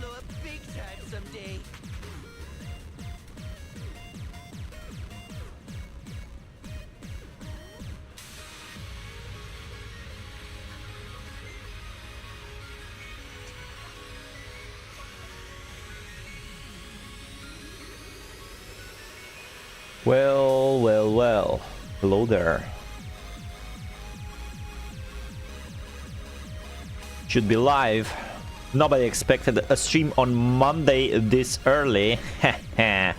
blow up big time someday. Well, well, well. Hello there. Should be live. Nobody expected a stream on Monday this early. Well,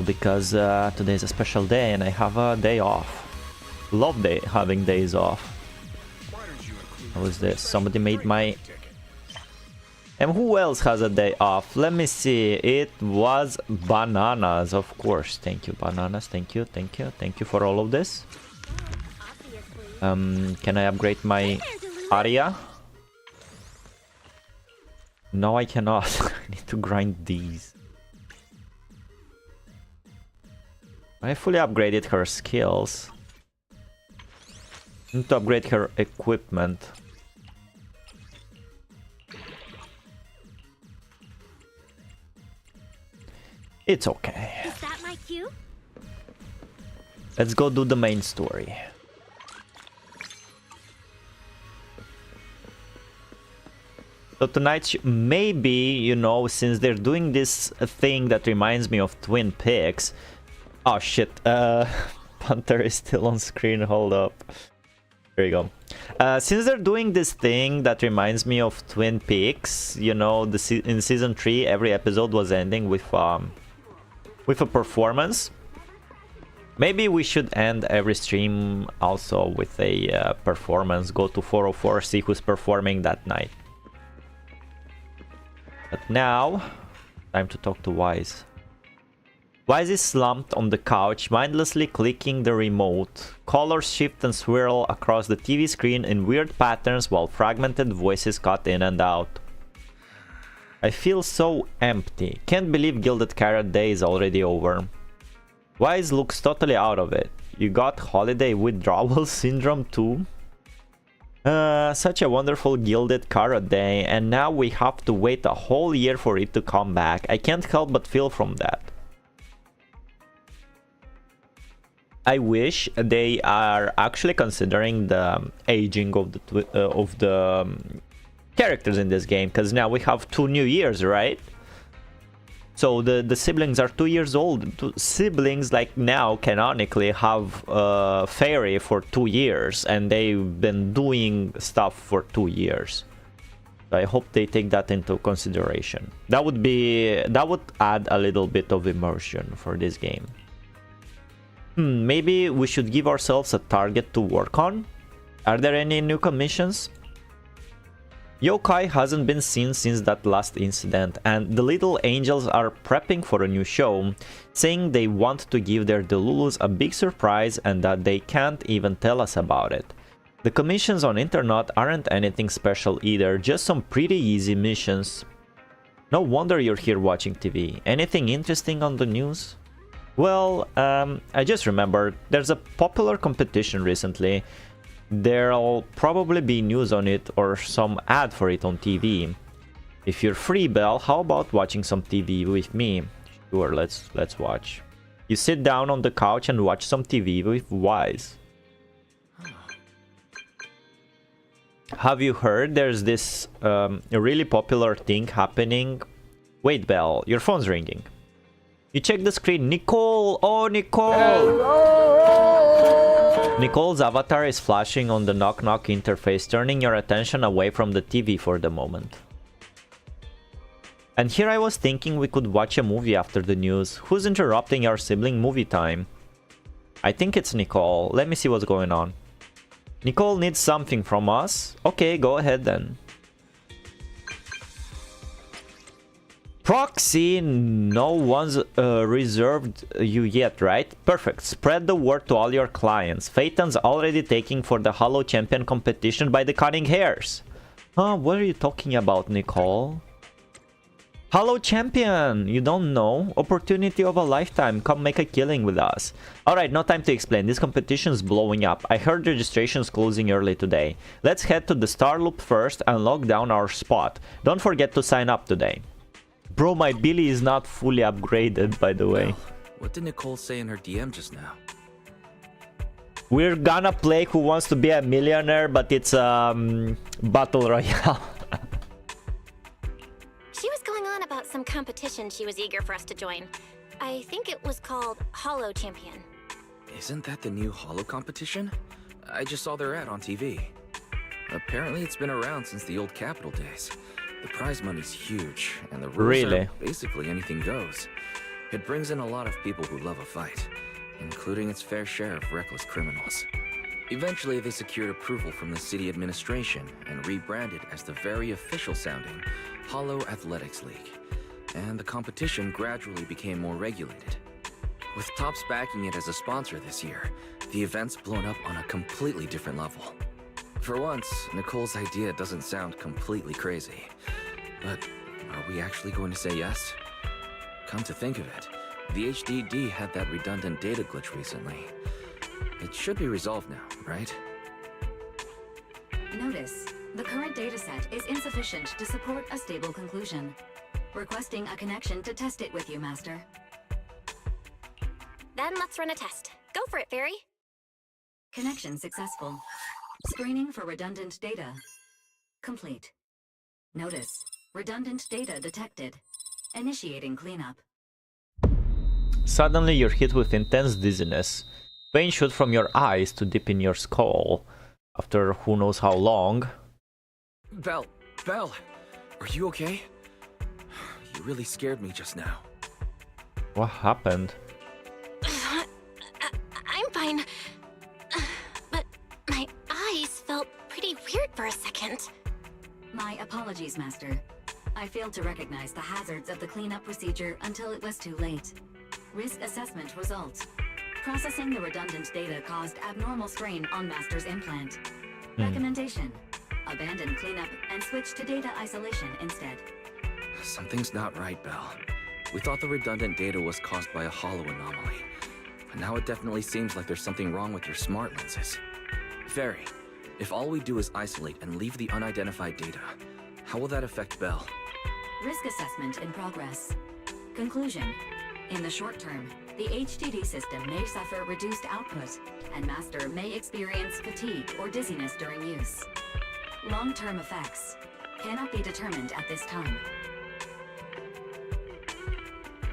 because today is a special day and I have a day off. Love having days off. How is this? Somebody made my... And who else has a day off? Let me see. It was Bananas, of course. Thank you, Bananas. Thank you, thank you. Thank you for all of this. Can I upgrade my aria? No, I cannot. I need to grind these. I fully upgraded her skills. Need to upgrade her equipment. It's okay. Is that my cue? Let's go do the main story. So tonight, maybe, you know, since they're doing this thing that reminds me of Twin Peaks. Oh shit, Panther is still on screen, hold up. There you go. Since they're doing this thing that reminds me of Twin Peaks, you know, in season 3, every episode was ending with a performance. Maybe we should end every stream also with a performance. Go to 404, see who's performing that night. But now, time to talk to Wise. Wise is slumped on the couch, mindlessly clicking the remote. Colors shift and swirl across the TV screen in weird patterns while fragmented voices cut in and out. I feel so empty. Can't believe Gilded Carrot Day is already over. Wise looks totally out of it. You got holiday withdrawal syndrome too? Such a wonderful Gilded Carrot Day, and now we have to wait a whole year for it to come back. I can't help but feel from that. I wish they are actually considering the aging of the characters in this game, because now we have 2 new years, right? So the siblings are 2 years old. Siblings like now canonically have Fairy for 2 years, and they've been doing stuff for 2 years. So I hope they take that into consideration. That would add a little bit of immersion for this game. Maybe we should give ourselves a target to work on. Are there any new commissions? Yokai hasn't been seen since that last incident, and the little angels are prepping for a new show, saying they want to give their Delulus a big surprise and that they can't even tell us about it. The commissions on internet aren't anything special either, just some pretty easy missions. No wonder you're here watching TV. Anything interesting on the news? Well, I just remembered, there's a popular competition recently. There'll probably be news on it or some ad for it on TV. If you're free, Belle, how about watching some TV with me? Sure, let's watch. You sit down on the couch and watch some TV with Wise. Have you heard there's this really popular thing happening? Wait, Belle, your phone's ringing. You check the screen. Nicole! Oh, Nicole! Hello! Nicole's avatar is flashing on the knock-knock interface, turning your attention away from the TV for the moment. And here I was thinking we could watch a movie after the news. Who's interrupting our sibling movie time? I think it's Nicole. Let me see what's going on. Nicole needs something from us? Okay, go ahead then. Proxy, no one's reserved you yet, right? Perfect. Spread the word to all your clients. Phaeton's already taking for the Hollow Champion competition by the Cunning Hairs. What are you talking about, Nicole? Hello, champion! You don't know? Opportunity of a lifetime. Come make a killing with us. Alright, no time to explain. This competition is blowing up. I heard registration's closing early today. Let's head to the Star Loop first and lock down our spot. Don't forget to sign up today. Bro, my Billy is not fully upgraded, by the way. Well, what did Nicole say in her DM just now? We're gonna play Who Wants to Be a Millionaire, but it's Battle Royale. She was going on about some competition she was eager for us to join. I think it was called Hollow Champion. Isn't that the new Hollow competition? I just saw their ad on TV. Apparently it's been around since the old Capital days. The prize money's huge, and the rules are basically anything goes. It brings in a lot of people who love a fight, including its fair share of reckless criminals. Eventually, they secured approval from the city administration and rebranded as the very official-sounding Hollow Athletics League. And the competition gradually became more regulated. With Topps backing it as a sponsor this year, the event's blown up on a completely different level. For once, Nicole's idea doesn't sound completely crazy. But are we actually going to say yes? Come to think of it, the HDD had that redundant data glitch recently. It should be resolved now, right? Notice, the current dataset is insufficient to support a stable conclusion. Requesting a connection to test it with you, Master. Then let's run a test. Go for it, Fairy. Connection successful. Screening for redundant data. Complete. Notice, redundant data detected. Initiating cleanup. Suddenly you're hit with intense dizziness. Pain shoots from your eyes to deep in your skull. After who knows how long. Belle, are you okay? You really scared me just now. What happened? I'm fine. But my eyes felt pretty weird for a second. My apologies, Master. I failed to recognize the hazards of the cleanup procedure until it was too late. Risk assessment results. Processing the redundant data caused abnormal strain on Master's implant. Recommendation: abandon cleanup and switch to data isolation instead. Something's not right, Belle. We thought the redundant data was caused by a hollow anomaly. But now it definitely seems like there's something wrong with your smart lenses. Fairy, if all we do is isolate and leave the unidentified data, how will that affect Belle? Risk assessment in progress. Conclusion: in the short term, the HDD system may suffer reduced output, and Master may experience fatigue or dizziness during use. Long-term effects cannot be determined at this time.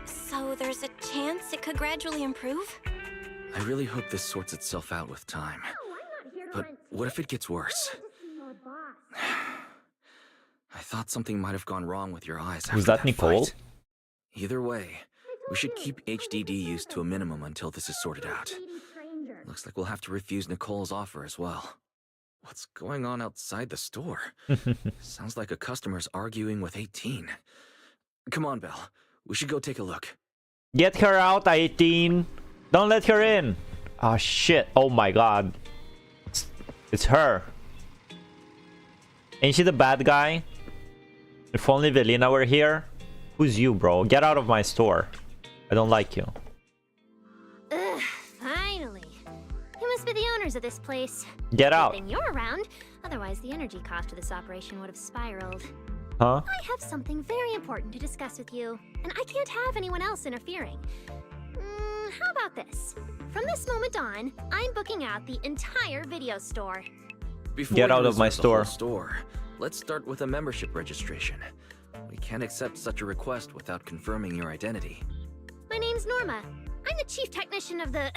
So there's a chance it could gradually improve? I really hope this sorts itself out with time. But what if it gets worse? I thought something might have gone wrong with your eyes after Was that Nicole? fight. Either way, we should keep HDD use to a minimum until this is sorted out. Looks like we'll have to refuse Nicole's offer as well. What's going on outside the store? Sounds like a customer's arguing with 18. Come on, Belle. We should go take a look. Get her out, 18. Don't let her in. Oh shit. Oh my god. It's her. Ain't she the bad guy? If only Velina were here. Who's you, bro? Get out of my store. I don't like you. Ugh, finally. You must be the owners of this place. Get out. Good thing you're around. Otherwise, the energy cost of this operation would have spiraled. Huh? I have something very important to discuss with you, and I can't have anyone else interfering. How about this? From this moment on, I'm booking out the entire video store. Before Get you out of my reserve the whole store. store. Let's start with a membership registration. We can't accept such a request without confirming your identity. My name's Norma. I'm the chief technician of the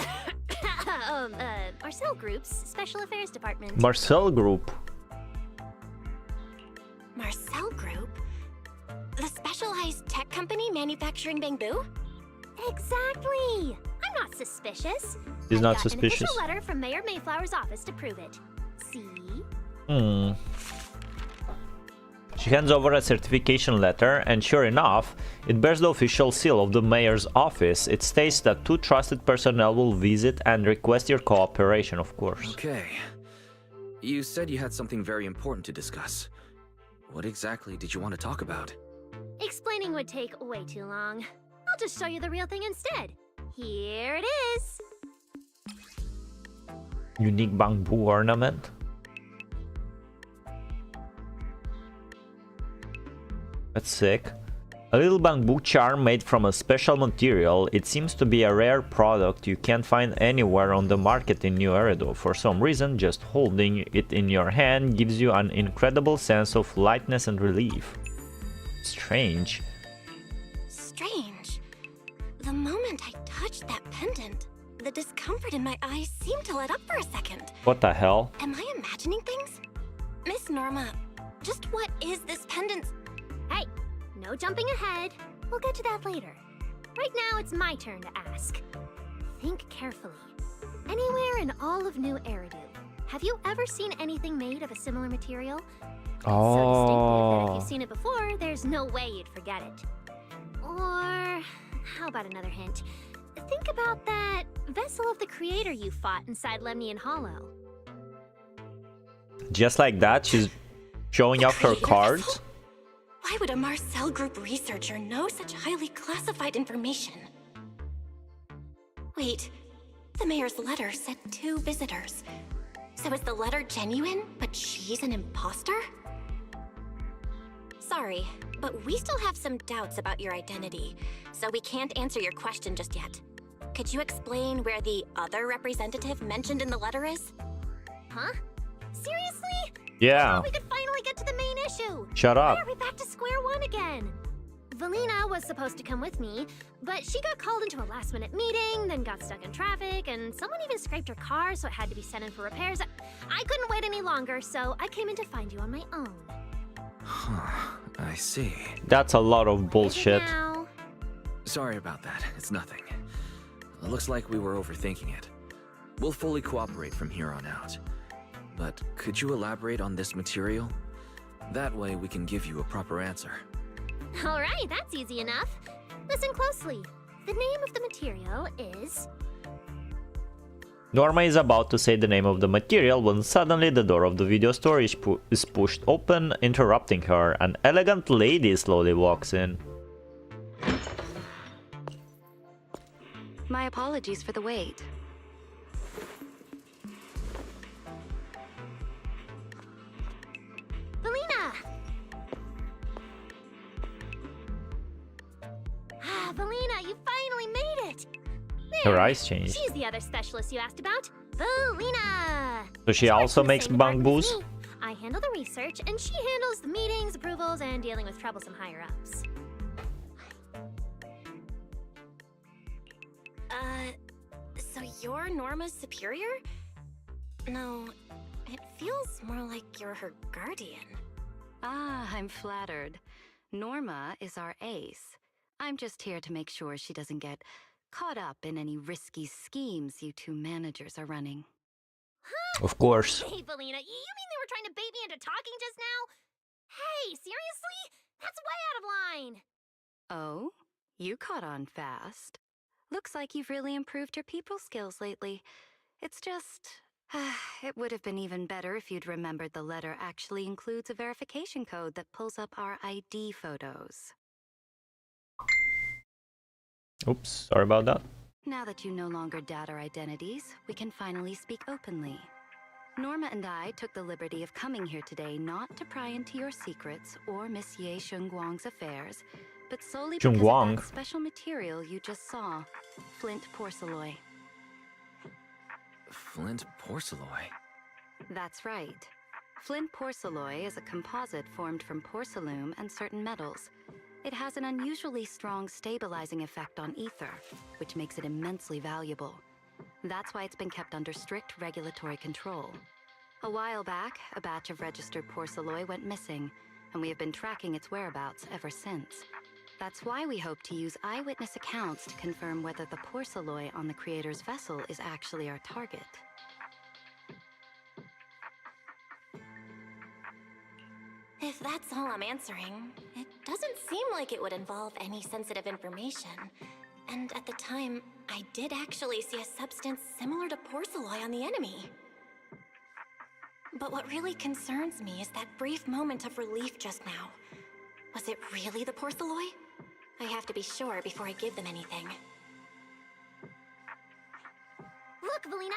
Marcel Group's Special Affairs Department. Marcel Group. Marcel Group? The specialized tech company manufacturing bamboo? Exactly. I'm not suspicious. He's I've not got suspicious. An official letter from Mayor Mayflower's office to prove it. See? She hands over a certification letter, and sure enough, it bears the official seal of the mayor's office. It states that 2 trusted personnel will visit and request your cooperation, of course. Okay. You said you had something very important to discuss. What exactly did you want to talk about? Explaining would take way too long. I'll just show you the real thing instead. Here it is. Unique bamboo ornament. That's sick. A little bamboo charm made from a special material. It seems to be a rare product you can't find anywhere on the market in New Eredo. For some reason, just holding it in your hand gives you an incredible sense of lightness and relief. Strange. Strange. The moment I touched that pendant, the discomfort in my eyes seemed to let up for a second. What the hell? Am I imagining things? Miss Norma, just what is this pendant? Hey, no jumping ahead. We'll get to that later. Right now, it's my turn to ask. Think carefully. Anywhere in all of New Eridu, have you ever seen anything made of a similar material? It's so distinctive that if you've seen it before, there's no way you'd forget it. Or, how about another hint? Think about that vessel of the creator you fought inside Lemnian Hollow. Just like that, she's showing off her cards. Vessel? Why would a Marcel Group researcher know such highly classified information? Wait, the mayor's letter said 2 visitors. So is the letter genuine, but she's an imposter? Sorry, but we still have some doubts about your identity, so we can't answer your question just yet. Could you explain where the other representative mentioned in the letter is? Huh? Seriously? Yeah. I thought we could finally get to the main issue. Shut up. Why are we back to square one again? Valina was supposed to come with me, but she got called into a last-minute meeting, then got stuck in traffic, and someone even scraped her car, so it had to be sent in for repairs. I couldn't wait any longer, so I came in to find you on my own. Huh, I see. That's a lot of bullshit. Now. Sorry about that. It's nothing. It looks like we were overthinking it. We'll fully cooperate from here on out. But could you elaborate on this material? That way we can give you a proper answer. All right, that's easy enough. Listen closely. The name of the material is... Norma is about to say the name of the material when suddenly the door of the video store is pushed open, interrupting her. An elegant lady slowly walks in. My apologies for the wait. Valina! Ah, Valina, you finally made it! There. Her eyes changed. She's the other specialist you asked about. Valina! So she also works in the makes same department as bangbus? me. I handle the research, and she handles the meetings, approvals, and dealing with troublesome higher-ups. So you're Norma's superior? No, it feels more like you're her guardian. Ah, I'm flattered. Norma is our ace. I'm just here to make sure she doesn't get caught up in any risky schemes you 2 managers are running. Of course. Hey, Valina, you mean they were trying to bait me into talking just now? Hey, seriously? That's way out of line! Oh? You caught on fast. Looks like you've really improved your people skills lately. It's just... it would have been even better if you'd remembered the letter actually includes a verification code that pulls up our ID photos. Oops, sorry about that. Now that you no longer doubt our identities, we can finally speak openly. Norma and I took the liberty of coming here today not to pry into your secrets or Miss Ye Shengguang's affairs, but solely because of that special material you just saw, flint porcelain. Flint porcelain? That's right. Flint porcelain is a composite formed from porcelain and certain metals. It has an unusually strong stabilizing effect on ether, which makes it immensely valuable. That's why it's been kept under strict regulatory control. A while back, a batch of registered porcelain went missing, and we have been tracking its whereabouts ever since. That's why we hope to use eyewitness accounts to confirm whether the porcelain on the creator's vessel is actually our target. If that's all I'm answering, it doesn't seem like it would involve any sensitive information. And at the time, I did actually see a substance similar to porcelain on the enemy. But what really concerns me is that brief moment of relief just now. Was it really the porcelain? I have to be sure before I give them anything. Look, Valina!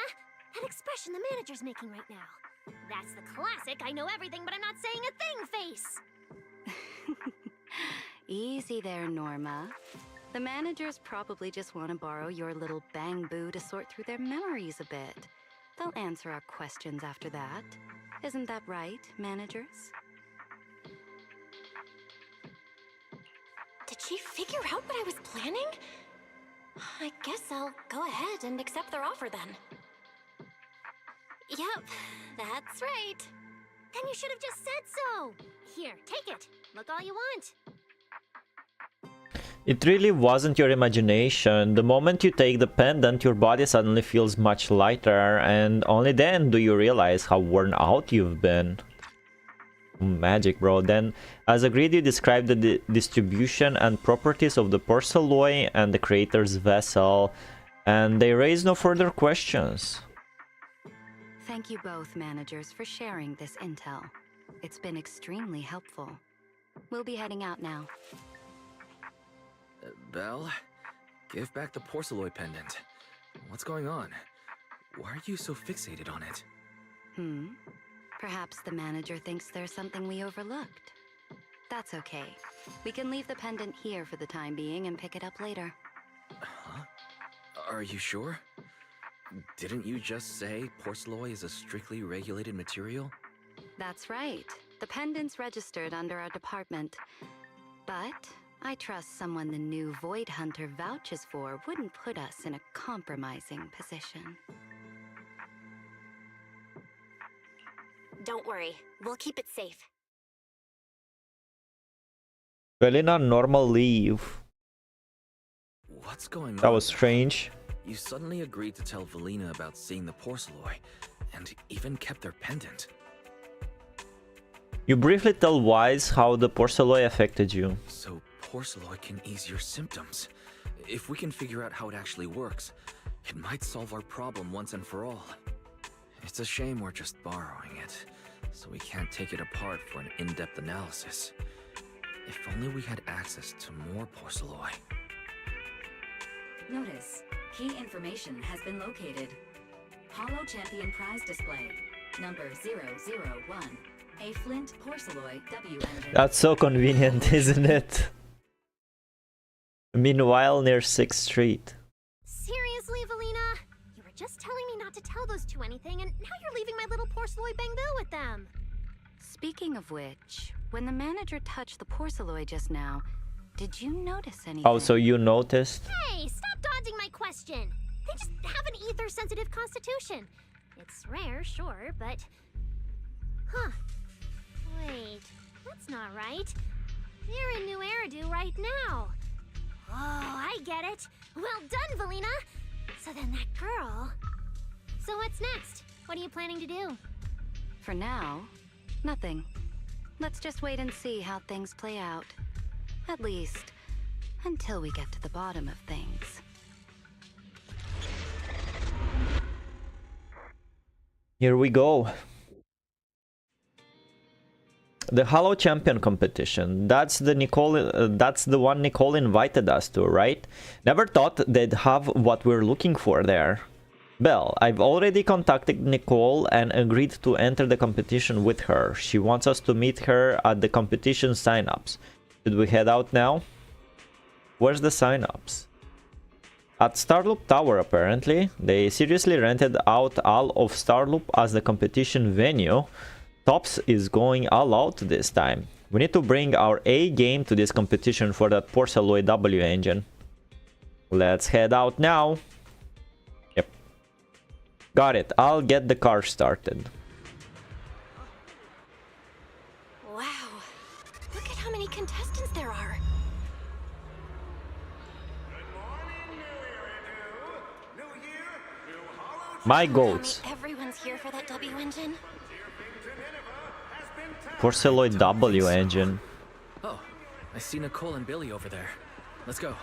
That expression the manager's making right now. That's the classic I know everything but I'm not saying a thing face! Easy there, Norma. The managers probably just want to borrow your little bang boo to sort through their memories a bit. They'll answer our questions after that. Isn't that right, managers? Did she figure out what I was planning? I guess I'll go ahead and accept their offer then. Yep, that's right. Then you should have just said so! Here, take it. Look all you want. It really wasn't your imagination. The moment you take the pendant, your body suddenly feels much lighter, and only then do you realize how worn out you've been. Magic, bro. Then, as agreed, you described the distribution and properties of the porcelain and the creator's vessel, and they raised no further questions. Thank you both, managers, for sharing this intel. It's been extremely helpful. We'll be heading out now. Belle, give back the porcelain pendant. What's going on? Why are you so fixated on it? Perhaps the manager thinks there's something we overlooked. That's okay. We can leave the pendant here for the time being and pick it up later. Huh? Are you sure? Didn't you just say porcelain is a strictly regulated material? That's right. The pendant's registered under our department. But I trust someone the new Void Hunter vouches for wouldn't put us in a compromising position. Don't worry, we'll keep it safe. Valina, normal leave. What's going on? That was strange. You suddenly agreed to tell Valina about seeing the porcelain, and even kept their pendant. You briefly tell Wise how the porcelain affected you. So porcelain can ease your symptoms. If we can figure out how it actually works, it might solve our problem once and for all. It's a shame we're just borrowing it, so we can't take it apart for an in-depth analysis. If only we had access to more porcelain. Notice, key information has been located. Hollow Champion Prize Display, number 001. A Flint Porcelain W engine. That's so convenient, isn't it? Meanwhile, near 6th Street. Seriously, Valina? You were just telling me not to tell those two anything, and now you're leaving my little porcelain bang-boo with them. Speaking of which, when the manager touched the porcelain just now, did you notice anything? Oh, so you noticed? Hey, stop dodging my question. They just have an ether-sensitive constitution. It's rare, sure, but... Huh. Wait, that's not right. They're in New Eridu right now. Oh, I get it. Well done, Valina. So then that girl... So what's next? What are you planning to do? For now, nothing. Let's just wait and see how things play out. At least, until we get to the bottom of things. Here we go. The Hollow Champion competition. That's the one Nicole invited us to, right? Never thought they'd have what we're looking for there. Belle, I've already contacted Nicole and agreed to enter the competition with her. She wants us to meet her at the competition sign-ups. Should we head out now? Where's the sign-ups? At Starloop Tower, apparently. They seriously rented out all of Starloop as the competition venue. Tops is going all out this time. We need to bring our A game to this competition for that porcelain W engine. Let's head out now. Yep. Got it. I'll get the car started. Wow. Look at how many contestants there are. My goats. Everyone's here for that W engine. Porcelain W engine. Oh, I see Nicole and Billy over there. Let's go.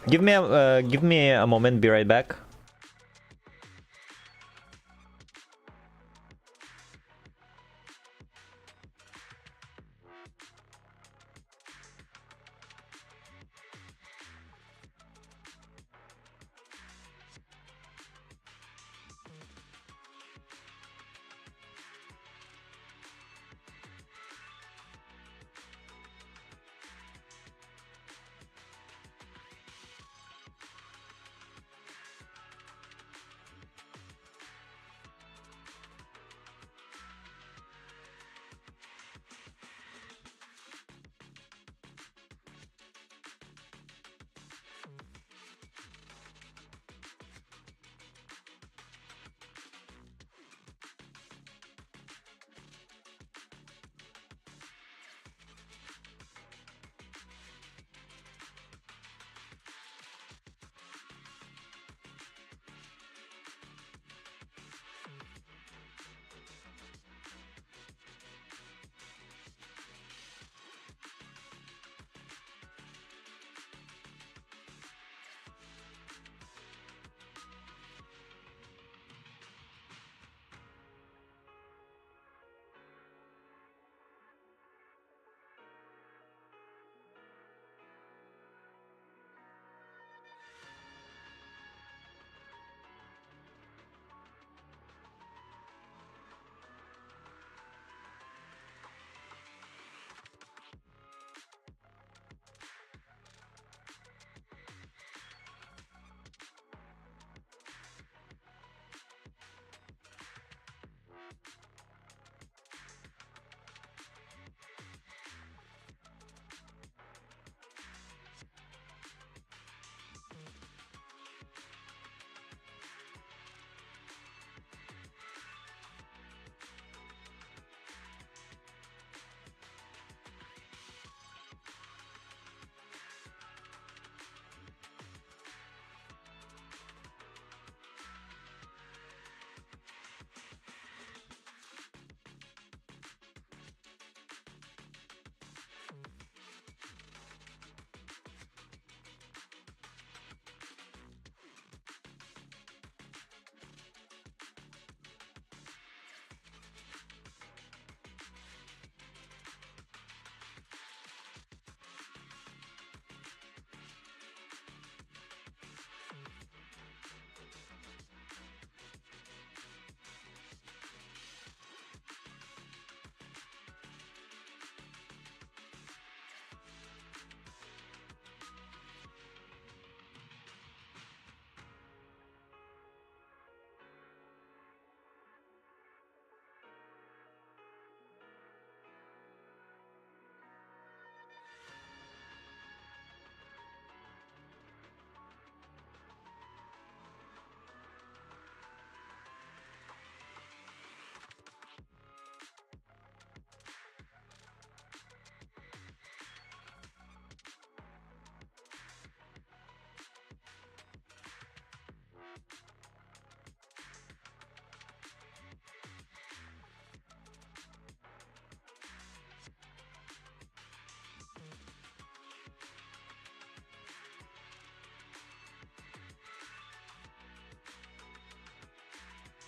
Give me a moment. Be right back.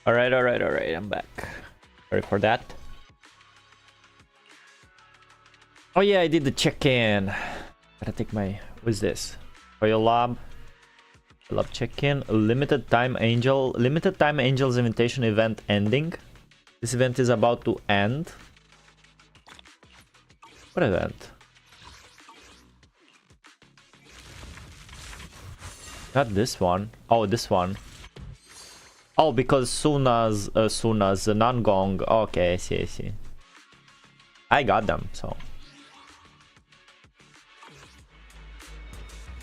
Alright, I'm back. Sorry for that. Oh yeah, I did the check-in. Gotta take my... What's this? Hoyo lab. Lab check-in. Limited time angels invitation event ending. This event is about to end. What event? Not this one. Oh, this one. Oh, because sunna's non-gong. Okay, I see. I got them, so.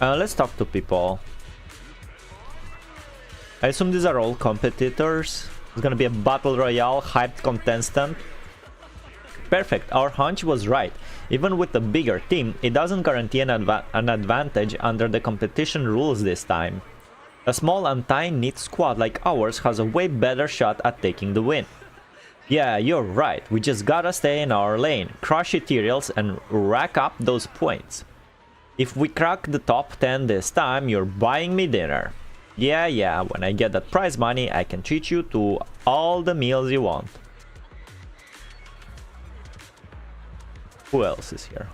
Let's talk to people. I assume these are all competitors. It's gonna be a battle royale, hyped contestant. Perfect, our hunch was right. Even with a bigger team, it doesn't guarantee an advantage under the competition rules this time. A small anti-knit squad like ours has a way better shot at taking the win. Yeah, you're right, we just gotta stay in our lane, crush ethereals and rack up those points. If we crack the top 10 this time, you're buying me dinner. Yeah, when I get that prize money, I can treat you to all the meals you want. Who else is here?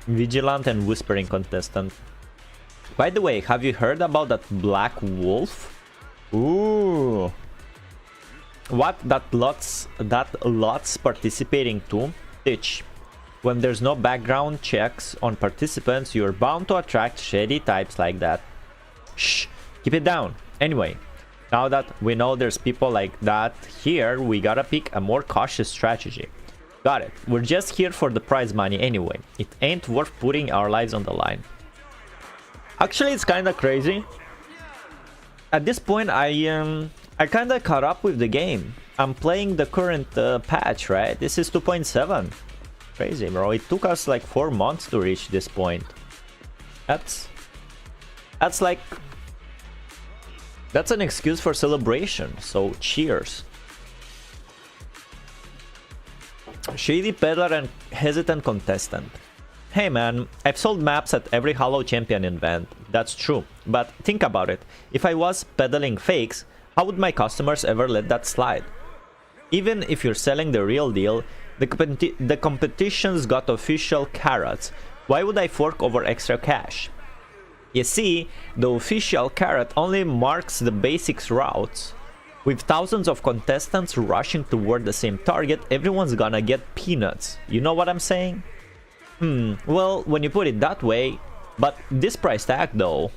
Vigilant and whispering contestant. By the way, have you heard about that black wolf? Ooh. What that lots participating too? Teach. When there's no background checks on participants, you're bound to attract shady types like that. Shh, keep it down. Anyway, now that we know there's people like that here, we gotta pick a more cautious strategy. Got it. We're just here for the prize money anyway. It ain't worth putting our lives on the line. Actually, it's kinda crazy. At this point, I kinda caught up with the game. I'm playing the current patch, right? This is 2.7. Crazy, bro. It took us like 4 months to reach this point. That's like... That's an excuse for celebration, so cheers. Shady peddler and hesitant contestant. Hey man, I've sold maps at every Hollow Champion event, that's true, but think about it, if I was peddling fakes, how would my customers ever let that slide? Even if you're selling the real deal, the competition's got official carrots, why would I fork over extra cash? You see, the official carrot only marks the basics routes. With thousands of contestants rushing toward the same target, everyone's gonna get peanuts. You know what I'm saying? Well, when you put it that way, but this price tag though,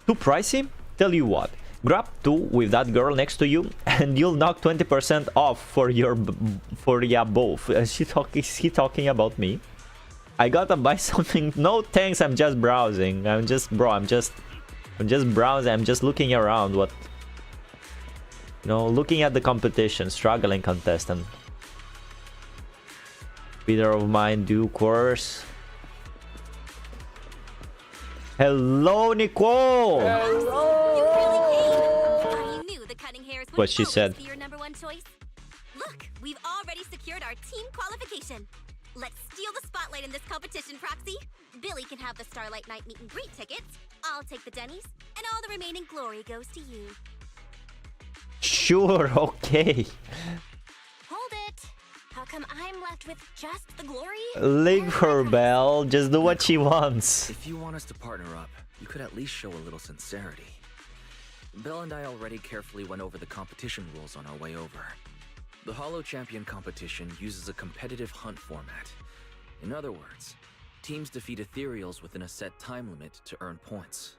too pricey? Tell you what, grab 2 with that girl next to you and you'll knock 20% off for both. Is he talking about me? I gotta buy something. No thanks, I'm just browsing. I'm just browsing, I'm just looking around what... You know, looking at the competition, struggling contestant. Leader of mine, due course. Hello, Nicole! I knew the cutting hairs would What she said. Be your #1 choice. Look, we've already secured our team qualification. Let's steal the spotlight in this competition, Proxy. Billy can have the Starlight Night meet and greet tickets. I'll take the Denny's, and all the remaining glory goes to you. Sure, okay. Hold it. How come I'm left with just the glory? Leave her, Belle. Just do what she wants. If you want us to partner up, you could at least show a little sincerity. Belle and I already carefully went over the competition rules on our way over. The Hollow Champion competition uses a competitive hunt format. In other words, teams defeat ethereals within a set time limit to earn points.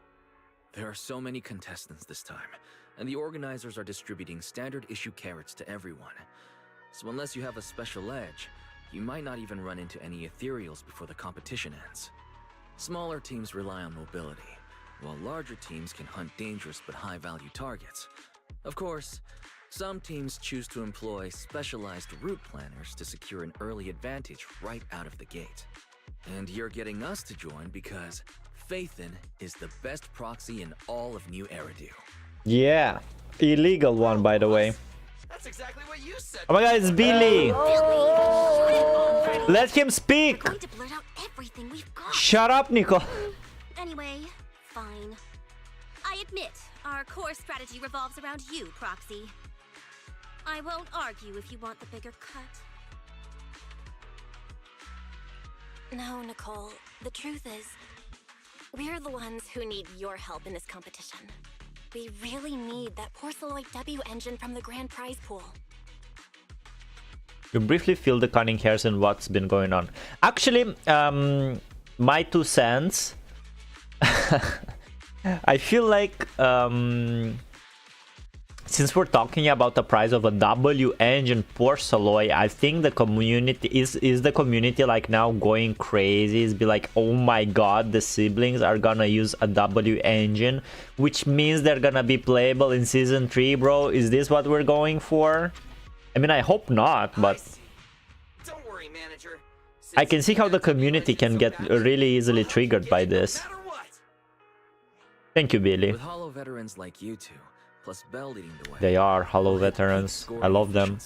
There are so many contestants this time, and the organizers are distributing standard issue carrots to everyone. So unless you have a special edge, you might not even run into any ethereals before the competition ends. Smaller teams rely on mobility, while larger teams can hunt dangerous but high-value targets. Of course, some teams choose to employ specialized route planners to secure an early advantage right out of the gate. And you're getting us to join because Faithin is the best proxy in all of New Eridu. Yeah, illegal one, by the way. That's exactly what you said. Oh my god, it's Billy! already. Let him speak! We're going to blurt out everything we've got. Shut up, Nico. Anyway, fine. I admit, our core strategy revolves around you, Proxy. I won't argue if you want the bigger cut. No, Nicole. The truth is, we're the ones who need your help in this competition. We really need that Porceloid W engine from the grand prize pool. You briefly feel the cunning hairs and what's been going on. Actually, my 2 cents. I feel like since we're talking about the price of a W engine Porceloid, I think the community is the community like now going crazy. It's be like, oh my god, the siblings are gonna use a W engine, which means they're gonna be playable in season 3, bro. Is this what we're going for? I mean, I hope not, but Don't worry, manager. I can see how the community can get really easily triggered by this. Thank you, Billy. With Hollow veterans like you two, plus Belle leading the way. They are Hollow veterans. I love them.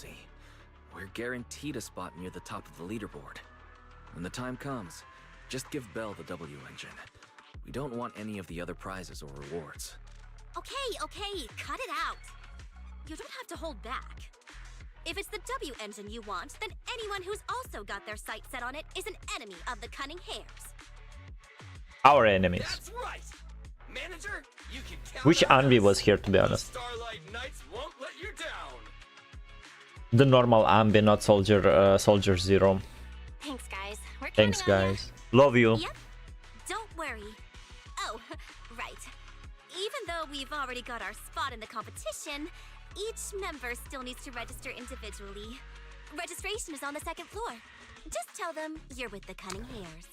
We're guaranteed a spot near the top of the leaderboard. When the time comes, just give Belle the W engine. We don't want any of the other prizes or rewards. Okay, cut it out. You don't have to hold back. If it's the W engine you want, then anyone who's also got their sights set on it is an enemy of the cunning hairs. Our enemies. That's right. Manager, you can count Which on Anby us. was here, to be honest. Starlight Knights won't let you down. The normal Anby, not Soldier Zero. Thanks, guys. We're Thanks, counting on ya. guys. Love you. Yep. Don't worry. Oh, right. Even though we've already got our spot in the competition, each member still needs to register individually. Registration is on the 2nd floor. Just tell them you're with the cunning hairs.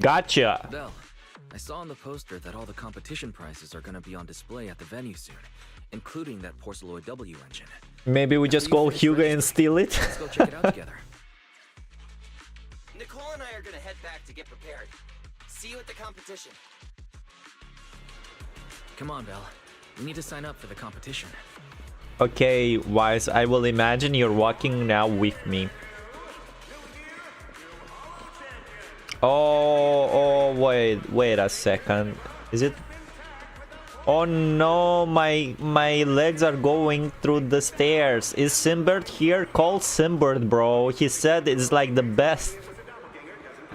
Gotcha. Belle, I saw on the poster that all the competition prizes are gonna be on display at the venue soon, including that Porceloid W engine. Maybe we just call Hugo and steal it. Let's go check it out together. Nicole and I are gonna head back to get prepared. See you at the competition. Come on, Belle. We need to sign up for the competition. Okay, Wise, I will imagine you're walking now with me. Oh, wait a second. Is it? Oh no, my legs are going through the stairs. Is Simbird here? Call Simbird, bro. He said it's like the best.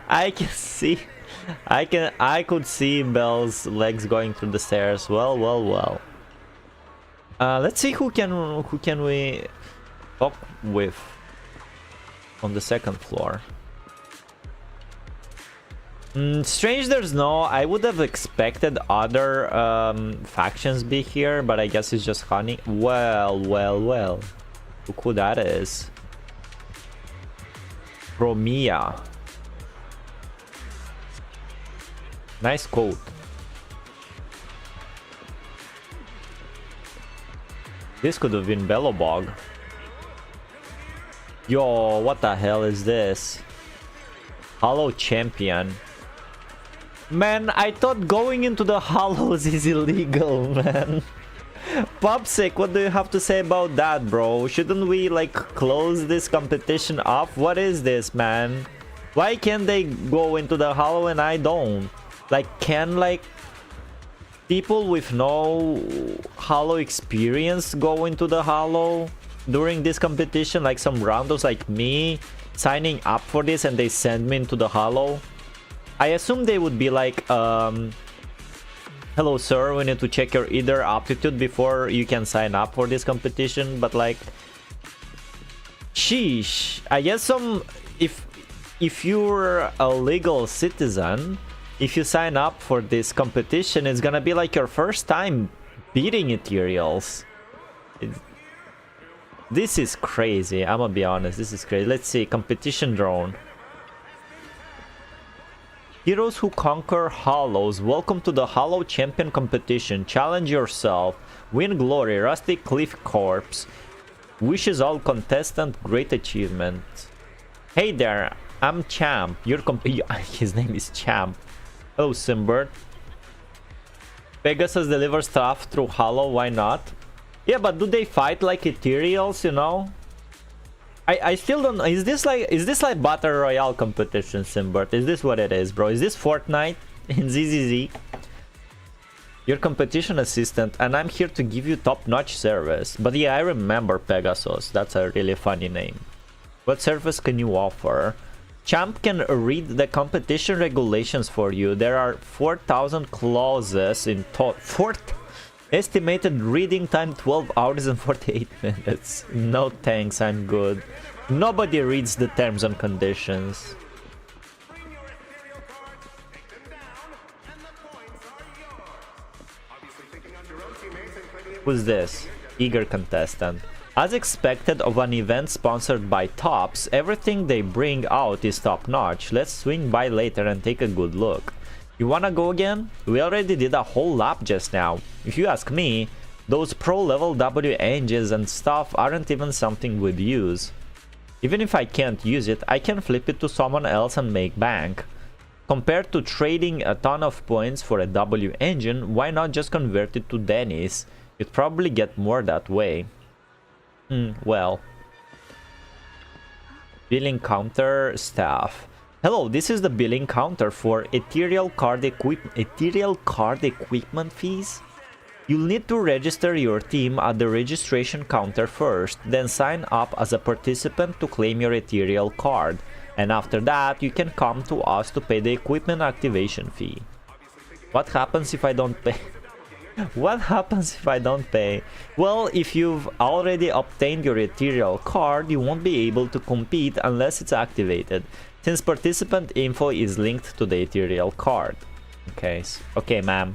I can see. I could see Belle's legs going through the stairs. Well. Let's see who can we talk with on the 2nd floor. Strange there's no. I would have expected other factions be here, but I guess it's just Honey. Well. Look who that is. Romia. Nice coat. This could have been Bellobog. Yo, what the hell is this? Hollow champion. Man, I thought going into the hollows is illegal, man. Popsick, what do you have to say about that, bro? Shouldn't we, like, close this competition off? What is this, man? Why can't they go into the hollow and I don't? Like, can, like, people with no hollow experience go into the hollow during this competition? Like some randos like me signing up for this and they send me into the hollow? I assume they would be like, hello sir, we need to check your either aptitude before you can sign up for this competition. But like, sheesh, I guess if you're a legal citizen, if you sign up for this competition, it's gonna be like your first time beating Ethereals. This is crazy, I'm gonna be honest, this is crazy. Let's see, competition drone. Heroes who conquer hollows, welcome to the Hollow Champion competition. Challenge yourself, win glory, Rusty Cliff Corpse. Wishes all contestant great achievement. Hey there, I'm Champ. His name is Champ. Hello, Simbird. Pegasus delivers stuff through Hollow, why not? Yeah, but do they fight like Ethereals, you know? I still don't know. Is this like Battle Royale competition, Simbert? Is this what it is, bro? Is this Fortnite in ZZZ? Your competition assistant, and I'm here to give you top-notch service. But yeah, I remember Pegasus. That's a really funny name. What service can you offer? Champ can read the competition regulations for you. There are 4,000 clauses in total. Estimated reading time 12 hours and 48 minutes. No thanks, I'm good. Nobody reads the terms and conditions. Who's this? Eager contestant. As expected of an event sponsored by Tops, everything they bring out is top-notch. Let's swing by later and take a good look. You wanna go again? We already did a whole lap just now. If you ask me, those pro-level W engines and stuff aren't even something we'd use. Even if I can't use it, I can flip it to someone else and make bank. Compared to trading a ton of points for a W engine, why not just convert it to Denny's? You'd probably get more that way. Well. Billing counter staff. Hello, this is the billing counter for ethereal card equipment fees. You'll need to register your team at the registration counter first, then sign up as a participant to claim your ethereal card. And after that, you can come to us to pay the equipment activation fee. What happens if I don't pay? What happens if I don't pay? Well, if you've already obtained your ethereal card, you won't be able to compete unless it's activated, since participant info is linked to the ethereal card. Okay, ma'am.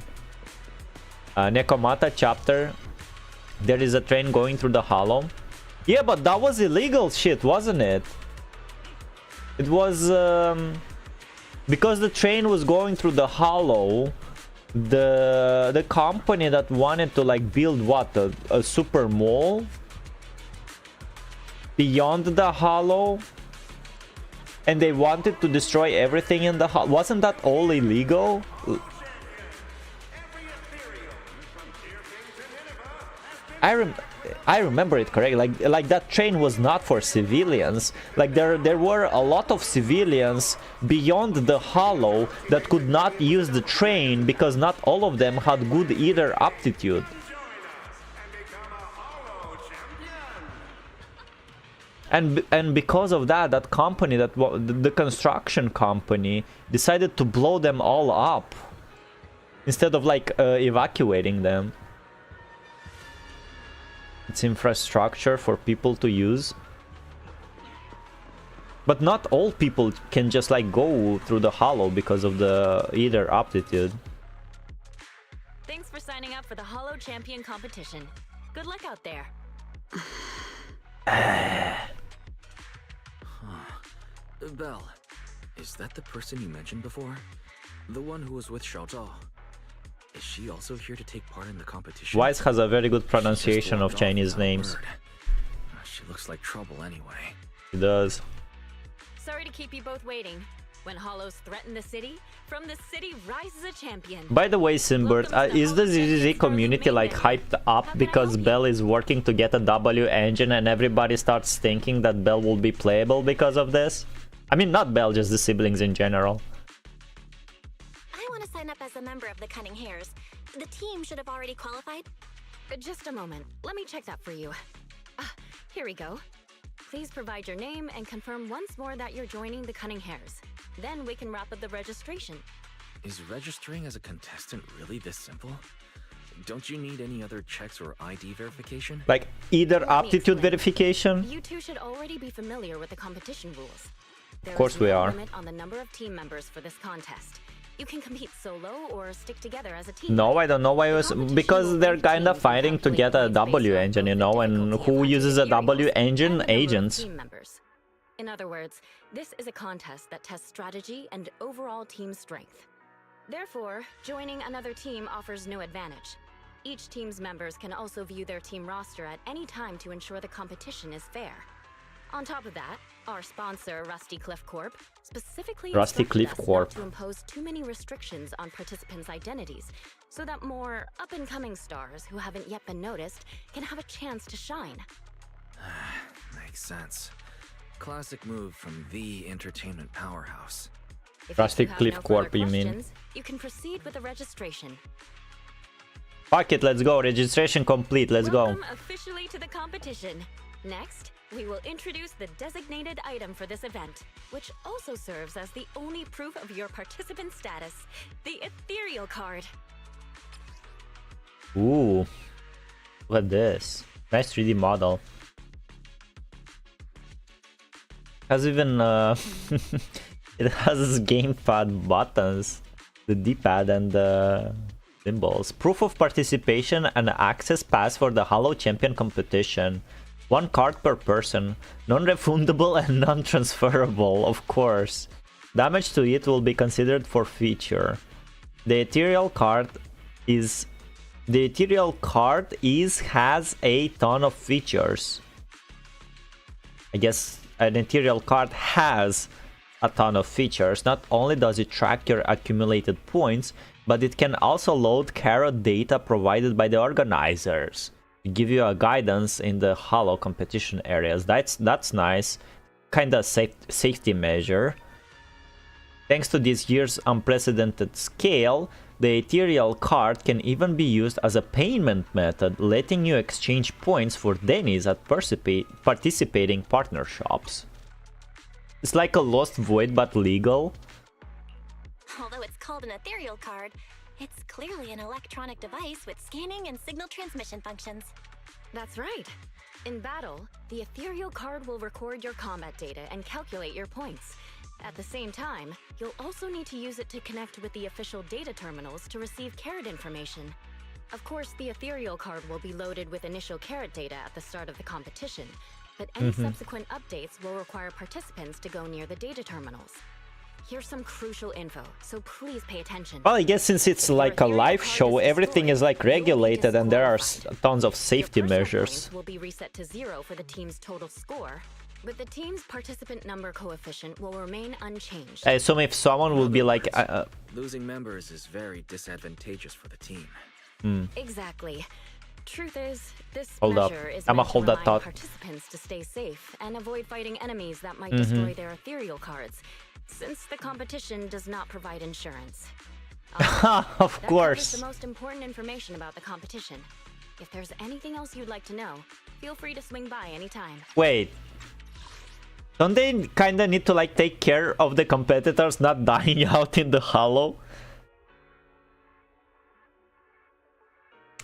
Nekomata chapter. There is a train going through the hollow. Yeah, but that was illegal shit, wasn't it? It was because the train was going through the hollow. The company that wanted to like build what, a super mall beyond the hollow, and they wanted to destroy everything in the hollow. Wasn't that all illegal? I remember it correctly. Like that train was not for civilians. Like there were a lot of civilians beyond the hollow that could not use the train because not all of them had good either aptitude. And because of that, that company, the construction company, decided to blow them all up instead of like evacuating them. It's infrastructure for people to use. But not all people can just like go through the hollow because of the either aptitude. Thanks for signing up for the Hollow Champion competition. Good luck out there. Belle, is that the person you mentioned before? The one who was with Xiaozhao? Is she also here to take part in the competition? Wise has a very good pronunciation of Chinese names. She looks like trouble anyway. She does. Sorry to keep you both waiting. When hollows threaten the city, from the city rises a champion. By the way, Simbert, is the ZZZ community like hyped up because Belle is working to get a W engine and everybody starts thinking that Belle will be playable because of this? I mean, not Belle, just the siblings in general. I want to sign up as a member of the Cunning Hares. The team should have already qualified. Just a moment. Let me check that for you. Here we go. Please provide your name and confirm once more that you're joining the Cunning Hares. Then we can wrap up the registration. Is registering as a contestant really this simple? Don't you need any other checks or ID verification? Like either aptitude verification? You two should already be familiar with the competition rules. Of course we are. There is no limit on the number of team members for this contest. You can compete solo or stick together as a team. No, I don't know why it was, because they're kind of fighting to get a W engine, you know, and who uses a W engine? Agents. In other words, this is a contest that tests strategy and overall team strength. Therefore, joining another team offers no advantage. Each team's members can also view their team roster at any time to ensure the competition is fair. On top of that, our sponsor, Rusty Cliff Corp, specifically instructed us not to impose too many restrictions on participants' identities, so that more up-and-coming stars who haven't yet been noticed can have a chance to shine. Makes sense. Classic move from the entertainment powerhouse. If Drastic you have Cliff no Corp, further you mean? questions, you can proceed with the registration. Fuck it, let's go. Registration complete, let's go. Welcome officially to the competition. Next, we will introduce the designated item for this event, which also serves as the only proof of your participant status, the ethereal card. Ooh. Look at this. Nice 3D model. Has even it has gamepad buttons, the D-pad and the symbols. Proof of participation and access pass for the Halo Champion competition. 1 card per person, non-refundable and non-transferable, of course. Damage to it will be considered for feature. The ethereal card has a ton of features. I guess an ethereal card has a ton of features. Not only does it track your accumulated points, but it can also load carrot data provided by the organizers to give you a guidance in the Halo competition areas. That's nice. Kinda safety measure. Thanks to this year's unprecedented scale, the ethereal card can even be used as a payment method, letting you exchange points for Denny's at participating partner shops. It's like a Lost Void but legal. Although it's called an ethereal card, it's clearly an electronic device with scanning and signal transmission functions. That's right. In battle, the ethereal card will record your combat data and calculate your points. At the same time, you'll also need to use it to connect with the official data terminals to receive carrot information. Of course, the ethereal card will be loaded with initial carrot data at the start of the competition, but any subsequent updates will require participants to go near the data terminals. Here's some crucial info, so please pay attention. Well, I guess since it's like a live show, everything is like regulated and there are tons of safety measures. Will be reset to 0 for the team's total score, but the team's participant number coefficient will remain unchanged. I assume if someone will be like... losing members is very disadvantageous for the team. Exactly. Truth is, this Hold up. measure is I'ma meant to hold that remind thought. participants to stay safe and avoid fighting enemies that might destroy their ethereal cards, since the competition does not provide insurance. Of That covers course. the most important information about the competition. If there's anything else you'd like to know, feel free to swing by anytime. Wait. Don't they kinda need to like take care of the competitors not dying out in the Halo?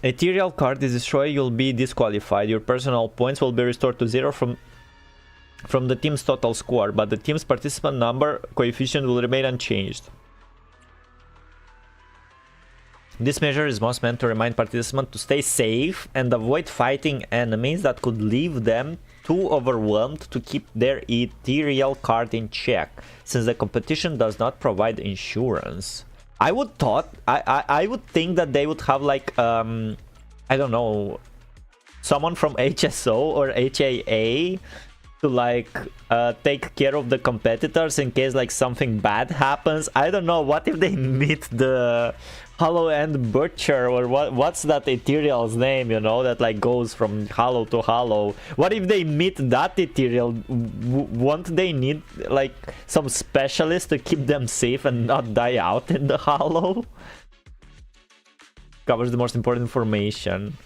Ethereal card is destroyed, you'll be disqualified. Your personal points will be restored to 0 from the team's total score, but the team's participant number coefficient will remain unchanged. This measure is most meant to remind participants to stay safe and avoid fighting enemies that could leave them too overwhelmed to keep their ethereal card in check, since the competition does not provide insurance. I would think that they would have like I don't know, someone from HSO or HAA to like take care of the competitors in case like something bad happens. I don't know, what if they meet the Halo and Butcher, or what's that ethereal's name, you know, that like goes from Halo to Halo? What if they meet that ethereal? Won't they need like some specialist to keep them safe and not die out in the Halo? Covers the most important information.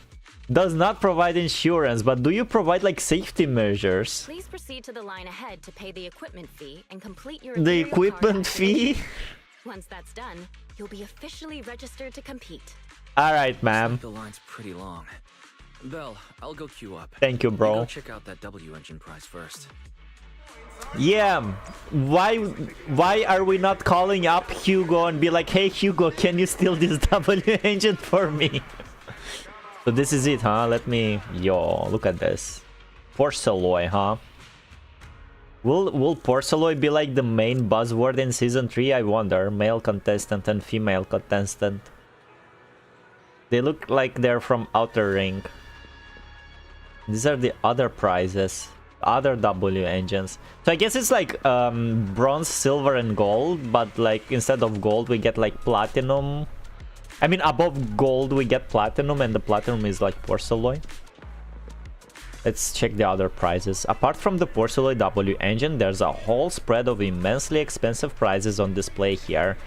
Does not provide insurance, but do you provide like safety measures? Please proceed to the line ahead to pay the equipment fee and complete your The ethereal card equipment fee? activation. Once that's done, you'll be officially registered to compete. Alright, ma'am. The line's pretty long. Belle, I'll go queue up. Thank you, bro. Go check out that W engine prize first. Yeah, why are we not calling up Hugo and be like, hey Hugo, can you steal this W engine for me? So this is it, huh? Let me... Yo, look at this. Porceloy, huh? Will Porceloy be like the main buzzword in Season 3? I wonder. Male contestant and female contestant. They look like they're from Outer Ring. These are the other prizes. Other W engines. So I guess it's like bronze, silver, and gold. But like instead of gold, we get like platinum. I mean, above gold, we get platinum. And the platinum is like Porceloy. Let's check the other prizes. Apart from the Porceloid W engine, there's a whole spread of immensely expensive prizes on display here.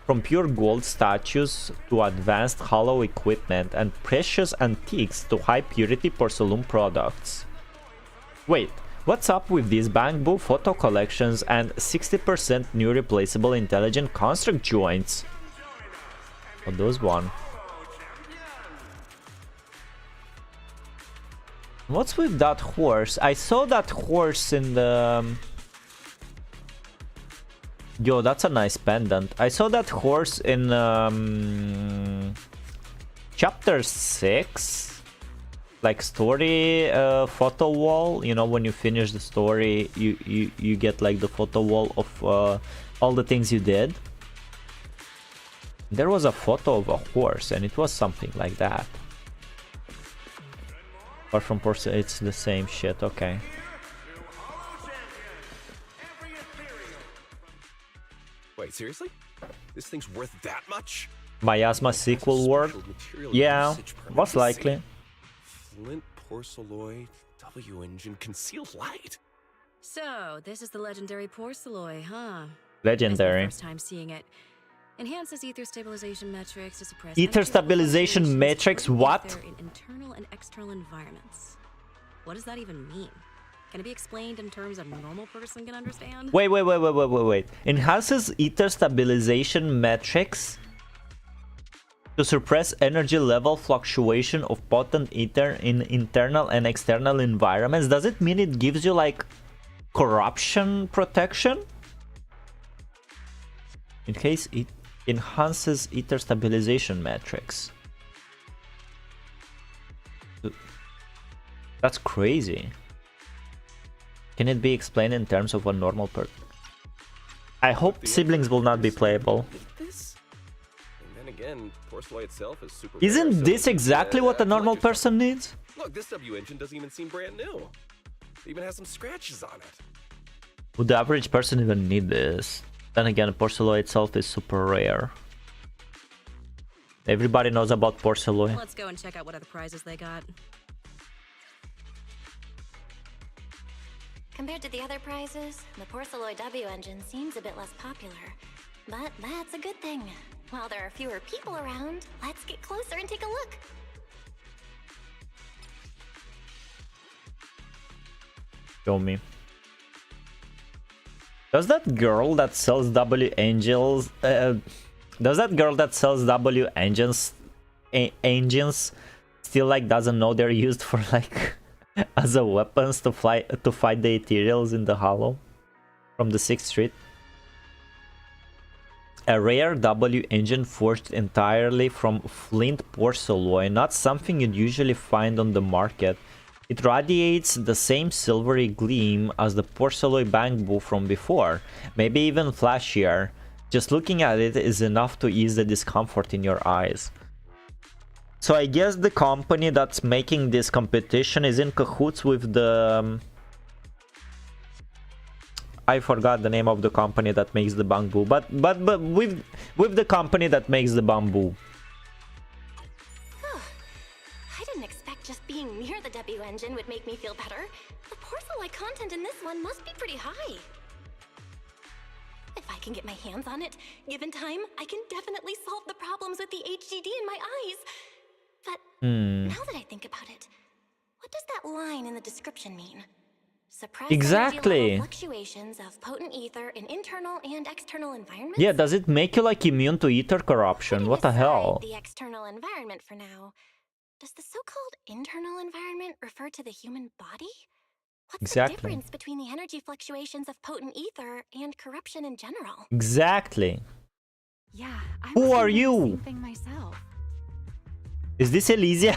From pure gold statues to advanced hollow equipment and precious antiques to high purity porcelain products. Wait, what's up with these Banyue photo collections and 60% new replaceable intelligent construct joints? Oh, those one. What's with that horse? I saw that horse in the... Yo, that's a nice pendant. I saw that horse in chapter 6. Like story photo wall. You know, when you finish the story, you get like the photo wall of all the things you did. There was a photo of a horse and it was something like that. Apart from porcelain, it's the same shit, okay. Wait, seriously? This thing's worth that much? Miasma sequel word? Yeah, most likely. Flint porceloid, W engine, concealed light. So, this is the legendary porceloid, huh? Legendary. First time seeing it. Enhances ether stabilization metrics to suppress Ether stabilization metrics, what? In internal and external environments. What does that even mean? Can it be explained in terms a normal person can understand? Wait. Enhances ether stabilization metrics to suppress energy level fluctuation of potent ether in internal and external environments. Does it mean it gives you like corruption protection? In case it enhances ether stabilization metrics. That's crazy. Can it be explained in terms of a normal person? I hope siblings will not be playable. This? And then again, porceloid itself is super Isn't rare, this so exactly what a normal person needs? Look, this W engine doesn't even seem brand new. It even has some scratches on it. Would the average person even need this? Then again, porceloid itself is super rare. Everybody knows about porceloid. Let's go and check out what other prizes they got. Compared to the other prizes, the Porceloid W engine seems a bit less popular. But that's a good thing. While there are fewer people around, let's get closer and take a look. Show me. Does that girl that sells W engines engines still like doesn't know they're used for like as a weapons to fight the ethereals in the hollow from the 6th street? A rare W engine forged entirely from flint porceloid, not something you'd usually find on the market. It radiates the same silvery gleam as the porceloid Banyue from before, maybe even flashier. Just looking at it is enough to ease the discomfort in your eyes. So I guess the company that's making this competition is in cahoots with the... I forgot the name of the company that makes the Banyue, but with the company that makes the Banyue. I didn't expect just being near the W engine would make me feel better. The porceloid content in this one must be pretty high. If I can get my hands on it, given time, I can definitely solve the problems with the HDD in my eyes. But now that I think about it, what does that line in the description mean? Suppress exactly. Fluctuations of potent ether in internal and external environments? Yeah, does it make you like immune to ether corruption? What the hell? The external environment for now. Does the so-called internal environment refer to the human body? What's the difference between the energy fluctuations of potent ether and corruption in general? Exactly. Yeah, who are you? Same thing myself. Is this Elysia?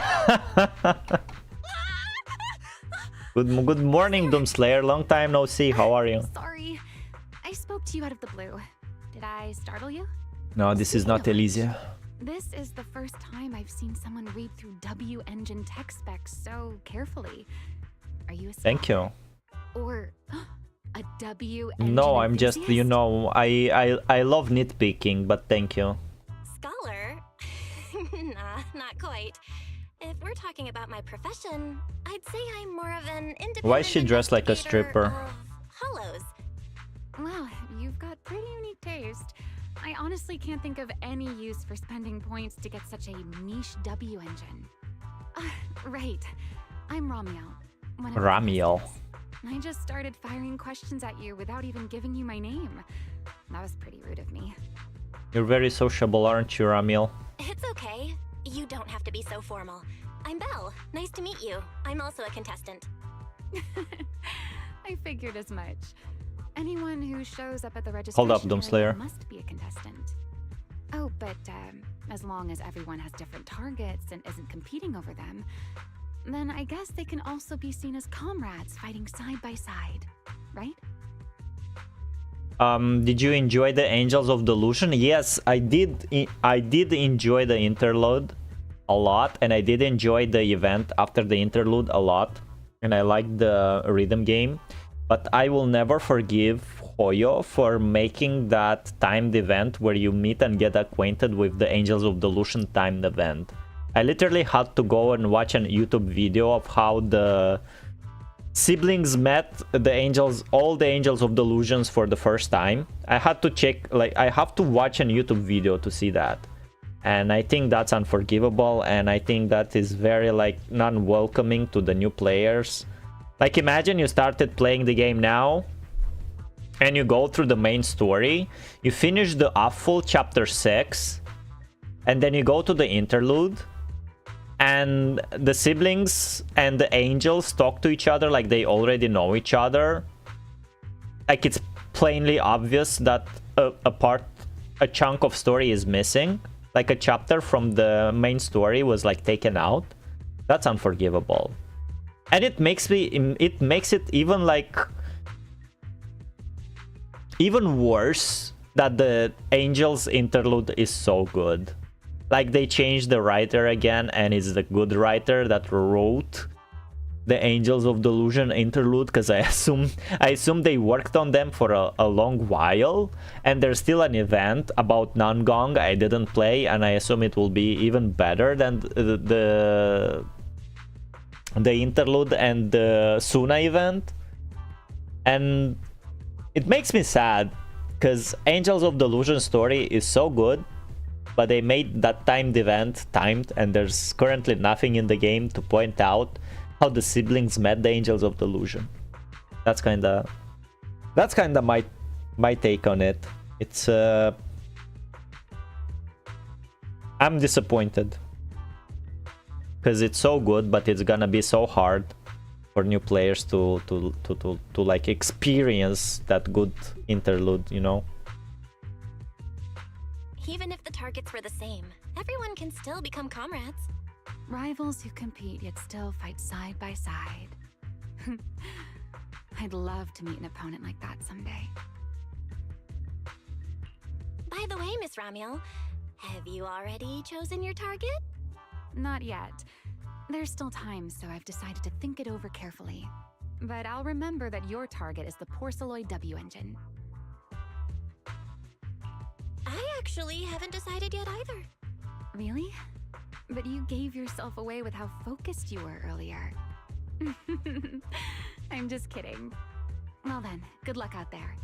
Good morning, Doomslayer. Long time no see. How are you? Sorry, I spoke to you out of the blue. Did I startle you? No, this is not Elysia. This is the first time I've seen someone read through W engine tech specs so carefully. Are you a scholar? Thank you. Or a W engine No, I'm enthusiast? just, you know, I love nitpicking, but thank you. Scholar? Nah, not quite. If we're talking about my profession, I'd say I'm more of an independent. Why is she dressed like a stripper? Of hollows. Well, you've got pretty unique taste. I honestly can't think of any use for spending points to get such a niche W engine. Right. I'm Ramiel. Ramiel. I just started firing questions at you without even giving you my name. That was pretty rude of me. You're very sociable, aren't you, Ramiel? It's okay. You don't have to be so formal. I'm Belle. Nice to meet you. I'm also a contestant. I figured as much. Anyone who shows up at the registration Hold up, Doomslayer. area must be a contestant. Oh, but as long as everyone has different targets and isn't competing over them, then I guess they can also be seen as comrades fighting side by side, right? Did you enjoy the Angels of Delusion? Yes, I did. I did enjoy the interlude a lot, and I did enjoy the event after the interlude a lot, and I liked the rhythm game. But I will never forgive Hoyo for making that timed event where you meet and get acquainted with the Angels of Delusion timed event. I literally had to go and watch a YouTube video of how the siblings met the angels, all the Angels of Delusions for the first time. I had to check, like, I have to watch a YouTube video to see that. And I think that's unforgivable, and I think that is very, like, non-welcoming to the new players. Like, imagine you started playing the game now, and you go through the main story, you finish the awful chapter 6, and then you go to the interlude, and the siblings and the angels talk to each other like they already know each other. Like, it's plainly obvious that a chunk of story is missing. Like, a chapter from the main story was, like, taken out. That's unforgivable. And it makes it even, like, even worse that the Angels interlude is so good. Like, they changed the writer again, and it's the good writer that wrote the Angels of Delusion interlude, because I assume they worked on them for a long while, and there's still an event about Nangong I didn't play, and I assume it will be even better than the interlude and the Sunna event. And it makes me sad, because Angels of Delusion story is so good, but they made that timed event timed, and there's currently nothing in the game to point out how the siblings met the Angels of Delusion. That's kinda my take on it. It's I'm disappointed, because it's so good, but it's gonna be so hard for new players to like experience that good interlude, you know. Even if the targets were the same, everyone can still become comrades. Rivals who compete yet still fight side by side. I'd love to meet an opponent like that someday. By the way, Miss Ramiel, have you already chosen your target? Not yet. There's still time, so I've decided to think it over carefully. But I'll remember that your target is the Porceloid W engine. I actually haven't decided yet either. Really? But you gave yourself away with how focused you were earlier. I'm just kidding. Well then, good luck out there.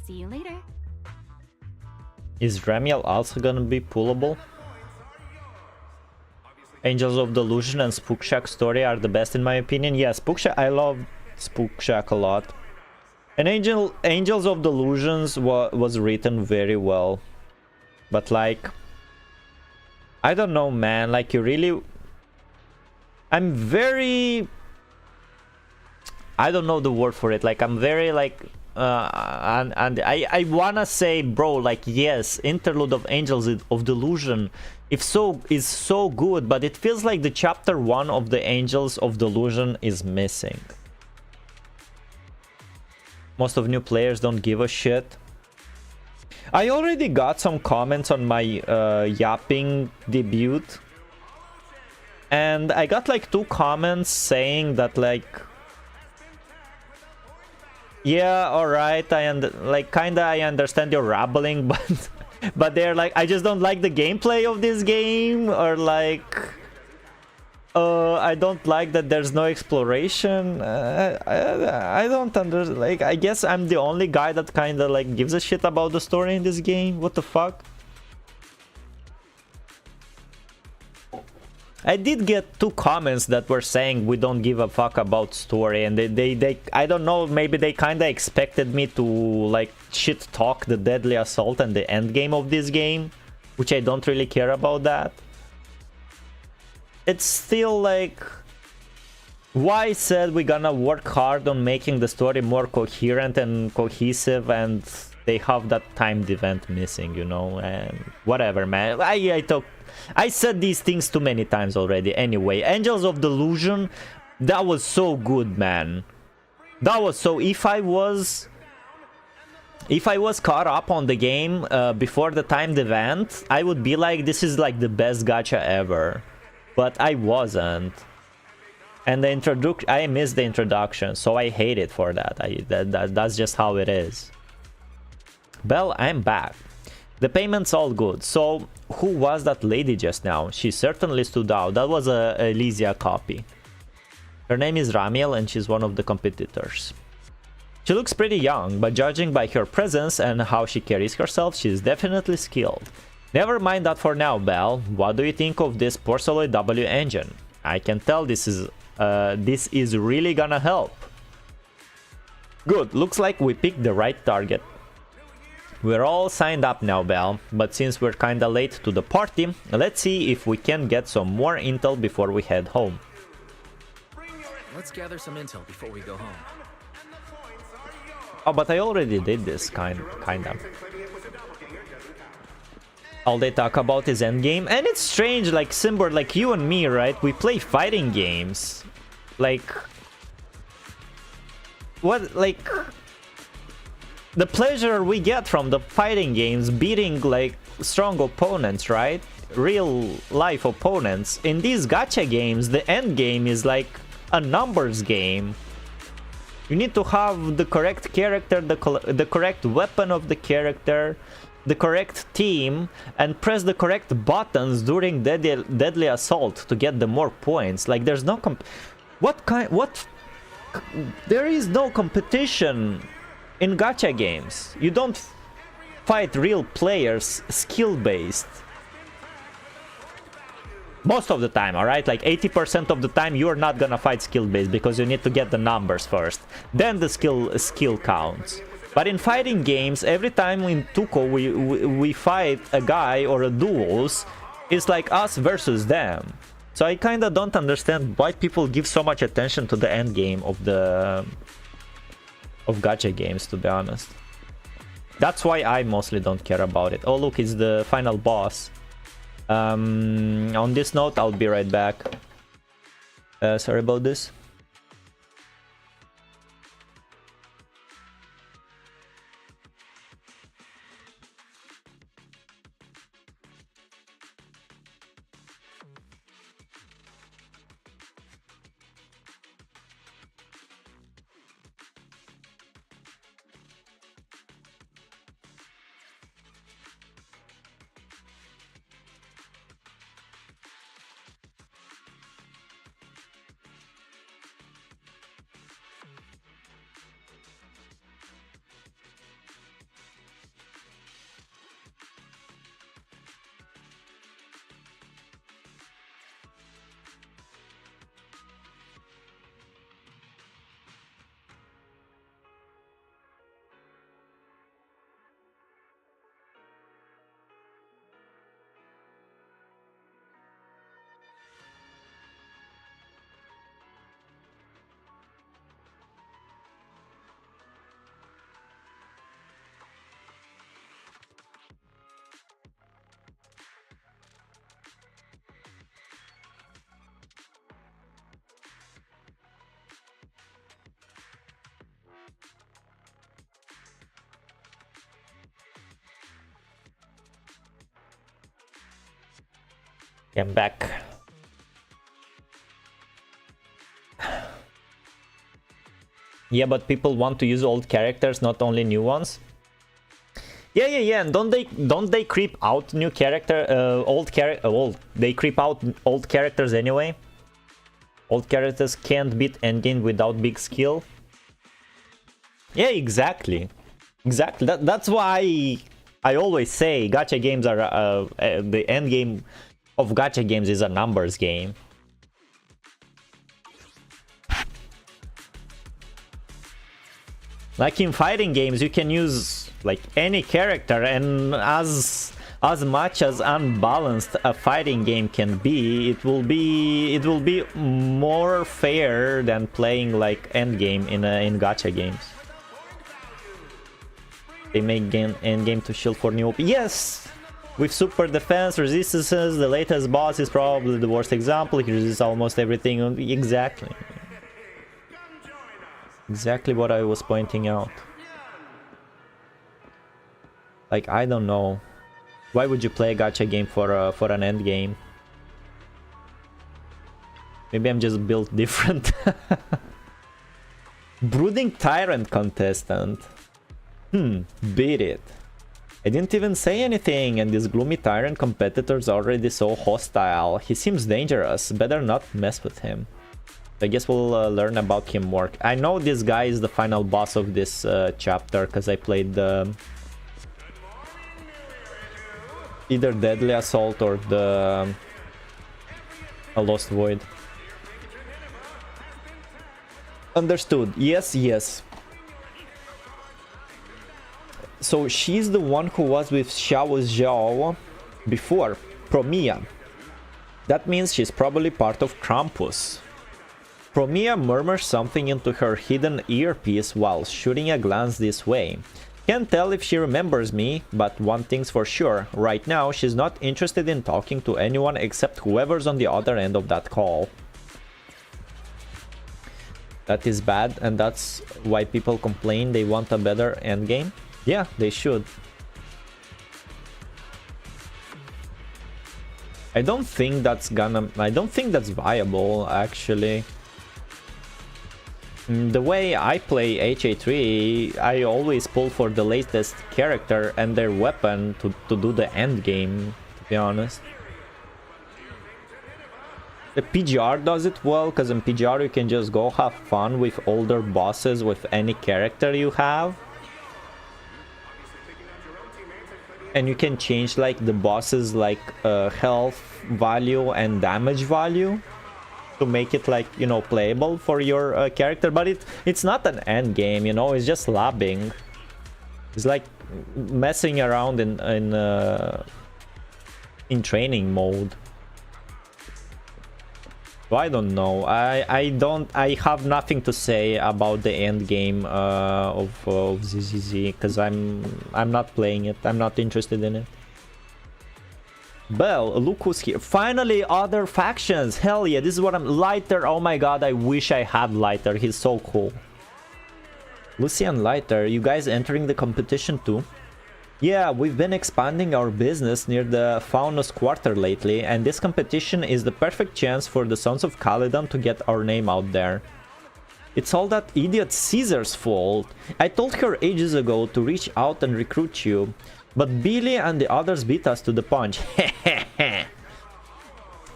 See you later. Is Ramiel also gonna be pullable? Angels of Delusion and Spook Shack story are the best in my opinion. Yeah, Spook Shack, I love Spook Shack a lot. And Angels of Delusions was written very well. But, like, I don't know, man. Like, you really... I'm very... I don't know the word for it. Like, I'm very, like... and I wanna say, bro, like, yes, Interlude of Angels of Delusion is so good, but it feels like the chapter 1 of the Angels of Delusion is missing. Most of new players don't give a shit. I already got some comments on my yapping debut, and I got like 2 comments saying that, like, yeah, alright, I understand your rambling, but they're like, I just don't like the gameplay of this game, or like, I don't like that there's no exploration. I don't understand. Like, I guess I'm the only guy that kind of like gives a shit about the story in this game. What the fuck? I did get 2 comments that were saying we don't give a fuck about story, and they I don't know, maybe they kind of expected me to like shit talk the Deadly Assault and the end game of this game, which I don't really care about that. It's still like, why said we're gonna work hard on making the story more coherent and cohesive, and they have that timed event missing, you know? And whatever, man. I said these things too many times already. Anyway, Angels of Delusion, that was so good, man. That was so... If I was caught up on the game before the timed event, I would be like, this is like the best gacha ever. But I wasn't. And I missed the introduction, so I hate it for that. That's just how it is. Belle, I'm back. The payment's all good. So, who was that lady just now? She certainly stood out. That was a Elysia copy. Her name is Ramiel, and she's one of the competitors. She looks pretty young, but judging by her presence and how she carries herself, she's definitely skilled. Never mind that for now, Belle. What do you think of this Porcelain W engine? I can tell this is really gonna help. Good, looks like we picked the right target. We're all signed up now, Belle, but since we're kinda late to the party, let's see if we can get some more intel before we head home. Let's gather some intel before we go home. Oh, but I already did this, kinda. All they talk about is endgame, and it's strange, like Simbor, like you and me, right? We play fighting games. Like... What, like... The pleasure we get from the fighting games, beating like strong opponents, right? Real life opponents. In these gacha games, the end game is like a numbers game. You need to have the correct character, the correct weapon of the character, the correct team, and press the correct buttons during Deadly Assault to get the more points. Like, there's no there is no competition in gacha games. You don't fight real players skill-based. Most of the time, alright? Like 80% of the time you're not gonna fight skill-based because you need to get the numbers first. Then the skill counts. But in fighting games, every time in Tuko we fight a guy or a duels, it's like us versus them. So I kinda don't understand why people give so much attention to the end game of gacha games, to be honest. That's why I mostly don't care about it. Oh look, it's the final boss. On this note, I'll be right back. Sorry about this. I'm back. Yeah, but people want to use old characters, not only new ones. Yeah. And don't they creep out new character, they creep out old characters anyway? Old characters can't beat endgame without big skill. Yeah, exactly. Exactly. That's why I always say gacha games are the end game of gacha games is a numbers game. Like in fighting games, you can use like any character, and as much as unbalanced a fighting game can be, it will be more fair than playing like end game in gacha games. They make end game to shield for new OP. Yes! With super defense, resistances, the latest boss is probably the worst example. He resists almost everything. Exactly. Exactly what I was pointing out. Like, I don't know. Why would you play a gacha game for an end game? Maybe I'm just built different. Brooding Tyrant contestant. Beat it. I didn't even say anything, and this gloomy tyrant competitor's already so hostile. He seems dangerous. Better not mess with him. I guess we'll learn about him more. I know this guy is the final boss of this chapter, because I played either Deadly Assault or the Lost Void. Understood. Yes, yes. So she's the one who was with Xiao Zhao before, Promia. That means she's probably part of Krampus. Promia murmurs something into her hidden earpiece while shooting a glance this way. Can't tell if she remembers me, but one thing's for sure, right now she's not interested in talking to anyone except whoever's on the other end of that call. That is bad, and that's why people complain they want a better endgame. Yeah, they should. I don't think that's viable, actually. The way I play HA3, I always pull for the latest character and their weapon to do the end game, to be honest. The PGR does it well, because in PGR you can just go have fun with older bosses with any character you have. And you can change like the boss's like health value and damage value to make it like, you know, playable for your character. But it's not an end game, you know, it's just labbing. It's like messing around in training mode. So I don't know. I have nothing to say about the end game of ZZZ, because I'm not playing it. I'm not interested in it. Belle, look who's here. Finally, other factions. Hell yeah, this is what I'm... Lighter, oh my god, I wish I had Lighter. He's so cool. Lucy and Lighter, you guys entering the competition too? Yeah, we've been expanding our business near the Faunus Quarter lately, and this competition is the perfect chance for the Sons of Khalidan to get our name out there. It's all that idiot Caesar's fault. I told her ages ago to reach out and recruit you, but Billy and the others beat us to the punch.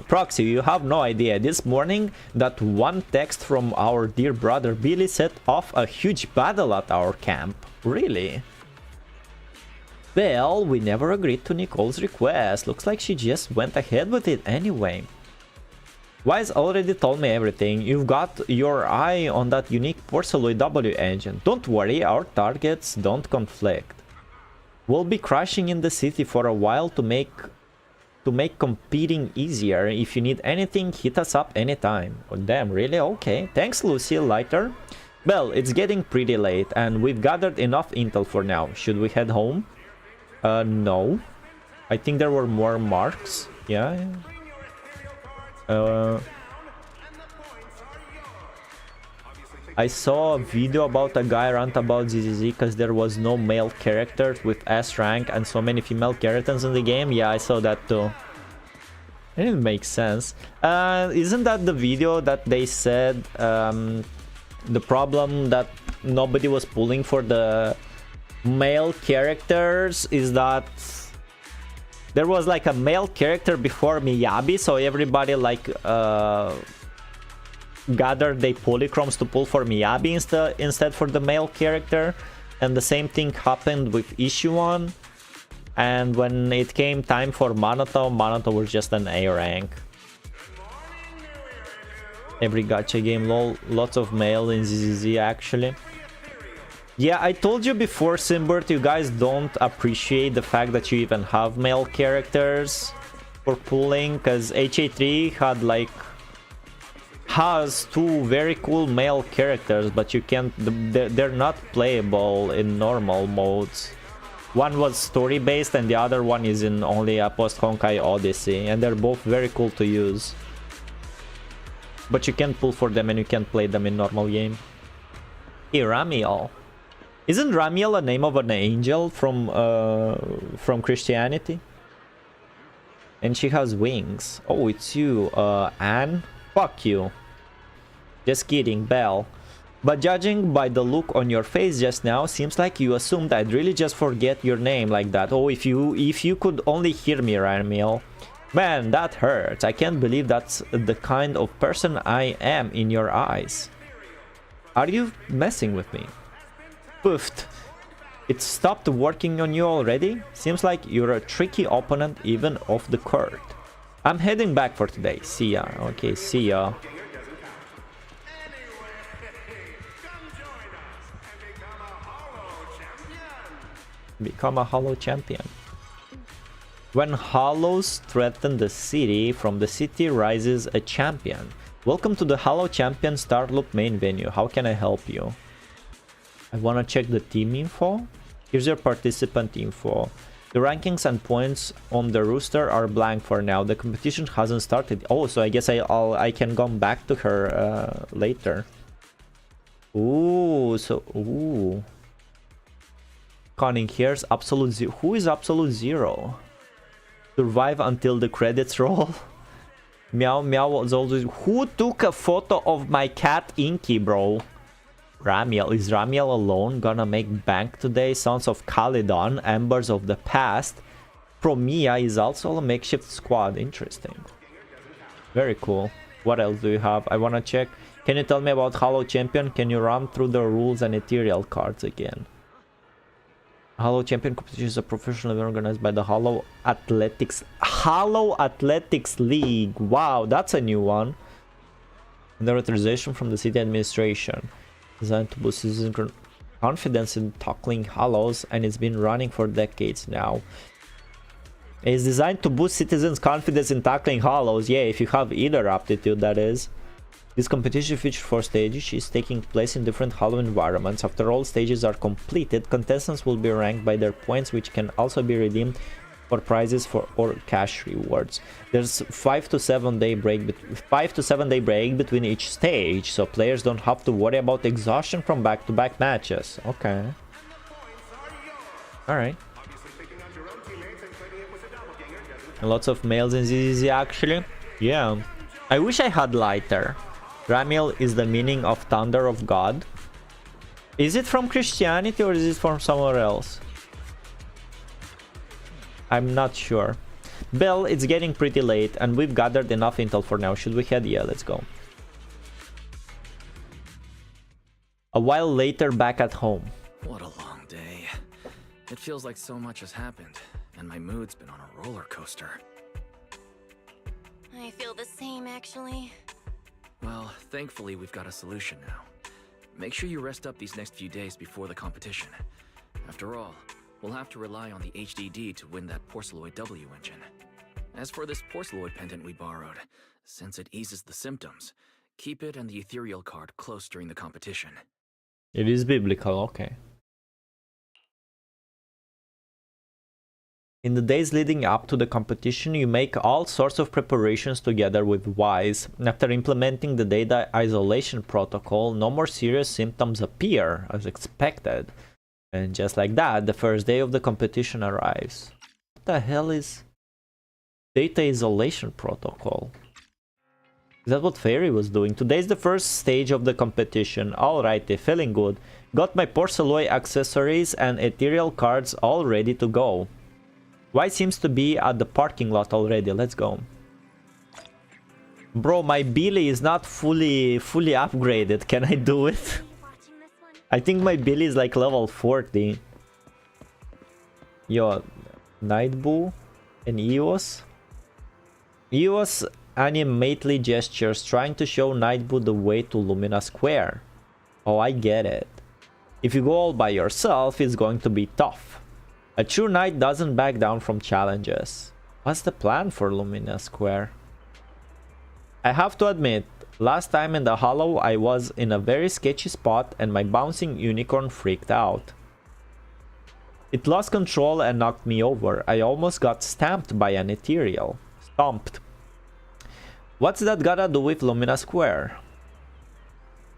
Proxy, you have no idea. This morning, that one text from our dear brother Billy set off a huge battle at our camp. Really? Well, we never agreed to Nicole's request. Looks like she just went ahead with it anyway. Wise already told me everything. You've got your eye on that unique Porceloid W engine. Don't worry, our targets don't conflict. We'll be crashing in the city for a while to make competing easier. If you need anything, hit us up anytime. Oh, damn, really? Okay. Thanks, Lucy. Lighter. Well, it's getting pretty late, and we've gathered enough intel for now. Should we head home? No. I think there were more marks. Yeah. I saw a video about a guy rant about ZZZ because there was no male characters with S rank and so many female characters in the game. Yeah, I saw that too. It didn't make sense. Isn't that the video that they said the problem that nobody was pulling for the male characters is that there was like a male character before Miyabi, so everybody like gathered the polychromes to pull for Miyabi instead for the male character. And the same thing happened with issue 1. And when it came time for Manato was just an A rank. Every gacha game, lol. Lots of male in ZZZ actually. Yeah, I told you before, Simbert, you guys don't appreciate the fact that you even have male characters for pulling, because HA3 had like has 2 very cool male characters, but you can't, they're not playable in normal modes. One was story based and the other one is in only a post Honkai Odyssey, and they're both very cool to use, but you can't pull for them and you can't play them in normal game. Hey, Ramiel. Isn't Ramiel a name of an angel from Christianity? And she has wings. Oh, it's you, Anne? Fuck you. Just kidding, Belle. But judging by the look on your face just now, seems like you assumed I'd really just forget your name like that. Oh, if you could only hear me, Ramiel. Man, that hurts. I can't believe that's the kind of person I am in your eyes. Are you messing with me? Poofed. It stopped working on you already? Seems like you're a tricky opponent even off the court. I'm heading back for today. See ya. Okay, see ya. Become a Hollow champion. When Hollows threaten the city, from the city rises a champion. Welcome to the Hollow Champion Starloop main venue. How can I help you? I want to check the team info. Here's your participant info. The rankings and points on the roster are blank for now. The competition hasn't started. Oh, so I guess I can come back to her later. Ooh, so ooh. Conning, here's Absolute Zero. Who is Absolute Zero? Survive until the credits roll. Meow Meow was always. Who took a photo of my cat Inky, bro? Ramiel. Is Ramiel alone gonna make bank today? Sons of Calydon, Embers of the Past. Promia is also a makeshift squad. Interesting. Very cool. What else do you have? I wanna check. Can you tell me about Hollow Champion? Can you run through the rules and ethereal cards again? Hollow Champion competition is a professional event organized by the Hollow Athletics League. Wow, that's a new one. And the authorization from the city administration. Designed to boost citizen confidence in tackling Hollows, and it's been running for decades now. It's designed to boost citizens' confidence in tackling Hollows. Yeah, if you have either aptitude, that is. This competition features 4 stages. Is taking place in different Hollow environments. After all stages are completed, contestants will be ranked by their points, which can also be redeemed for prizes or cash rewards. There's 5 to 7 day break between each stage, so players don't have to worry about exhaustion from back-to-back matches. Okay. All right. And lots of males in ZZZ actually. Yeah. I wish I had lighter. Ramiel is the meaning of Thunder of God. Is it from Christianity or is it from somewhere else? I'm not sure. Belle, it's getting pretty late and we've gathered enough intel for now. Should we head? Yeah, let's go. A while later, back at home. What a long day. It feels like so much has happened, and my mood's been on a roller coaster. I feel the same, actually. Well, thankfully we've got a solution now. Make sure you rest up these next few days before the competition. After all, we'll have to rely on the HDD to win that Porceloid W engine. As for this Porceloid pendant we borrowed, since it eases the symptoms, keep it and the ethereal card close during the competition. It is biblical, okay. In the days leading up to the competition, you make all sorts of preparations together with Wise. After implementing the data isolation protocol, no more serious symptoms appear, as expected. And just like that, the first day of the competition arrives. What the hell is data isolation protocol? Is that what Fairy was doing? Today's the first stage of the competition. Alrighty, feeling good. Got my Porceloid accessories and ethereal cards all ready to go. Why seems to be at the parking lot already. Let's go. Bro, my Billy is not fully upgraded. Can I do it? I think my Billy is like level 40. Yo, Nightboo and Eos. Eos animately gestures, trying to show Nightboo the way to Lumina Square. Oh, I get it. If you go all by yourself, it's going to be tough. A true knight doesn't back down from challenges. What's the plan for Lumina Square? I have to admit, last time in the Hollow I was in a very sketchy spot and my bouncing unicorn freaked out. It lost control and knocked me over. I almost got stamped by an ethereal. Stomped. What's that gotta do with Lumina Square?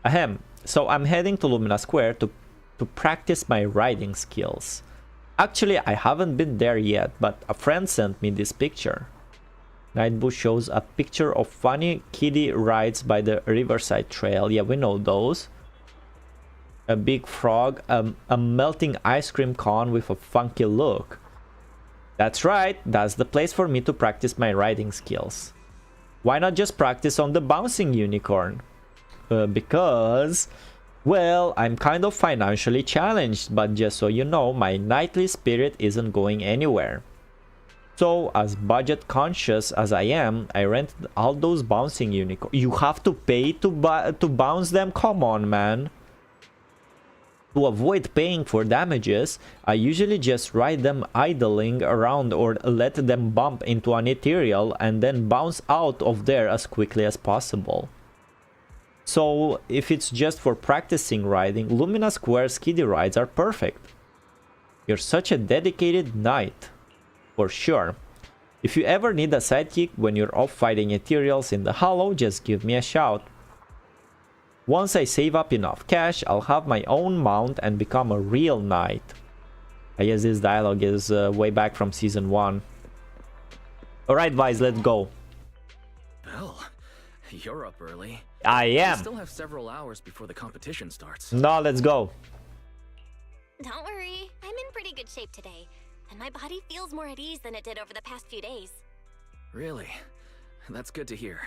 Ahem. So I'm heading to Lumina Square to practice my riding skills. Actually, I haven't been there yet, but a friend sent me this picture. Nightboo shows a picture of funny kiddie rides by the Riverside Trail. Yeah, we know those. A big frog, a melting ice cream cone with a funky look. That's right, that's the place for me to practice my riding skills. Why not just practice on the bouncing unicorn? Because, well, I'm kind of financially challenged, but just so you know, my knightly spirit isn't going anywhere. So, as budget conscious as I am, I rented all those bouncing unicorns. You have to pay to bounce them? Come on, man. To avoid paying for damages, I usually just ride them idling around or let them bump into an ethereal and then bounce out of there as quickly as possible. So, if it's just for practicing riding, Lumina Square's kiddie rides are perfect. You're such a dedicated knight. For sure. If you ever need a sidekick when you're off fighting ethereals in the Hollow, just give me a shout. Once I save up enough cash, I'll have my own mount and become a real knight. I guess this dialogue is way back from season 1. Alright, Vice, let's go. Belle, you're up early. I am. We still have several hours before the competition starts. No, let's go. Don't worry, I'm in pretty good shape today, and my body feels more at ease than it did over the past few days. Really? That's good to hear.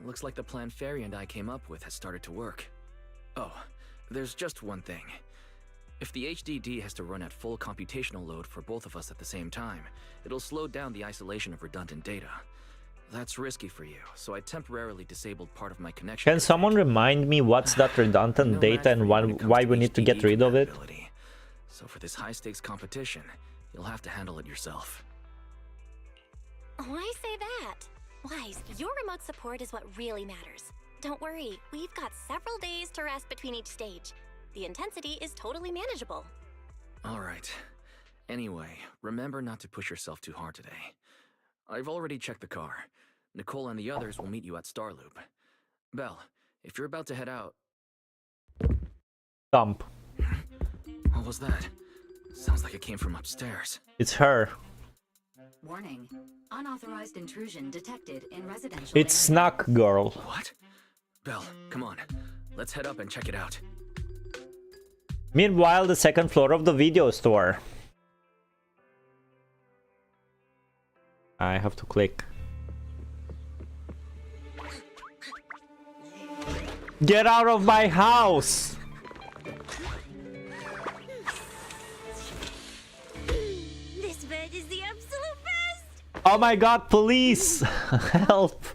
Looks like the plan Fairy and I came up with has started to work. Oh, there's just one thing. If the HDD has to run at full computational load for both of us at the same time, it'll slow down the isolation of redundant data. That's risky for you, so I temporarily disabled part of my connection. Can someone remind me what's that redundant data and why we need to get rid of it? So for this high-stakes competition, you'll have to handle it yourself. Why say that? Wise, your remote support is what really matters. Don't worry, we've got several days to rest between each stage. The intensity is totally manageable. Alright. Anyway, remember not to push yourself too hard today. I've already checked the car. Nicole and the others will meet you at Starloop. Belle, if you're about to head out... Thump. What was that? Sounds like it came from upstairs. It's her. Warning. Unauthorized intrusion detected in residential It's Snuck Girl. What? Belle, come on. Let's head up and check it out. Meanwhile, the second floor of the video store. I have to click. Get out of my house! This bed is the absolute best! Oh my god, police! Help!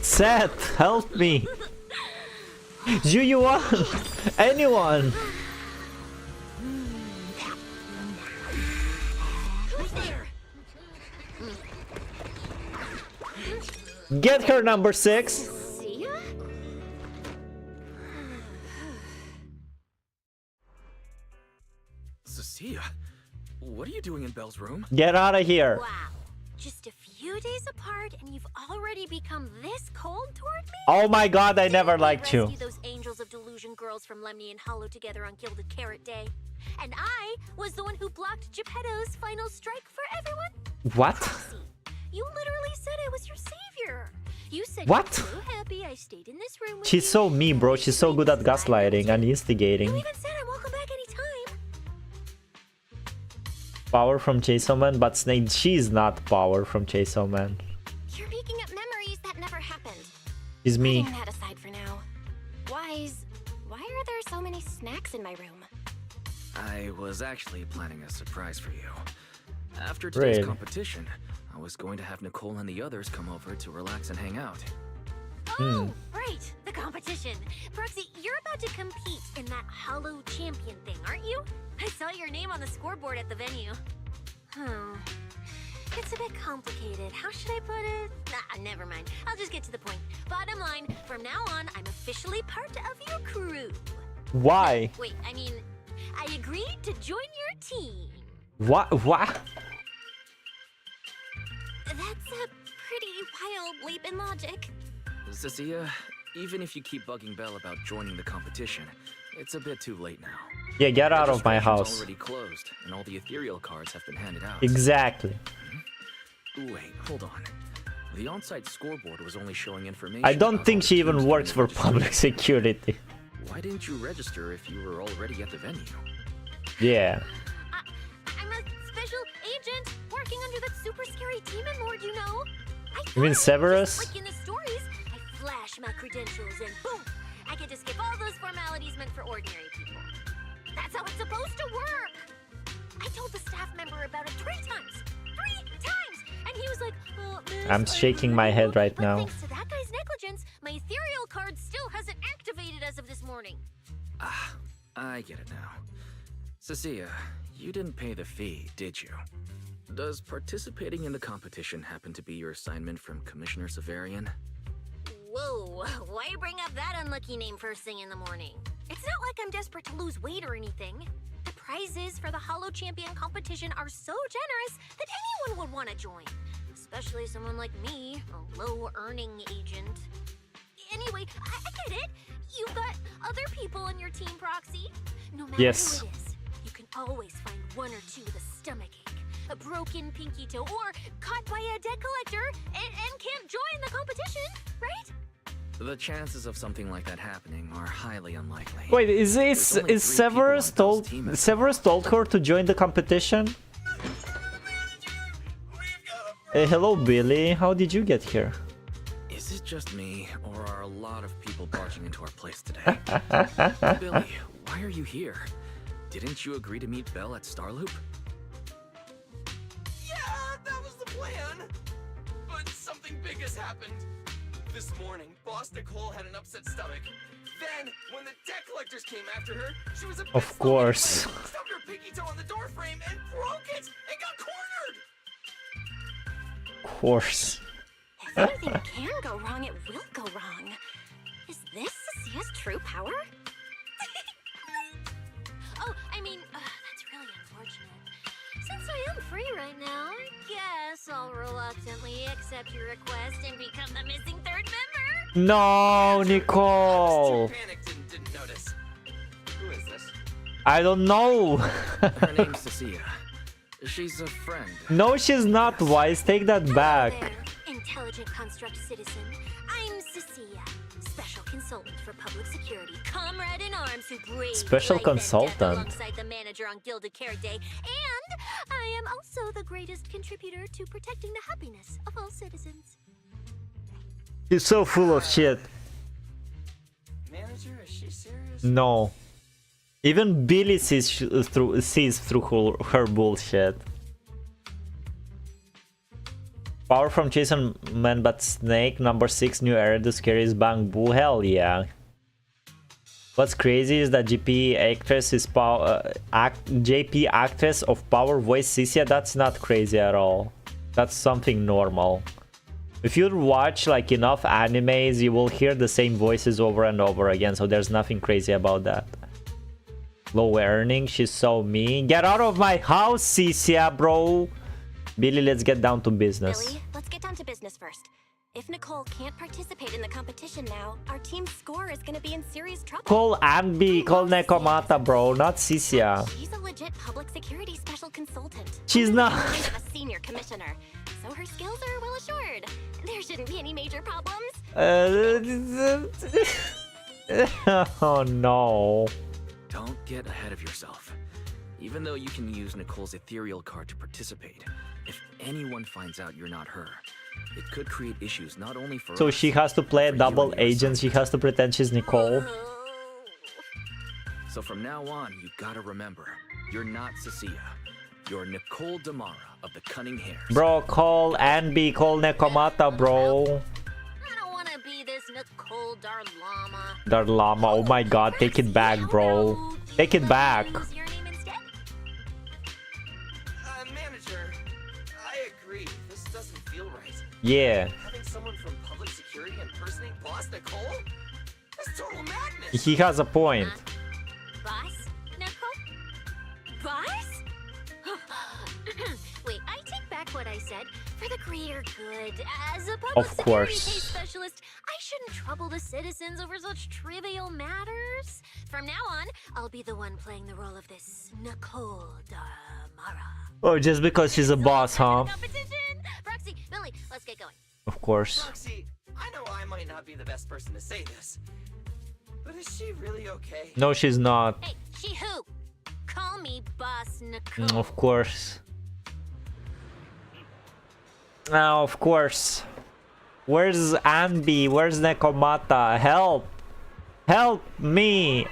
Seth, help me! Yuan! Anyone! Who's there? Get her, number 6! Cissia? Cissia? What are you doing in Belle's room? Get out of here! Wow. Just a few days apart and you've already become this cold toward me? Oh my god, I never liked you. Rescue those angels of Delusion girls from Lemny and Hollow together on Gilded Carrot Day. And I was the one who blocked Geppetto's final strike for everyone. What? You literally said I was your savior. You said What? you were so happy I stayed in this room with She's you, so me, bro. She's so good at gaslighting and You instigating. even said I'm welcome back anytime. Power from Chainsaw Man, but Snake, she's not power from Chainsaw Man. You're making up memories that never happened. She's me. Putting that aside for now. Why are there so many snacks in my room? I was actually planning a surprise for you. After today's Really? competition, I was going to have Nicole and the others come over to relax and hang out. Oh, right, the competition. Proxy, you're about to compete in that Hollow Champion thing, aren't you? I saw your name on the scoreboard at the venue. It's a bit complicated. How should I put it? Nah, never mind. I'll just get to the point. Bottom line, from now on, I'm officially part of your crew. Why? Wait, I mean, I agreed to join your team. What? What? That's a pretty wild leap in logic. Cissia, even if you keep bugging Belle about joining the competition, it's a bit too late now. Yeah, get out of my Registration's house. already closed, and all the ethereal cards have been handed out. Exactly. Wait, hold on. The on-site scoreboard was only showing information. I don't about think all the she even teams works being for public security. Why didn't you register if you were already at the venue? Yeah. I'm a special agent working under that super scary demon lord, you know. You mean Severus? Like in the stories, I flash my credentials and boom, I get to skip all those formalities meant for ordinary people. That's how it's supposed to work. I told the staff member about it 3 times. 3 times! And he was like, Miss, I'm shaking my head right but now. thanks to that guy's negligence, my ethereal card still hasn't activated as of this morning. Ah, I get it now. Cissia, you didn't pay the fee, did you? Does participating in the competition happen to be your assignment from Commissioner Severian? Whoa, why bring up that unlucky name first thing in the morning? It's not like I'm desperate to lose weight or anything. The prizes for the Hollow Champion competition are so generous that anyone would want to join. Especially someone like me, a low-earning agent. Anyway, I get it. You've got other people in your team, Proxy. No matter Yes. who it is, you can always find 1 or 2 with a stomachache, a broken pinky toe, or caught by a debt collector and can't join the competition, right? The chances of something like that happening are highly unlikely. Wait, is There's only 3 Severus people on Belle's told team at Severus told her to join the competition? Hello, Billy. How did you get here? Is it just me, or are a lot of people barging into our place today? Billy, why are you here? Didn't you agree to meet Belle at Starloop? Yeah, that was the plan. But something big has happened. This morning, Boss Nicole had an upset stomach. Then, when the debt collectors came after her, she was a bit Of course. sloppy, stubbed her pinky toe on the door frame and broke it and got cornered. Of course. If anything can go wrong, it will go wrong. Is this Cissia's true power? Oh, I mean, that's really unfortunate. Since I am free right now, I guess I'll reluctantly accept your request and become the missing 3rd member. No, Nicole. Panicked and didn't notice. Who is this? I don't know. Her name's Cissia. She's a friend. No, she's not wise. Take that back. Hello there, intelligent construct citizen. I'm Cissia, special consultant for public security, comrade in arms who braves Special life and death consultant. alongside the manager on Gilded Carrot Day, and I am also the greatest contributor to protecting the happiness of all citizens. She's so full of shit. Manager, is she serious? No. Even Billy sees through her bullshit. Power from Jason Man but Snake, number 6 new Eredus carries Banyue. Hell yeah. What's crazy is that JP actress is JP actress of Power voice Cissia. That's not crazy at all. That's something normal. If you watch like enough animes, you will hear the same voices over and over again, so there's nothing crazy about that. Low earning, she's so mean. Get out of my house, Cissia, bro. Billy, let's get down to business. Billy, let's get down to business first. If Nicole can't participate in the competition now, our team's score is gonna be in serious trouble. Call Anby, call Nekomata, bro, not Cissia. She's a legit public security special consultant. She's not. Kind of a senior commissioner, so her skills are well assured. There shouldn't be any major problems. Oh no. Don't get ahead of yourself. Even though you can use Nicole's ethereal card to participate, if anyone finds out you're not her, it could create issues not only for So us, she has to play a but for double you and your agent, she has to pretend she's Nicole. So from now on, you gotta remember, you're not Cissia. You're Nicole Damara of the Cunning Hairs. Bro, call Anby, call Nekomata, bro. I don't want to be this Nicole Darlama. Darlama, oh my god, take it back, bro. Take it back. Use your name instead? Manager, I agree. This doesn't feel right. Yeah, Having someone from public security impersonate Boss Nicole? That's total madness. he has a point. Boss? Nicole? Boss? Wait, I take back what I said. For the greater good, as a public Of security course. case specialist, I shouldn't trouble the citizens over such trivial matters. From now on, I'll be the one playing the role of this Nicole Damara. Oh, just because she's a boss, huh? Competition! Proxy, Billy, let's get going. Of course. Roxy, I know I might not be the best person to say this, but is she really okay? No, she's not. Hey, she who? Call me Boss Nicole. Of course. Now, of course. Where's Anby? Where's Nekomata? Help! Help me!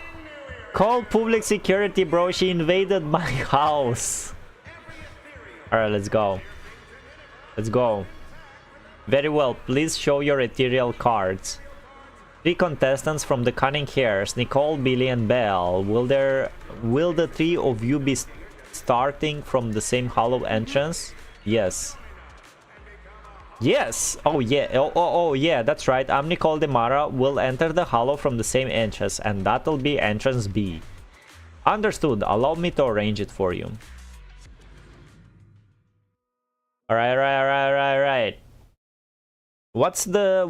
Call public security, bro. She invaded my house. Alright, let's go. Let's go. Very well. Please show your ethereal cards. 3 contestants from the Cunning Hairs, Nicole, Billy, and Belle. Will the 3 of you be starting from the same hollow entrance? Yes. Yes! Oh yeah, oh yeah, that's right. I'm Nicole Damara. Will enter the hollow from the same entrance, and that'll be entrance B. Understood. Allow me to arrange it for you. Alright. What's the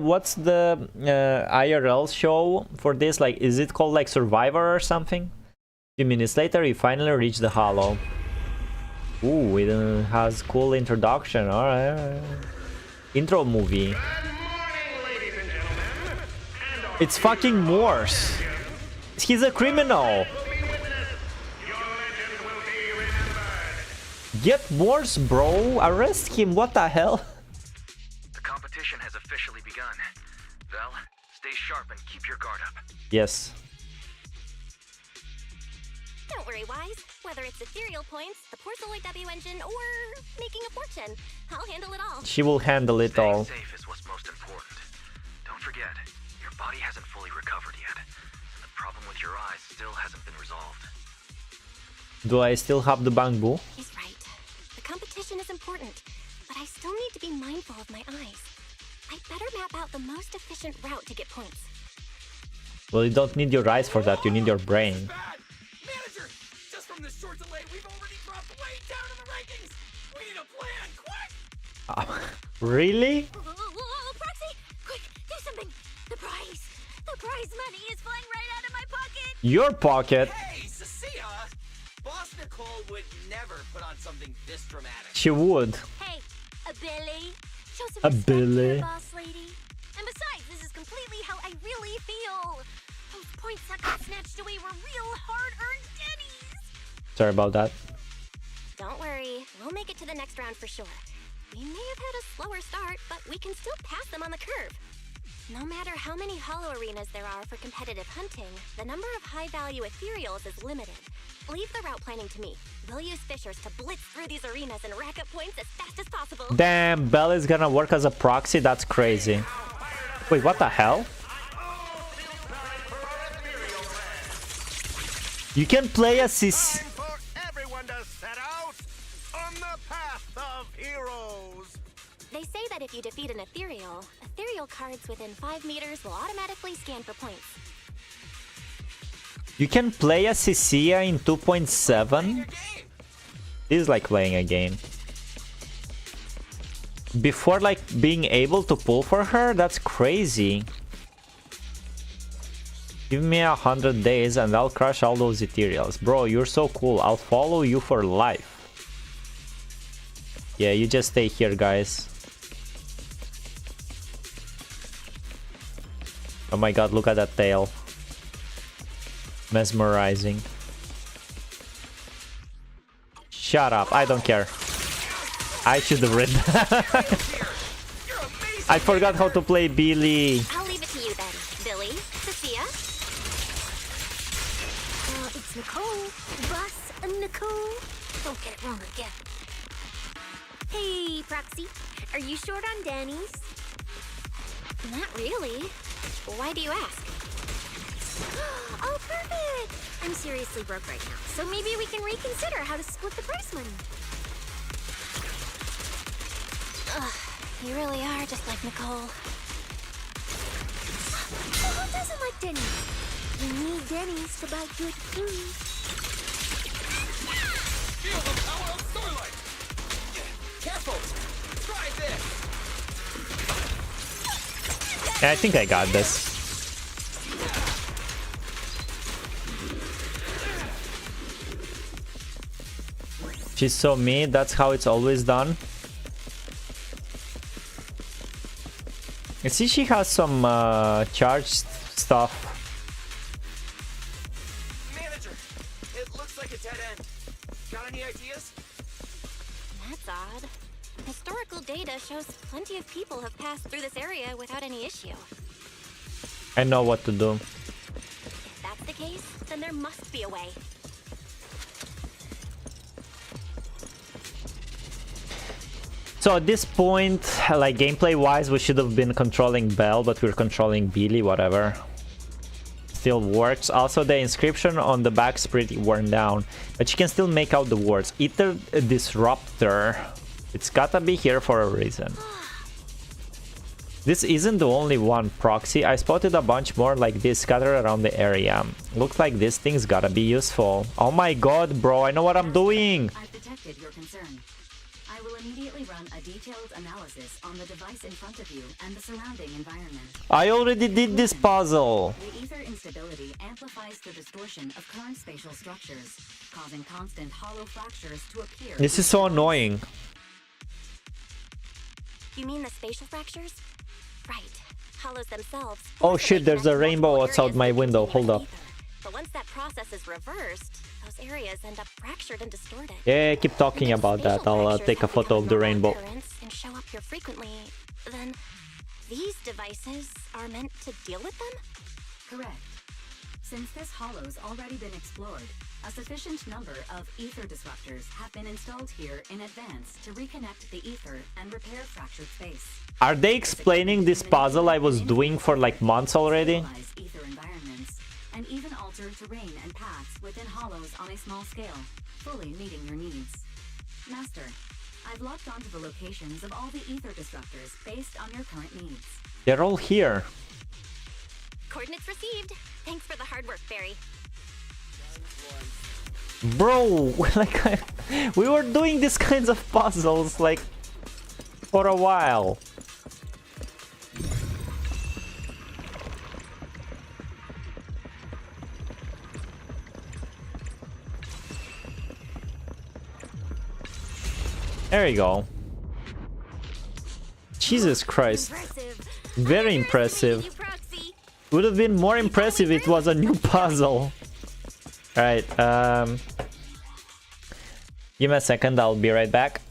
IRL show for this? Like, is it called like Survivor or something? A few minutes later, you finally reach the hollow. Ooh, it has cool introduction. Alright. Intro movie. It's fucking Morse. He's a criminal. Get Morse, bro. Arrest him. What the hell? The competition has officially begun. Val, stay sharp and keep your guard up. Yes. Don't worry, Wise. Whether it's ethereal points, the Porceloid W engine, or making a fortune, I'll handle it all. She will handle it all. Staying safe is what's most important. Don't forget, your body hasn't fully recovered yet. And the problem with your eyes still hasn't been resolved. Do I still have the bamboo? He's right. The competition is important, but I still need to be mindful of my eyes. I'd better map out the most efficient route to get points. Well, you don't need your eyes for that. You need your brain. Bad! Manager, just from this short delay, we've already dropped way down in the rankings. We need a plan, quick! Really? Proxy, quick, do something. The prize money is flying right out of my pocket. Your pocket. Hey, Cissia! Boss Nicole would never put on something this dramatic. She would. Hey, a Billy. Show some A respect Billy. here, boss lady. And besides, this is completely how I really feel. Those points that got snatched away were real hard-earned pennies. Sorry about that. Don't worry, we'll make it to the next round for sure. We may have had a slower start, but we can still pass them on the curve. No matter how many hollow arenas there are for competitive hunting, the number of high-value ethereals is limited. Leave the route planning to me. We'll use fishers to blitz through these arenas and rack up points as fast as possible. Damn, Belle is gonna work as a proxy? That's crazy. Wait, what the hell? You can play a Cissia. Everyone to set out on the path of heroes. They say that if you defeat an ethereal cards within 5 meters will automatically scan for points. You can play a Cissia in 2.7. This is like playing a game. before like being able to pull for her? That's crazy. Give me 100 days and I'll crush all those ethereals. Bro, you're so cool. I'll follow you for life. Yeah, you just stay here, guys. Oh my god, look at that tail. Mesmerizing. Shut up, I don't care. I should have read that. I forgot how to play Billy. I'll leave it to you then, Billy. Cissia? It's Nicole. Boss Nicole. Don't get it wrong again. Hey, Proxy. Are you short on Danny's? Not really. Why do you ask? Oh, perfect! I'm seriously broke right now, so maybe we can reconsider how to split the prize money. Ugh, you really are just like Nicole. Well, who doesn't like Denny's? You need Denny's to buy good food. Feel the power of starlight! Careful! Try this! I think I got this. She's so mean, that's how it's always done. I see she has some charged stuff. Manager, it looks like a dead end. Got any ideas? That's odd. Historical data shows plenty of people have passed through this area without any issue. I know what to do. If that's the case, then there must be a way. So at this point, like gameplay wise, we should have been controlling Belle, but we're controlling Billy, whatever. Still works. Also, the inscription on the back is pretty worn down, but you can still make out the words. Ether Disruptor. It's gotta be here for a reason. This isn't the only one, Proxy. I spotted a bunch more like this scattered around the area. Looks like this thing's gotta be useful. Oh my god, bro, I know what I'm doing! I've detected your concern. I will immediately run a detailed analysis on the device in front of you and the surrounding environment. I already did this puzzle! The ether instability amplifies the distortion of current spatial structures, causing constant hollow fractures to appear. This is so annoying. You mean the spatial fractures? Right. Hollows themselves. Oh shit, there's a rainbow outside my window. Hold up. But once that process is reversed, those areas end up fractured and distorted. Yeah, keep talking about that. I'll take a photo of the rainbow. And show up here frequently. Then these devices are meant to deal with them? Correct. Since this hollow's already been explored, a sufficient number of ether disruptors have been installed here in advance to reconnect the ether and repair fractured space. Are they explaining this puzzle I was doing for like months already? Ether environments, and even alter terrain and paths within hollows on a small scale, fully meeting your needs. Master, I've locked onto the locations of all the ether disruptors based on your current needs. They're all here. Coordinates received. Thanks for the hard work, Barry. Bro, like we were doing these kinds of puzzles like for a while. There you go. Jesus Christ. Very impressive. Would have been more impressive if it was a new puzzle. Alright, give me a second, I'll be right back.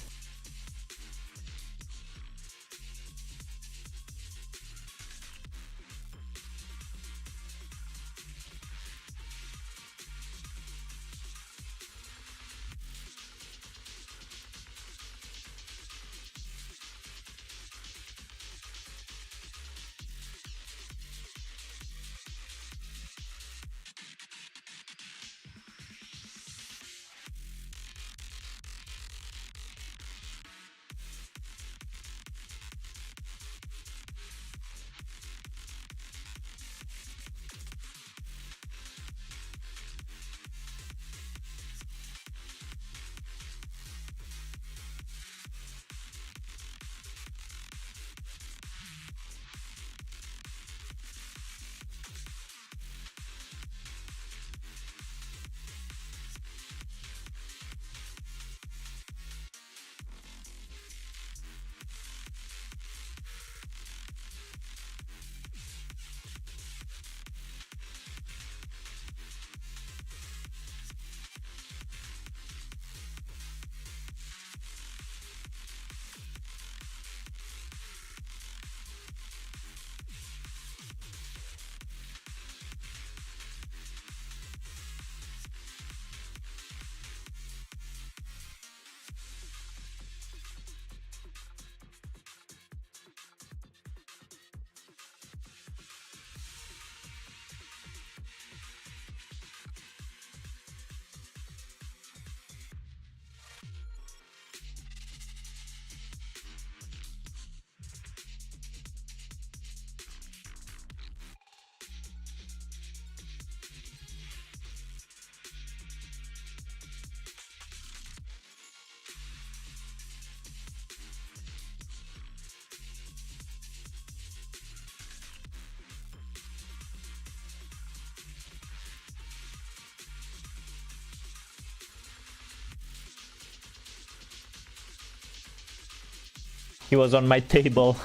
He was on my table.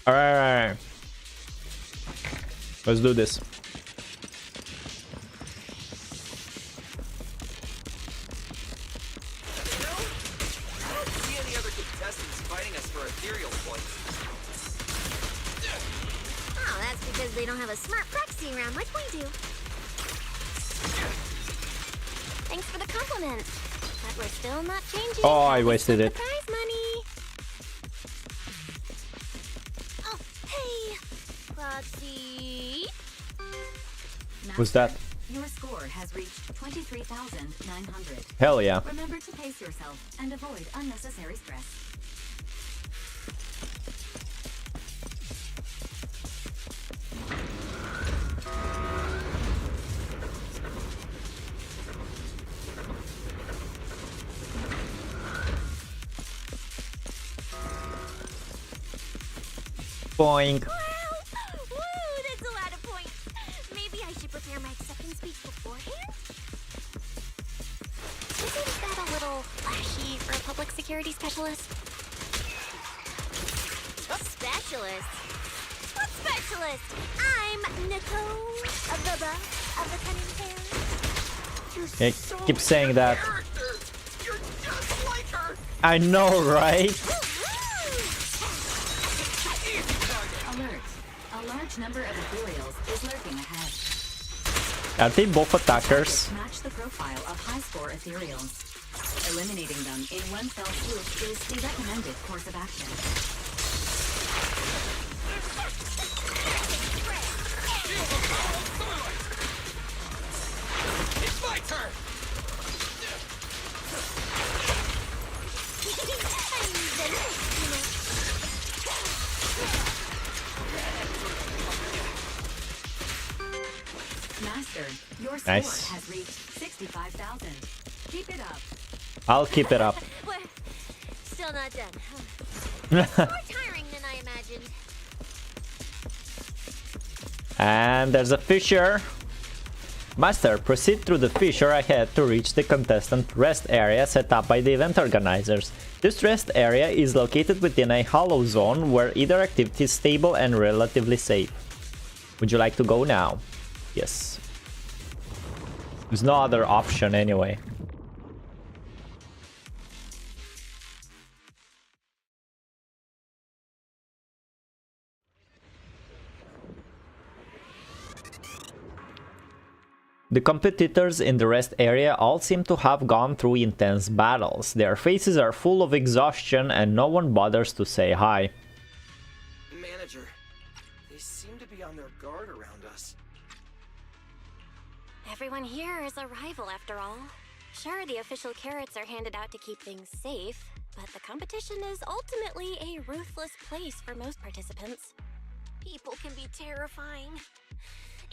Alright. Let's do this. Because they don't have a smart proxy around like we do. Thanks for the compliment. But we're still not changing. Oh, I wasted it. Prize money. Oh, hey, proxy. What's that? Your score has reached 23,900. Hell yeah. Remember to pace yourself and avoid unnecessary stress. Boing. Wow! Woo, that's a lot of points. Maybe I should prepare my acceptance speech beforehand? Isn't that a little flashy for a public security specialist? Specialist? What specialist? I'm Nicole, of the Cunning Pair. I keep saying that. You're just like her. I know, right? Alert. A large number of ethereals is lurking ahead. Are they both attackers? Match the profile of high-score ethereals. Eliminating them in one fell swoop is the recommended course of action. It's my turn. Master, your score Nice. has reached 65,000. Keep it up. I'll keep it up. We're still not done. It's more tiring than I imagined. And there's a fissure. Master, proceed through the fissure ahead to reach the contestant rest area set up by the event organizers. This rest area is located within a hollow zone where either activity is stable and relatively safe. Would you like to go now? Yes. There's no other option anyway. The competitors in the rest area all seem to have gone through intense battles. Their faces are full of exhaustion and no one bothers to say hi. Manager, they seem to be on their guard around us. Everyone here is a rival after all. Sure, the official carrots are handed out to keep things safe, but the competition is ultimately a ruthless place for most participants. People can be terrifying.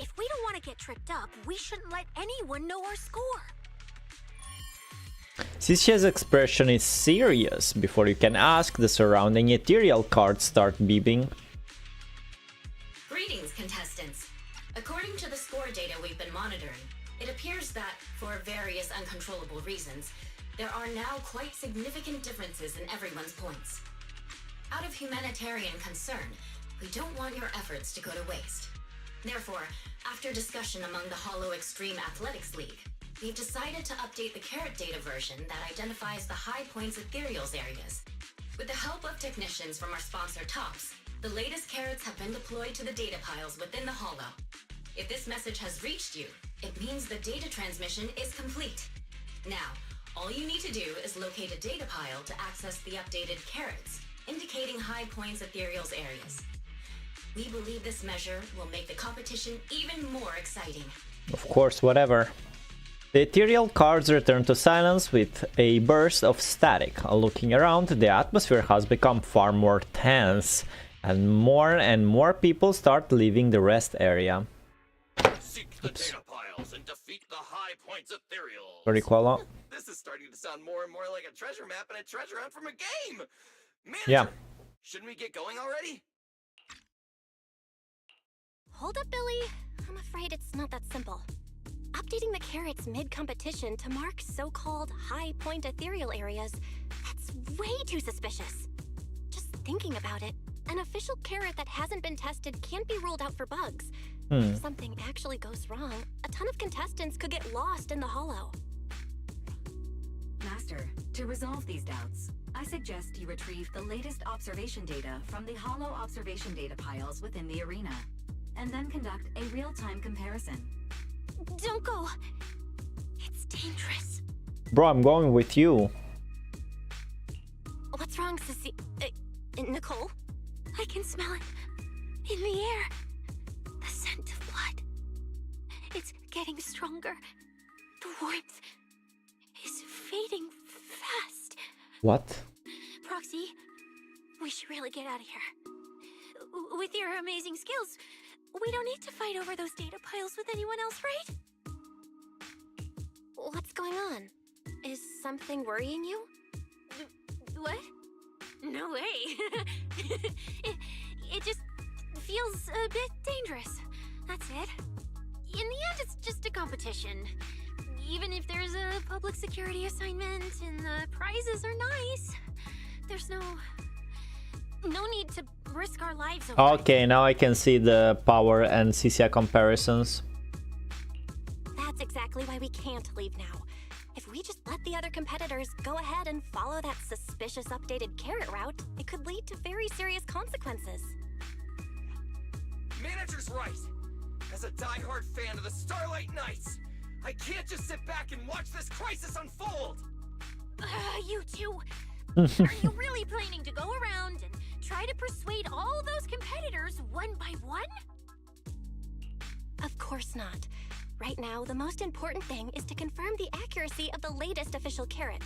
If we don't want to get tripped up, we shouldn't let anyone know our score. Cissia's expression is serious. Before you can ask, the surrounding ethereal cards start beeping. Greetings, contestants. According to the score data we've been monitoring, it appears that, for various uncontrollable reasons, there are now quite significant differences in everyone's points. Out of humanitarian concern, we don't want your efforts to go to waste. Therefore, after discussion among the Hollow Extreme Athletics League, we've decided to update the carrot data version that identifies the high points ethereals areas. With the help of technicians from our sponsor TOPS, the latest carrots have been deployed to the data piles within the Hollow. If this message has reached you, it means the data transmission is complete. Now, all you need to do is locate a data pile to access the updated carrots, indicating high points ethereals areas. We believe this measure will make the competition even more exciting. Of course, whatever. The ethereal cards return to silence with a burst of static. Looking around, the atmosphere has become far more tense, and more people start leaving the rest area. Seek the data piles and defeat the high points ethereals. Very cool. This is starting to sound more and more like a treasure map and a treasure hunt from a game. Manager, Yeah. Shouldn't we get going already? Hold up, Billy. I'm afraid it's not that simple. Updating the carrots mid-competition to mark so-called high-point ethereal areas, that's That's way too suspicious. Just thinking about it, an official carrot that hasn't been tested can't be ruled out for bugs. If something actually goes wrong, a ton of contestants could get lost in the hollow. Master, to resolve these doubts, I suggest you retrieve the latest observation data from the hollow observation data piles within the arena, and then conduct a real-time comparison. Don't go. It's dangerous. Bro, I'm going with you. What's wrong, Cissia? Nicole? I can smell it. In the air. The scent of blood. It's getting stronger. The warmth is fading fast. What? Proxy, we should really get out of here. With your amazing skills, we don't need to fight over those data piles with anyone else, right? What's going on? Is something worrying you? What? No way. it just feels a bit dangerous. That's it. In the end, it's just a competition. Even if there's a public security assignment and the prizes are nice, there's no need to risk our lives over Okay, now I can see the power and Cissia comparisons. That's exactly why we can't leave now. If we just let the other competitors go ahead and follow that suspicious updated carrot route, it could lead to very serious consequences. Manager's right. As a diehard fan of the Starlight Knights, I can't just sit back and watch this crisis unfold! You two! Are you really planning to go around and try to persuade all those competitors one by one? Of course not. Right now, the most important thing is to confirm the accuracy of the latest official carrot.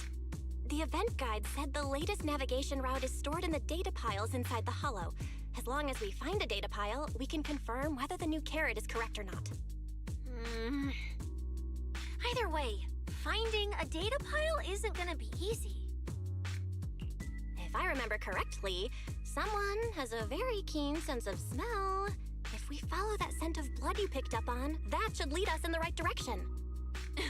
The event guide said the latest navigation route is stored in the data piles inside the hollow. As long as we find a data pile, we can confirm whether the new carrot is correct or not. Either way, finding a data pile isn't gonna be easy. If I remember correctly, someone has a very keen sense of smell. If we follow that scent of blood you picked up on, that should lead us in the right direction.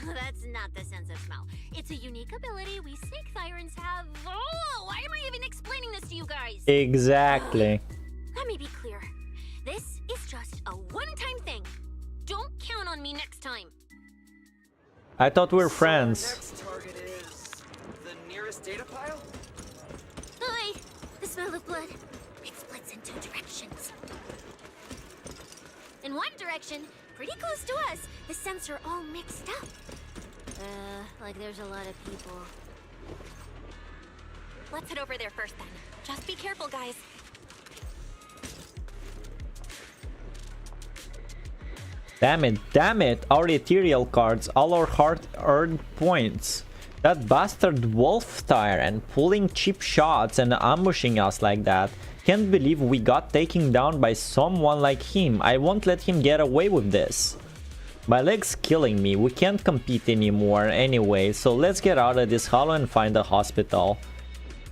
That's not the sense of smell. It's a unique ability we snake sirens have. Oh, why am I even explaining this to you guys? Exactly. Let me be clear. This is just a one-time thing. Don't count on me next time. I thought we were So friends. our next target is the nearest data pile? Hi! The smell of blood. It splits in two directions. In one direction, pretty close to us, the scents are all mixed up. Like there's a lot of people. Let's head over there first then. Just be careful, guys. Damn it, our ethereal cards, all our hard-earned points. That bastard wolf tyrant pulling cheap shots and ambushing us like that. Can't believe we got taken down by someone like him. I won't let him get away with this. My leg's killing me, we can't compete anymore anyway, so let's get out of this hollow and find a hospital.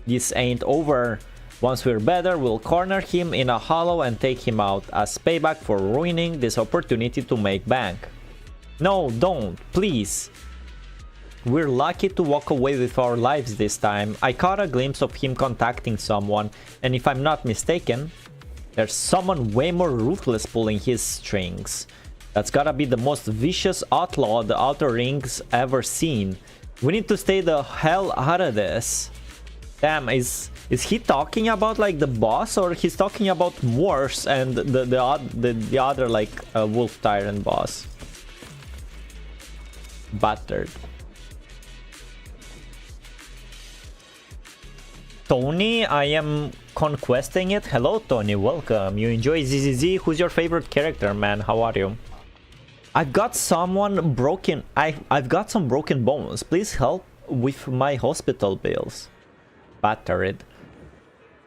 This ain't over. Once we're better, we'll corner him in a hollow and take him out as payback for ruining this opportunity to make bank. No, don't, please. We're lucky to walk away with our lives this time. I caught a glimpse of him contacting someone, and if I'm not mistaken, there's someone way more ruthless pulling his strings. That's gotta be the most vicious outlaw the Outer Ring's ever seen. We need to stay the hell out of this. Damn, is he talking about like the boss, or he's talking about Morse and the other like wolf tyrant boss? Battered. Tony, I am conquesting it. Hello Tony, welcome. You enjoy ZZZ? Who's your favorite character, man? How are you? I've got someone broken. I've got some broken bones. Please help with my hospital bills. Battered.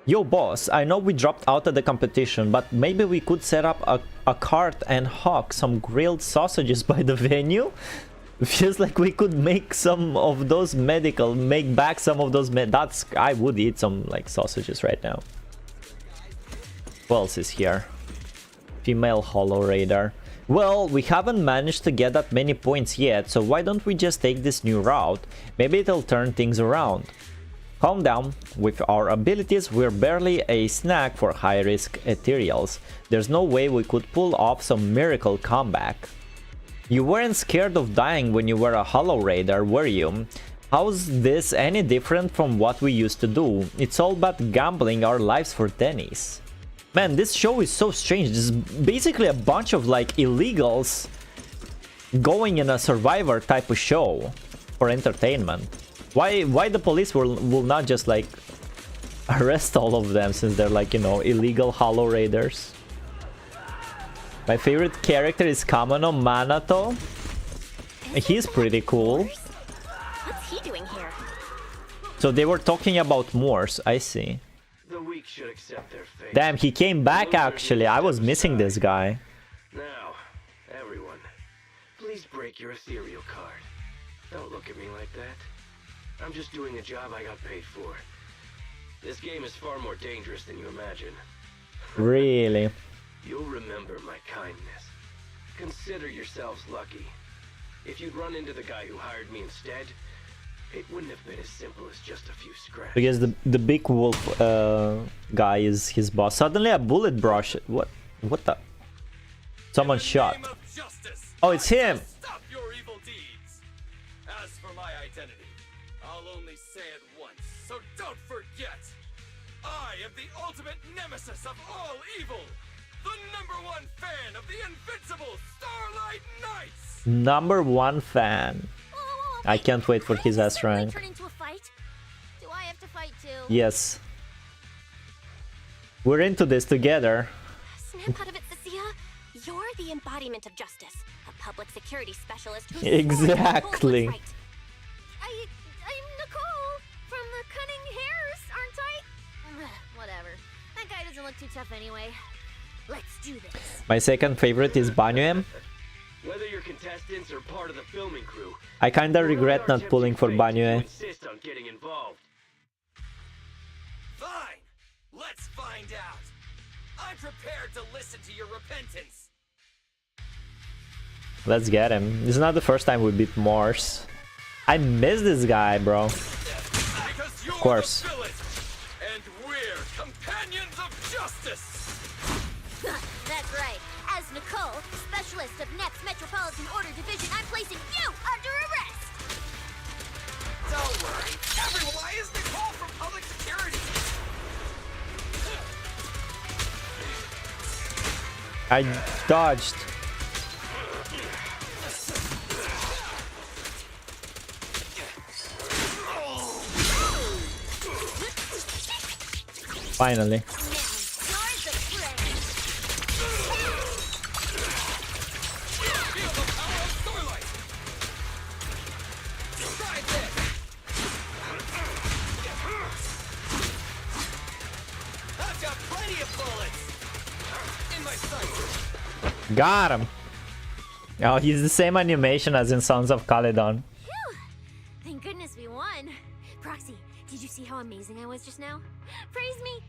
Yo boss, I know we dropped out of the competition, but maybe we could set up a cart and hawk some grilled sausages by the venue? Feels like we could make some of those make back some of those I would eat some like sausages right now. Who else is here? Female Hollow Radar. Well, we haven't managed to get that many points yet, so why don't we just take this new route? Maybe it'll turn things around. Calm down. With our abilities, we're barely a snack for high-risk ethereals. There's no way we could pull off some miracle comeback. You weren't scared of dying when you were a Hollow Raider, were you? How's this any different from what we used to do? It's all about gambling our lives for tennies. Man, this show is so strange. This is basically a bunch of like illegals going in a Survivor type of show for entertainment. Why the police will not just like arrest all of them, since they're like, you know, illegal Hollow Raiders? My favorite character is Kamano Manato. He's pretty cool. What's he doing here? So they were talking about Moors, I see. The weak should accept their fate. Damn, he came back actually. I was missing this guy. Now, everyone, please break your ethereal card. Don't look at me like that. I'm just doing a job I got paid for. This game is far more dangerous than you imagine. Really? You'll remember my kindness. Consider yourselves lucky. If you'd run into the guy who hired me instead, it wouldn't have been as simple as just a few scraps. Because the big wolf guy is his boss. Suddenly a bullet brush. What the? Someone shot. Oh, it's him. Stop your evil deeds. As for my identity, I'll only say it once, so don't forget. I am the ultimate nemesis of all evil. The #1 fan of the invincible Starlight Knights. #1 fan. I can't wait for his S rank. Turn into a fight? Do I have to fight too? Yes. We're into this together. Snap out of it, Cissia. You're the embodiment of justice, a public security specialist who's Exactly. right. I'm Nicole from the Cunning Hairs, aren't I? Whatever. That guy doesn't look too tough anyway. Let's do this. My second favorite is Banyue. Whether your contestants are part of the filming crew, I kinda regret not pulling for Banyue. insist on getting involved. Fine. Let's find out. I'm prepared to listen to your repentance. Let's get him. This is not the first time we beat Morse. I miss this guy, bro. Because you're Of course. the villain, and we're companions of justice. That's right. As Nicole, specialist of NEP's Metropolitan Order Division, I'm placing you under arrest. Don't worry. Everyone, why is Nicole from public security? I dodged. Finally. Got him. Oh, he's the same animation as in Sons of Caledon. Phew. Thank goodness we won. Proxy, did you see how amazing I was just now? Praise me.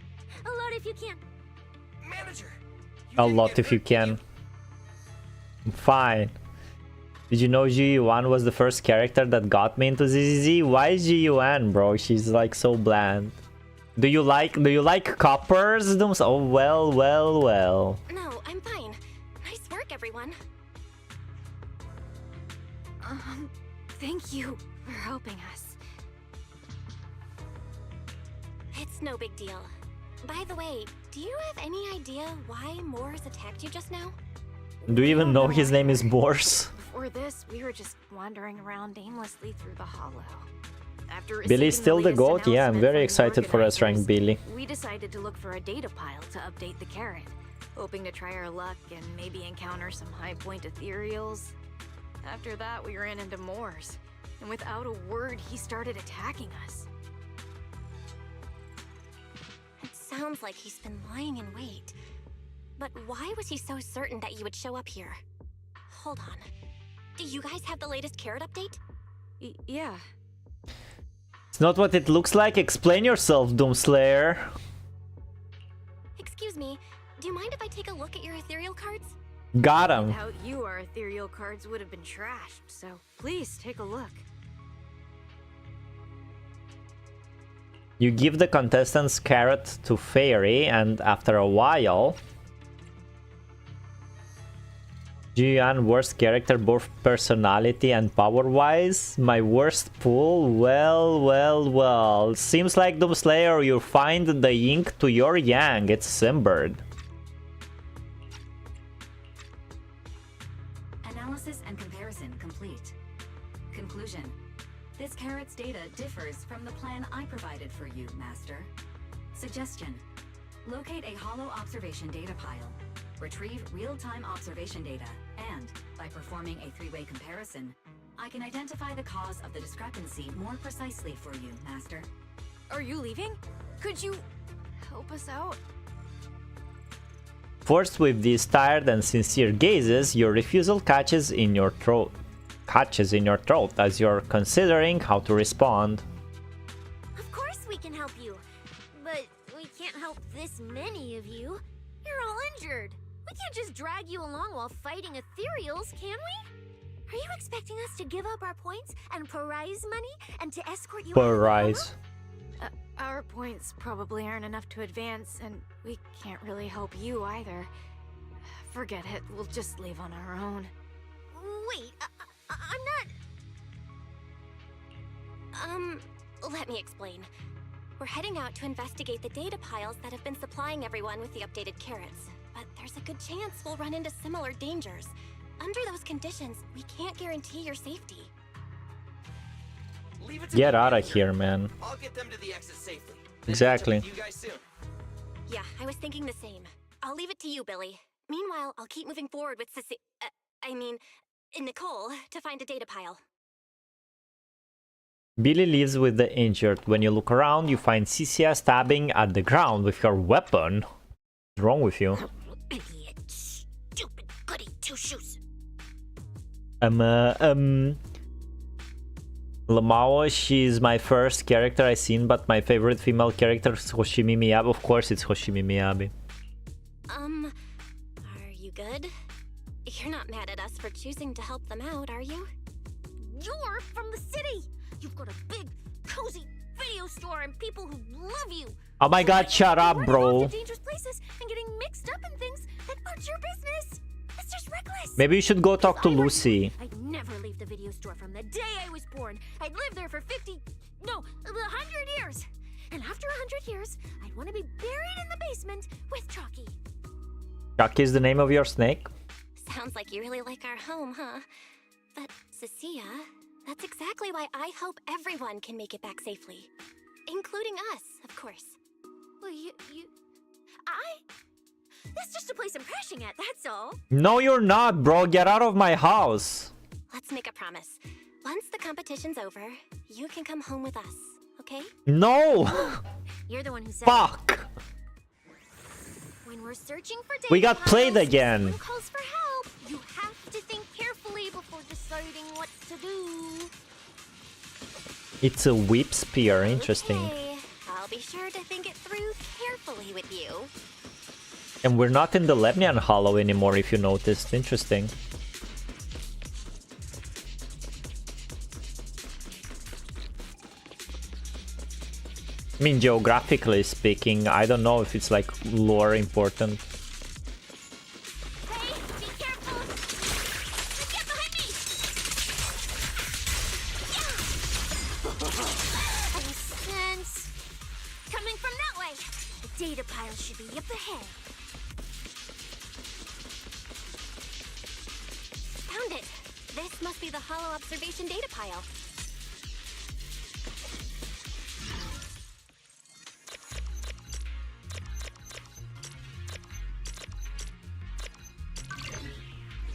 A lot if you can. Manager. A lot if you can. Fine. Did you know Ji-Yuan was the first character that got me into ZZZ? Why Ji-Yuan, bro? She's like so bland. Do you like coppers? Oh well. No, I'm fine. Nice work, everyone. Thank you for helping us. It's no big deal. By the way, do you have any idea why Moors attacked you just now? Do you even know his name is Morse? Before this, we were just wandering around aimlessly through the hollow. After Billy's still the GOAT? Yeah, I'm very excited for S rank Billy. We decided to look for a data pile to update the carrot, hoping to try our luck and maybe encounter some high point ethereals. After that, we ran into Moors, and without a word, he started attacking us. It sounds like he's been lying in wait. But why was he so certain that you would show up here? Hold on. Do you guys have the latest carrot update? Yeah. It's not what it looks like. Explain yourself, Doomslayer. Excuse me, do you mind if I take a look at your ethereal cards? Got him. Without you, our ethereal cards would have been trashed, so please take a look. You give the contestant's carrot to Fairy, and after a while... Jian, worst character, both personality and power-wise. My worst pull? Well. Seems like Doomslayer, you find the yin to your yang. It's simbered. Analysis and comparison complete. Conclusion. This carrot's data differs from the plan I provided for you, Master. Suggestion. Locate a hollow observation data pile. Retrieve real-time observation data, and, by performing a three-way comparison, I can identify the cause of the discrepancy more precisely for you, Master. Are you leaving? Could you help us out? Forced with these tired and sincere gazes, your refusal catches in your throat as you're considering how to respond. Of course we can help you, but we can't help this many of you. You're all injured. We can't just drag you along while fighting ethereals, can we? Are you expecting us to give up our points and prize money and to escort you? Prize. Our points probably aren't enough to advance, and we can't really help you either. Forget it. We'll just leave on our own. Wait, I'm not... Let me explain. We're heading out to investigate the data piles that have been supplying everyone with the updated carrots. But there's a good chance we'll run into similar dangers. Under those conditions, we can't guarantee your safety. Get out of here, man. I'll get them to the exit safely. Exactly. You guys soon. Yeah, I was thinking the same. I'll leave it to you, Billy. Meanwhile, I'll keep moving forward with Nicole to find a data pile. Billy leaves with the injured. When you look around, you find Cissia stabbing at the ground with her weapon. What's wrong with you? Idiot, stupid goody two-shoes. Lamao, she's my first character I've seen, but my favorite female character is Hoshimi Miyabi. Of course it's Hoshimi Miyabi. Are you good? You're not mad at us for choosing to help them out, are you? You're from the city. You've got a big, cozy video store and people who love you. Oh my god, shut up, bro. Running off to dangerous places and getting mixed up in things that aren't your business. It's just reckless. Maybe you should go talk to Lucy. I'd never leave the video store from the day I was born. I'd live there for 100 years. And after 100 years, I'd want to be buried in the basement with Chalky. Chuck is the name of your snake? Sounds like you really like our home, huh? But, Cissia, that's exactly why I hope everyone can make it back safely. Including us, of course. Well, that's just a place I'm crashing at, that's all. No, you're not, bro. Get out of my house. Let's make a promise. Once the competition's over, you can come home with us, okay? No! You're the one who said Fuck! When we're searching for data We got played piles, again. when calls for help, you have to think carefully before deciding what to do. It's a whip spear. Interesting. Okay, I'll be sure to think it through carefully with you. And we're not in the Lemnian Hollow anymore, if you noticed. Interesting. I mean, geographically speaking, I don't know if it's like lore important. Hey, be careful! Get behind me! I sense coming from that way. The data pile should be up ahead. Found it. This must be the hollow observation data pile.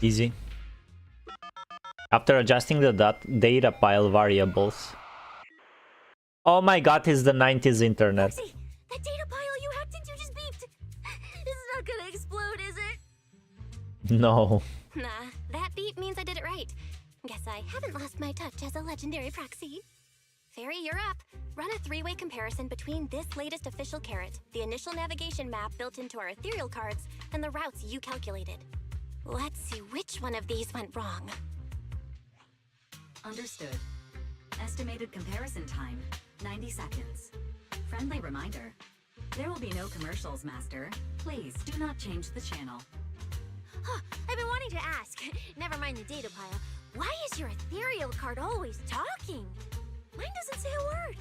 Easy. After adjusting the data pile variables. Oh my god, it's the 90s internet. Foxy, that data pile you hacked into just beeped. It's not gonna explode, is it? No. Nah, that beep means I did it right. Guess I haven't lost my touch as a legendary proxy. Fairy, you're up. Run a three-way comparison between this latest official carrot, the initial navigation map built into our ethereal cards, and the routes you calculated. Let's see which one of these went wrong. Understood. Estimated comparison time, 90 seconds. Friendly reminder. There will be no commercials, Master. Please do not change the channel. Huh, I've been wanting to ask. Never mind the data pile. Why is your ethereal card always talking? Mine doesn't say a word.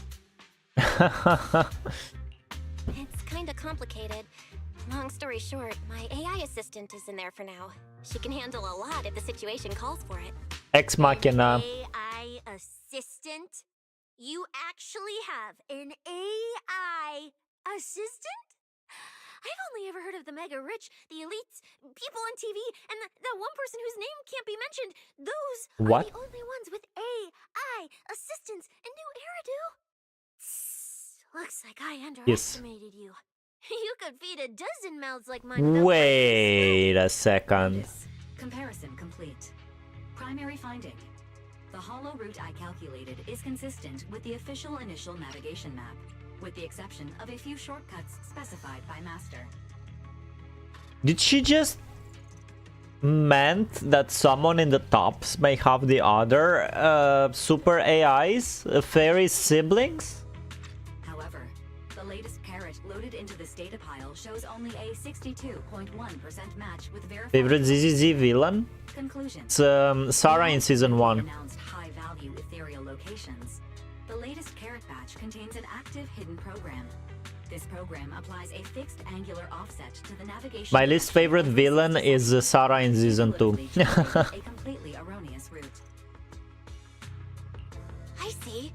It's kinda complicated. Long story short, my AI assistant is in there for now. She can handle a lot if the situation calls for it. Ex Machina. AI assistant? You actually have an AI assistant? I've only ever heard of the mega rich, the elites, people on TV, and that one person whose name can't be mentioned. Those are the only ones with AI assistants and new Eridu. Looks like I underestimated you. You could feed a dozen mouths like mine. Wait a second. Comparison complete. Primary finding. The hollow route I calculated is consistent with the official initial navigation map, with the exception of a few shortcuts specified by Master. Did she just meant that someone in the tops may have the other super AIs, fairy siblings? However, the latest carrot loaded into this data pile shows only a 62.1% match with verified Favorite ZZZ villain? Conclusion. It's Sarah in season 1. Announced high-value ethereal locations. The latest carrot batch contains an active hidden program. This program applies a fixed angular offset to the navigation. My least favorite villain is Sarah in season 2. A completely erroneous route. I see.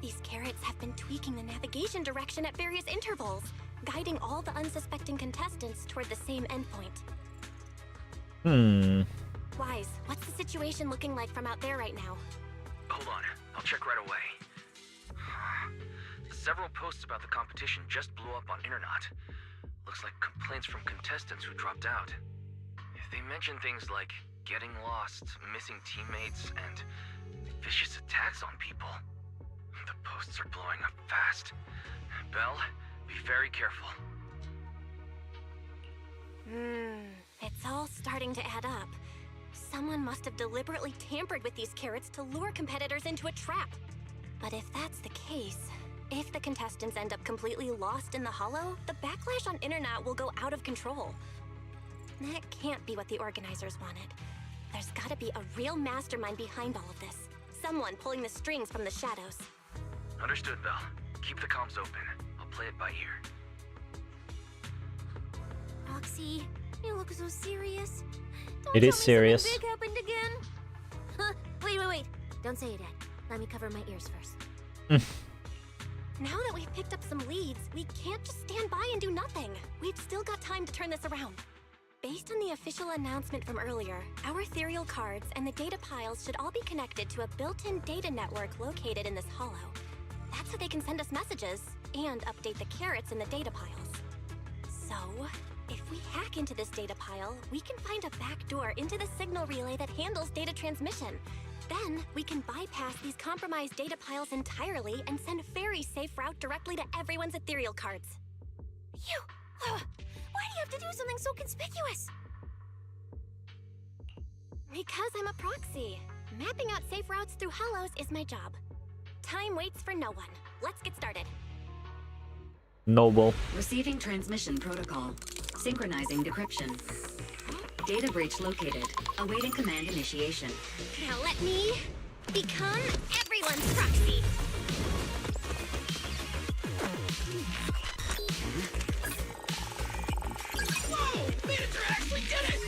These carrots have been tweaking the navigation direction at various intervals, guiding all the unsuspecting contestants toward the same endpoint. Wise, what's the situation looking like from out there right now? Hold on, I'll check right away. Several posts about the competition just blew up on internet. Looks like complaints from contestants who dropped out. They mention things like getting lost, missing teammates, and vicious attacks on people. The posts are blowing up fast. Belle, be very careful. It's all starting to add up. Someone must have deliberately tampered with these carrots to lure competitors into a trap. But if that's the case, if the contestants end up completely lost in the hollow, the backlash on internet will go out of control. That can't be what the organizers wanted. There's gotta be a real mastermind behind all of this. Someone pulling the strings from the shadows. Understood, Belle. Keep the comms open. I'll play it by ear. Roxy, you look so serious. It is serious. Big happened again. Huh? Wait. Don't say it yet. Let me cover my ears first. Now that we've picked up some leads, we can't just stand by and do nothing. We've still got time to turn this around. Based on the official announcement from earlier, our ethereal cards and the data piles should all be connected to a built-in data network located in this hollow. That's how they can send us messages and update the carrots in the data piles. So, if we hack into this data pile, we can find a back door into the signal relay that handles data transmission. Then, we can bypass these compromised data piles entirely and send very safe route directly to everyone's ethereal cards. Why do you have to do something so conspicuous? Because I'm a proxy. Mapping out safe routes through hollows is my job. Time waits for no one. Let's get started. Noble. Receiving transmission protocol. Synchronizing decryption. Data breach located. Awaiting command initiation. Now let me become everyone's proxy. Whoa! Manager actually did it!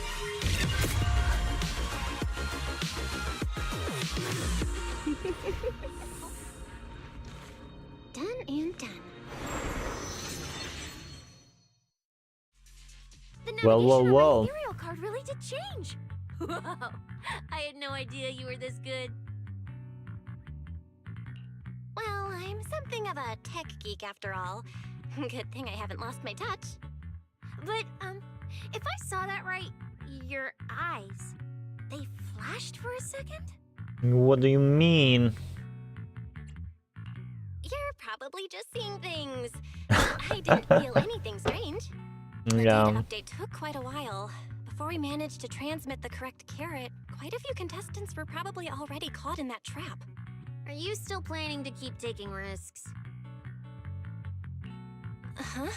Done and done. The Well. navigation on my ethereal card really did change. Whoa! I had no idea you were this good. Well, I'm something of a tech geek after all. Good thing I haven't lost my touch. But, if I saw that right, your eyes, they flashed for a second? What do you mean? You're probably just seeing things. I didn't feel anything strange. The Yeah. data update took quite a while. Before we managed to transmit the correct carrot, quite a few contestants were probably already caught in that trap. Are you still planning to keep taking risks? Uh-huh.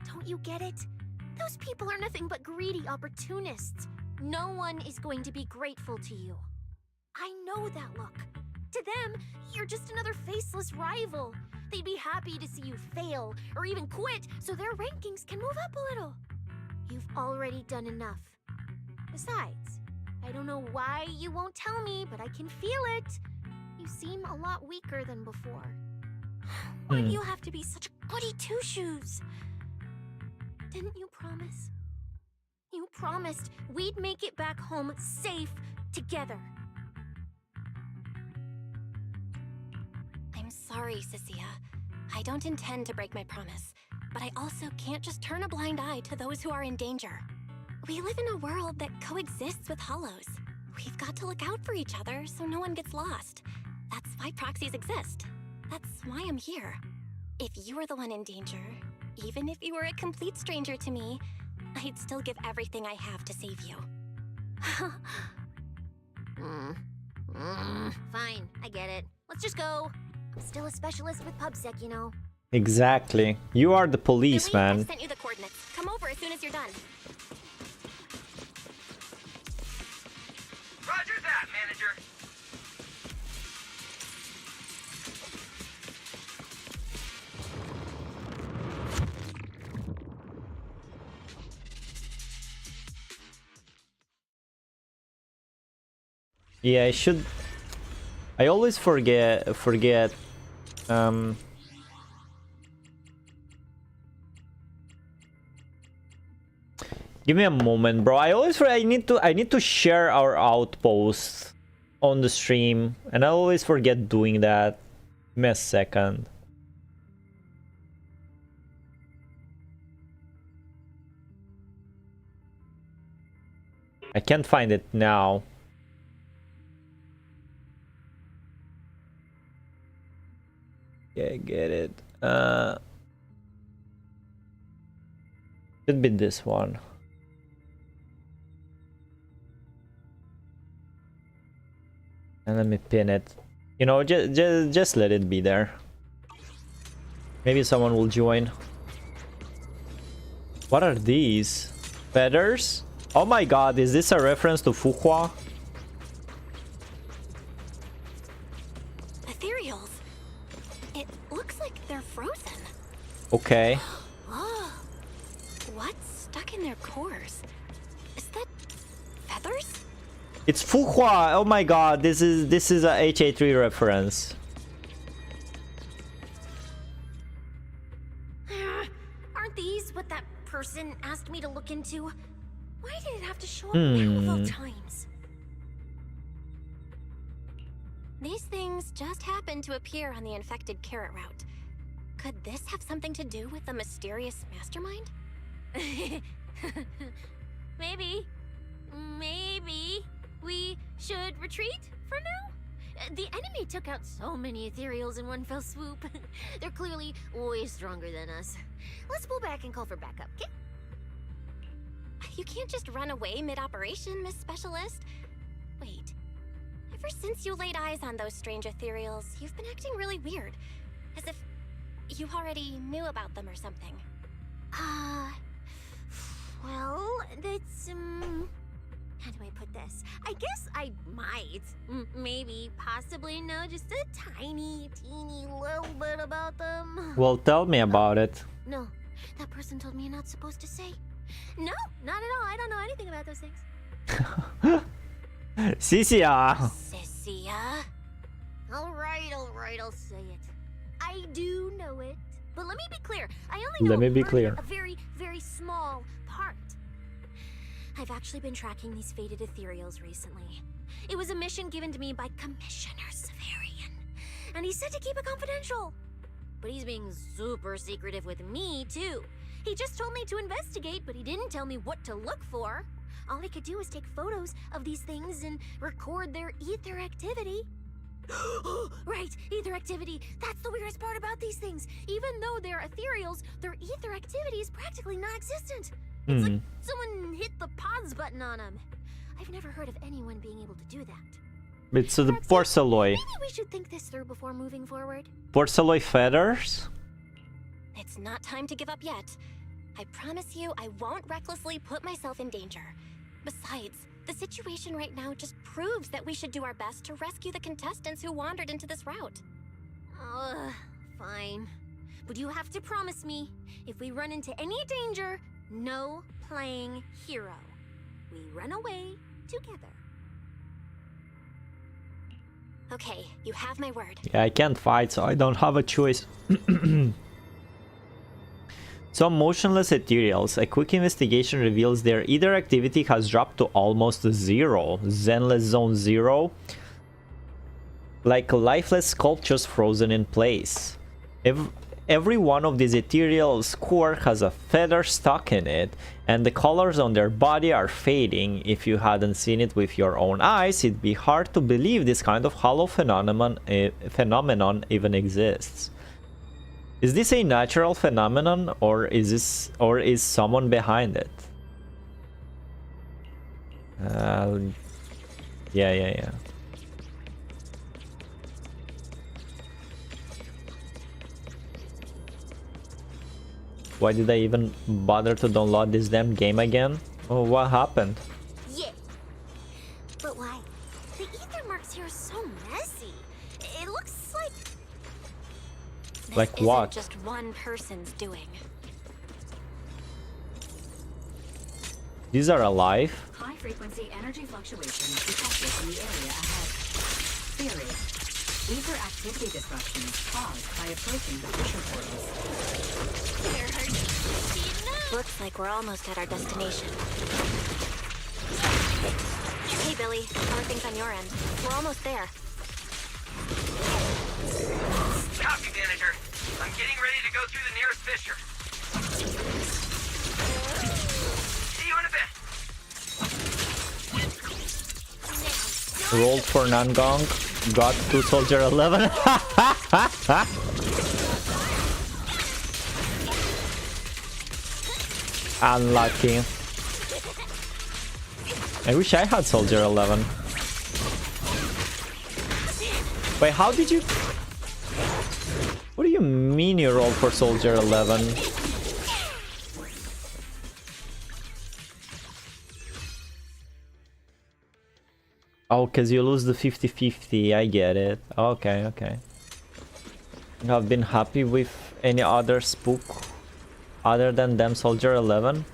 Don't you get it? Those people are nothing but greedy opportunists. No one is going to be grateful to you. I know that look. To them, you're just another faceless rival. They'd be happy to see you fail, or even quit, so their rankings can move up a little. You've already done enough. Besides, I don't know why you won't tell me, but I can feel it. You seem a lot weaker than before. Why do you have to be such a goody two-shoes? Didn't you promise? You promised we'd make it back home safe together. I'm sorry, Cissia. I don't intend to break my promise, but I also can't just turn a blind eye to those who are in danger. We live in a world that coexists with hollows. We've got to look out for each other so no one gets lost. That's why proxies exist. That's why I'm here. If you were the one in danger, even if you were a complete stranger to me, I'd still give everything I have to save you. Fine, I get it. Let's just go. I'm still a specialist with PubSec, you know. Exactly. You are the police, Billy, man. I sent you the coordinates. Come over as soon as you're done. Roger that, manager. Yeah, I always forget. Give me a moment, bro. I need to share our outpost on the stream, and I always forget doing that. Give me a second. I can't find it now. Yeah, get it. Should be this one. And let me pin it. You know, just let it be there. Maybe someone will join. What are these? Feathers? Oh my god, is this a reference to Fuhua? Ethereals. It looks like they're frozen. Okay. Oh, what's stuck in their cores? Is that feathers? It's Fuhua. Oh my god, this is a HA3 reference. Aren't these what that person asked me to look into? Why did it have to show up now of all times? These things just happened to appear on the infected carrot route. Could this have something to do with the mysterious mastermind? Maybe. Maybe we should retreat for now? The enemy took out so many ethereals in one fell swoop. They're clearly way stronger than us. Let's pull back and call for backup, okay? You can't just run away mid-operation, Miss Specialist. Wait. Ever since you laid eyes on those strange ethereals, you've been acting really weird. As if you already knew about them or something. Well, that's, how do I put this? I guess I might, maybe, possibly know just a tiny, teeny little bit about them. Well, tell me about it. No, that person told me you're not supposed to say. No, not at all. I don't know anything about those things. Cissia. Cissia. All right, I'll say it. I do know it, but let me be clear. I only know a very, very small part. I've actually been tracking these faded ethereals recently. It was a mission given to me by Commissioner Severian, and he said to keep it confidential. But he's being super secretive with me, too. He just told me to investigate, but he didn't tell me what to look for. All he could do was take photos of these things and record their ether activity. Right, ether activity. That's the weirdest part about these things. Even though they're ethereals, their ether activity is practically non-existent. It's like someone hit the pause button on them. I've never heard of anyone being able to do that. It's the Porceloy. Maybe we should think this through before moving forward. Porceloy feathers? It's not time to give up yet. I promise you I won't recklessly put myself in danger. Besides, the situation right now just proves that we should do our best to rescue the contestants who wandered into this route. Fine. But you have to promise me, if we run into any danger, no playing hero. We run away together. Okay, you have my word. Yeah, I can't fight, so I don't have a choice. Some motionless ethereals. A quick investigation reveals their ether activity has dropped to almost zero. Zenless zone 0. Like lifeless sculptures frozen in place. Every one of these ethereals' core has a feather stuck in it, and the colors on their body are fading. If you hadn't seen it with your own eyes, it'd be hard to believe this kind of hollow phenomenon even exists. Is this a natural phenomenon, or is someone behind it? Yeah. Why did I even bother to download this damn game again? Oh, what happened? Yeah. But why? The ether marks here are so messy. It looks like... Like what? This isn't just one person's doing. These are alive? High frequency energy fluctuations detected in the area ahead. Theory. Ether activity disruptions caused by approaching the fissure portals. Looks like we're almost at our destination. Hey Billy, how are things on your end? We're almost there. Copy, manager. I'm getting ready to go through the nearest fissure. See you in a bit. Rolled for Nangong. Got to Soldier 11. Unlucky. I wish I had Soldier 11. Wait, how did you... What do you mean you rolled for Soldier 11? Oh, because you lose the 50-50. I get it. Okay. I've been happy with any other spook other than them Soldier 11.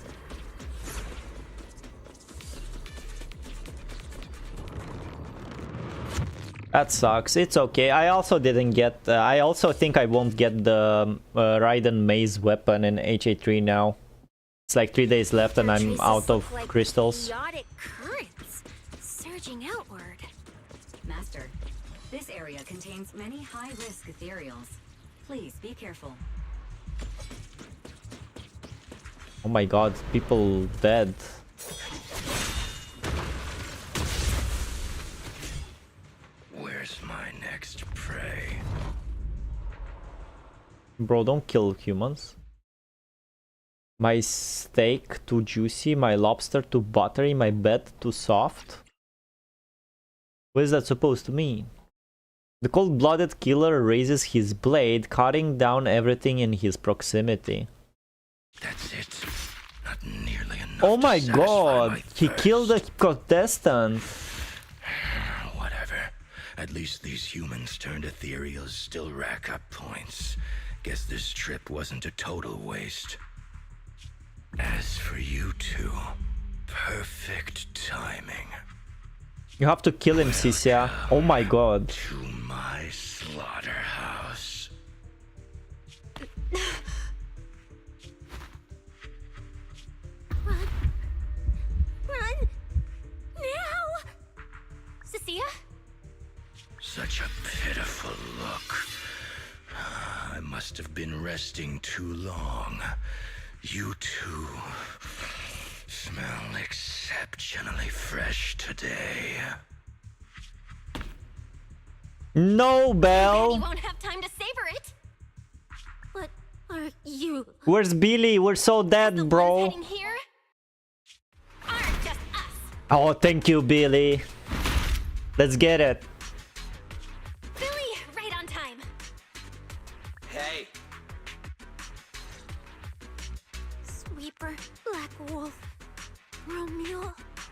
That sucks. It's okay. I also didn't get... I also think I won't get the Raiden Maze weapon in HA3 now. It's like 3 days left and I'm out of crystals. Chaotic currents surging outward. Master, this area contains many high-risk ethereals. Please be careful. Oh my god, people dead. Where's my next prey? Bro, don't kill humans. My steak too juicy, my lobster too buttery, my bed too soft. What is that supposed to mean? The cold-blooded killer raises his blade, cutting down everything in his proximity. That's it. Not nearly enough. Oh my to satisfy god, my he thirst. killed the contestant. Whatever. At least these humans turned ethereals still rack up points. Guess this trip wasn't a total waste. As for you two, perfect timing. You have to kill him, Cissia. Oh my god. To my slaughterhouse. Run! Now! Cissia? Such a pitiful look. I must have been resting too long. You two smell exceptionally fresh today. No, Daddy Belle. won't have time to savor it. What are you? Where's Billy? We're so The dead, ones bro. heading here aren't just us. Oh, thank you, Billy. Let's get it. Billy, right on time. Hey,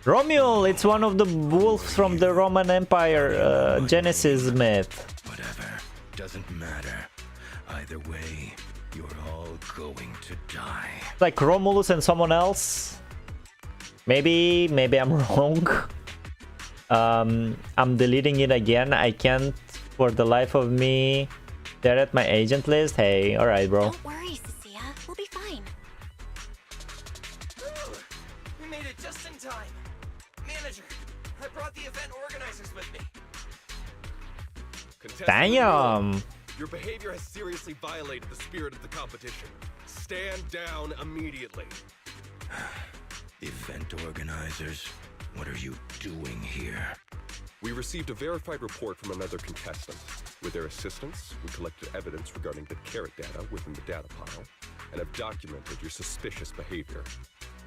Romuald, it's one of the wolves from the Roman Empire Genesis myth. Whatever, doesn't matter. Either way, you're all going to die. Like Romulus and someone else? Maybe I'm wrong. I'm deleting it again. I can't for the life of me. They're at my agent list. Hey, alright, bro. Don't worry, Cissia. We'll be fine. We made it just in time. Manager, I brought the event organizers with me. Damn. Your behavior has seriously violated the spirit of the competition. Stand down immediately. Event organizers, what are you doing here? We received a verified report from another contestant. With their assistance, we collected evidence regarding the carrot data within the data pile and have documented your suspicious behavior.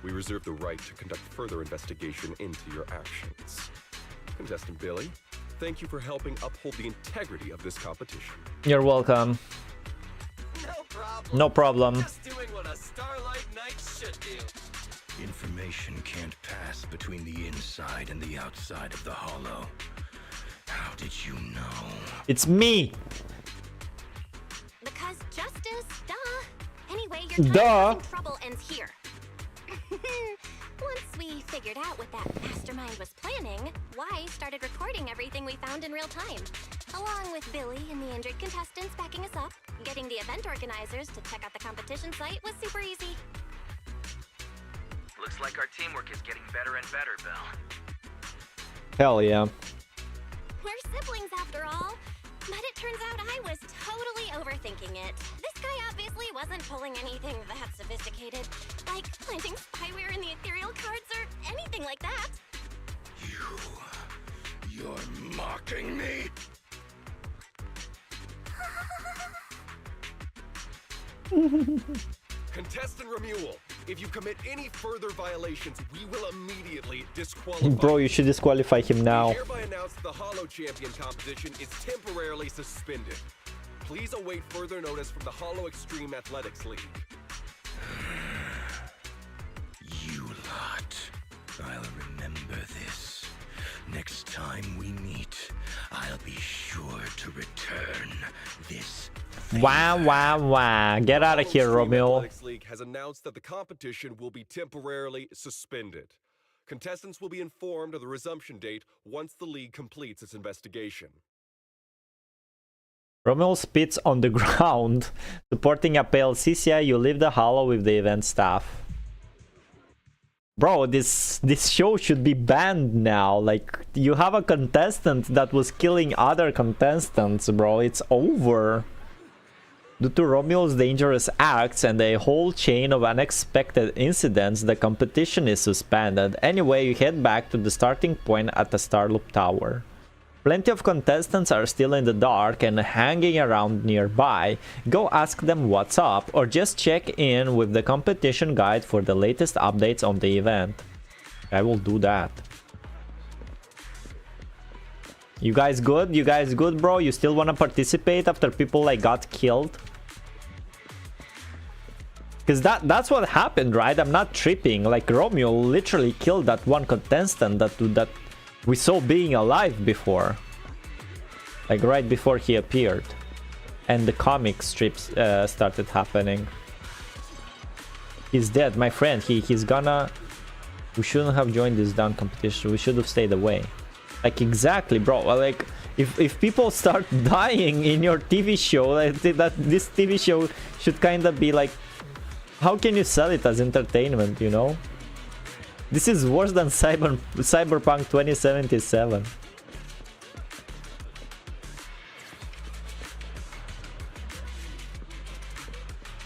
We reserve the right to conduct further investigation into your actions. Contestant Billy, thank you for helping uphold the integrity of this competition. You're welcome. No problem. No problem. Just doing what a Starlight Knight should do. Information can't pass between the inside and the outside of the hollow. How did you know? It's me. Because justice, duh. Anyway, your time in trouble ends here. Once we figured out what that mastermind was planning, Wise started recording everything we found in real time. Along with Billy and the injured contestants backing us up, getting the event organizers to check out the competition site was super easy. Looks like our teamwork is getting better and better, Belle. Hell yeah. We're siblings after all. But it turns out I was totally overthinking it. This guy obviously wasn't pulling anything that sophisticated, like planting spyware in the ethereal cards or anything like that. You're mocking me? Contestant Romuald, if you commit any further violations, we will immediately disqualify. Bro, you should disqualify him now. We hereby announce the Hollow Champion competition is temporarily suspended. Please await further notice from the Hollow Extreme Athletics League. You lot. I'll remember this. Next time we meet, I'll be sure to return this. Wow. Get out of here, Romeo. Athletics League has announced that the competition will be temporarily suspended. Contestants will be informed of the resumption date once the league completes its investigation. Romeo spits on the ground, supporting a pale Cissia. You leave the hollow with the event staff. Bro, this show should be banned now. Like, you have a contestant that was killing other contestants, bro. It's over. Due to Romeo's dangerous acts and a whole chain of unexpected incidents, the competition is suspended. Anyway, you head back to the starting point at the Starloop Tower. Plenty of contestants are still in the dark and hanging around nearby. Go ask them what's up, or just check in with the competition guide for the latest updates on the event. I will do that. You guys good? You guys good, bro? You still wanna participate after people like got killed? Because that's what happened, right? I'm not tripping. Like, Romeo literally killed that one contestant that we saw being alive before. Like, right before he appeared. And the comic strips started happening. He's dead, my friend. He's gonna... We shouldn't have joined this down competition. We should have stayed away. Like, exactly, bro. Like, if people start dying in your TV show, I think that this TV show should kind of be like... How can you sell it as entertainment, you know? This is worse than Cyberpunk 2077.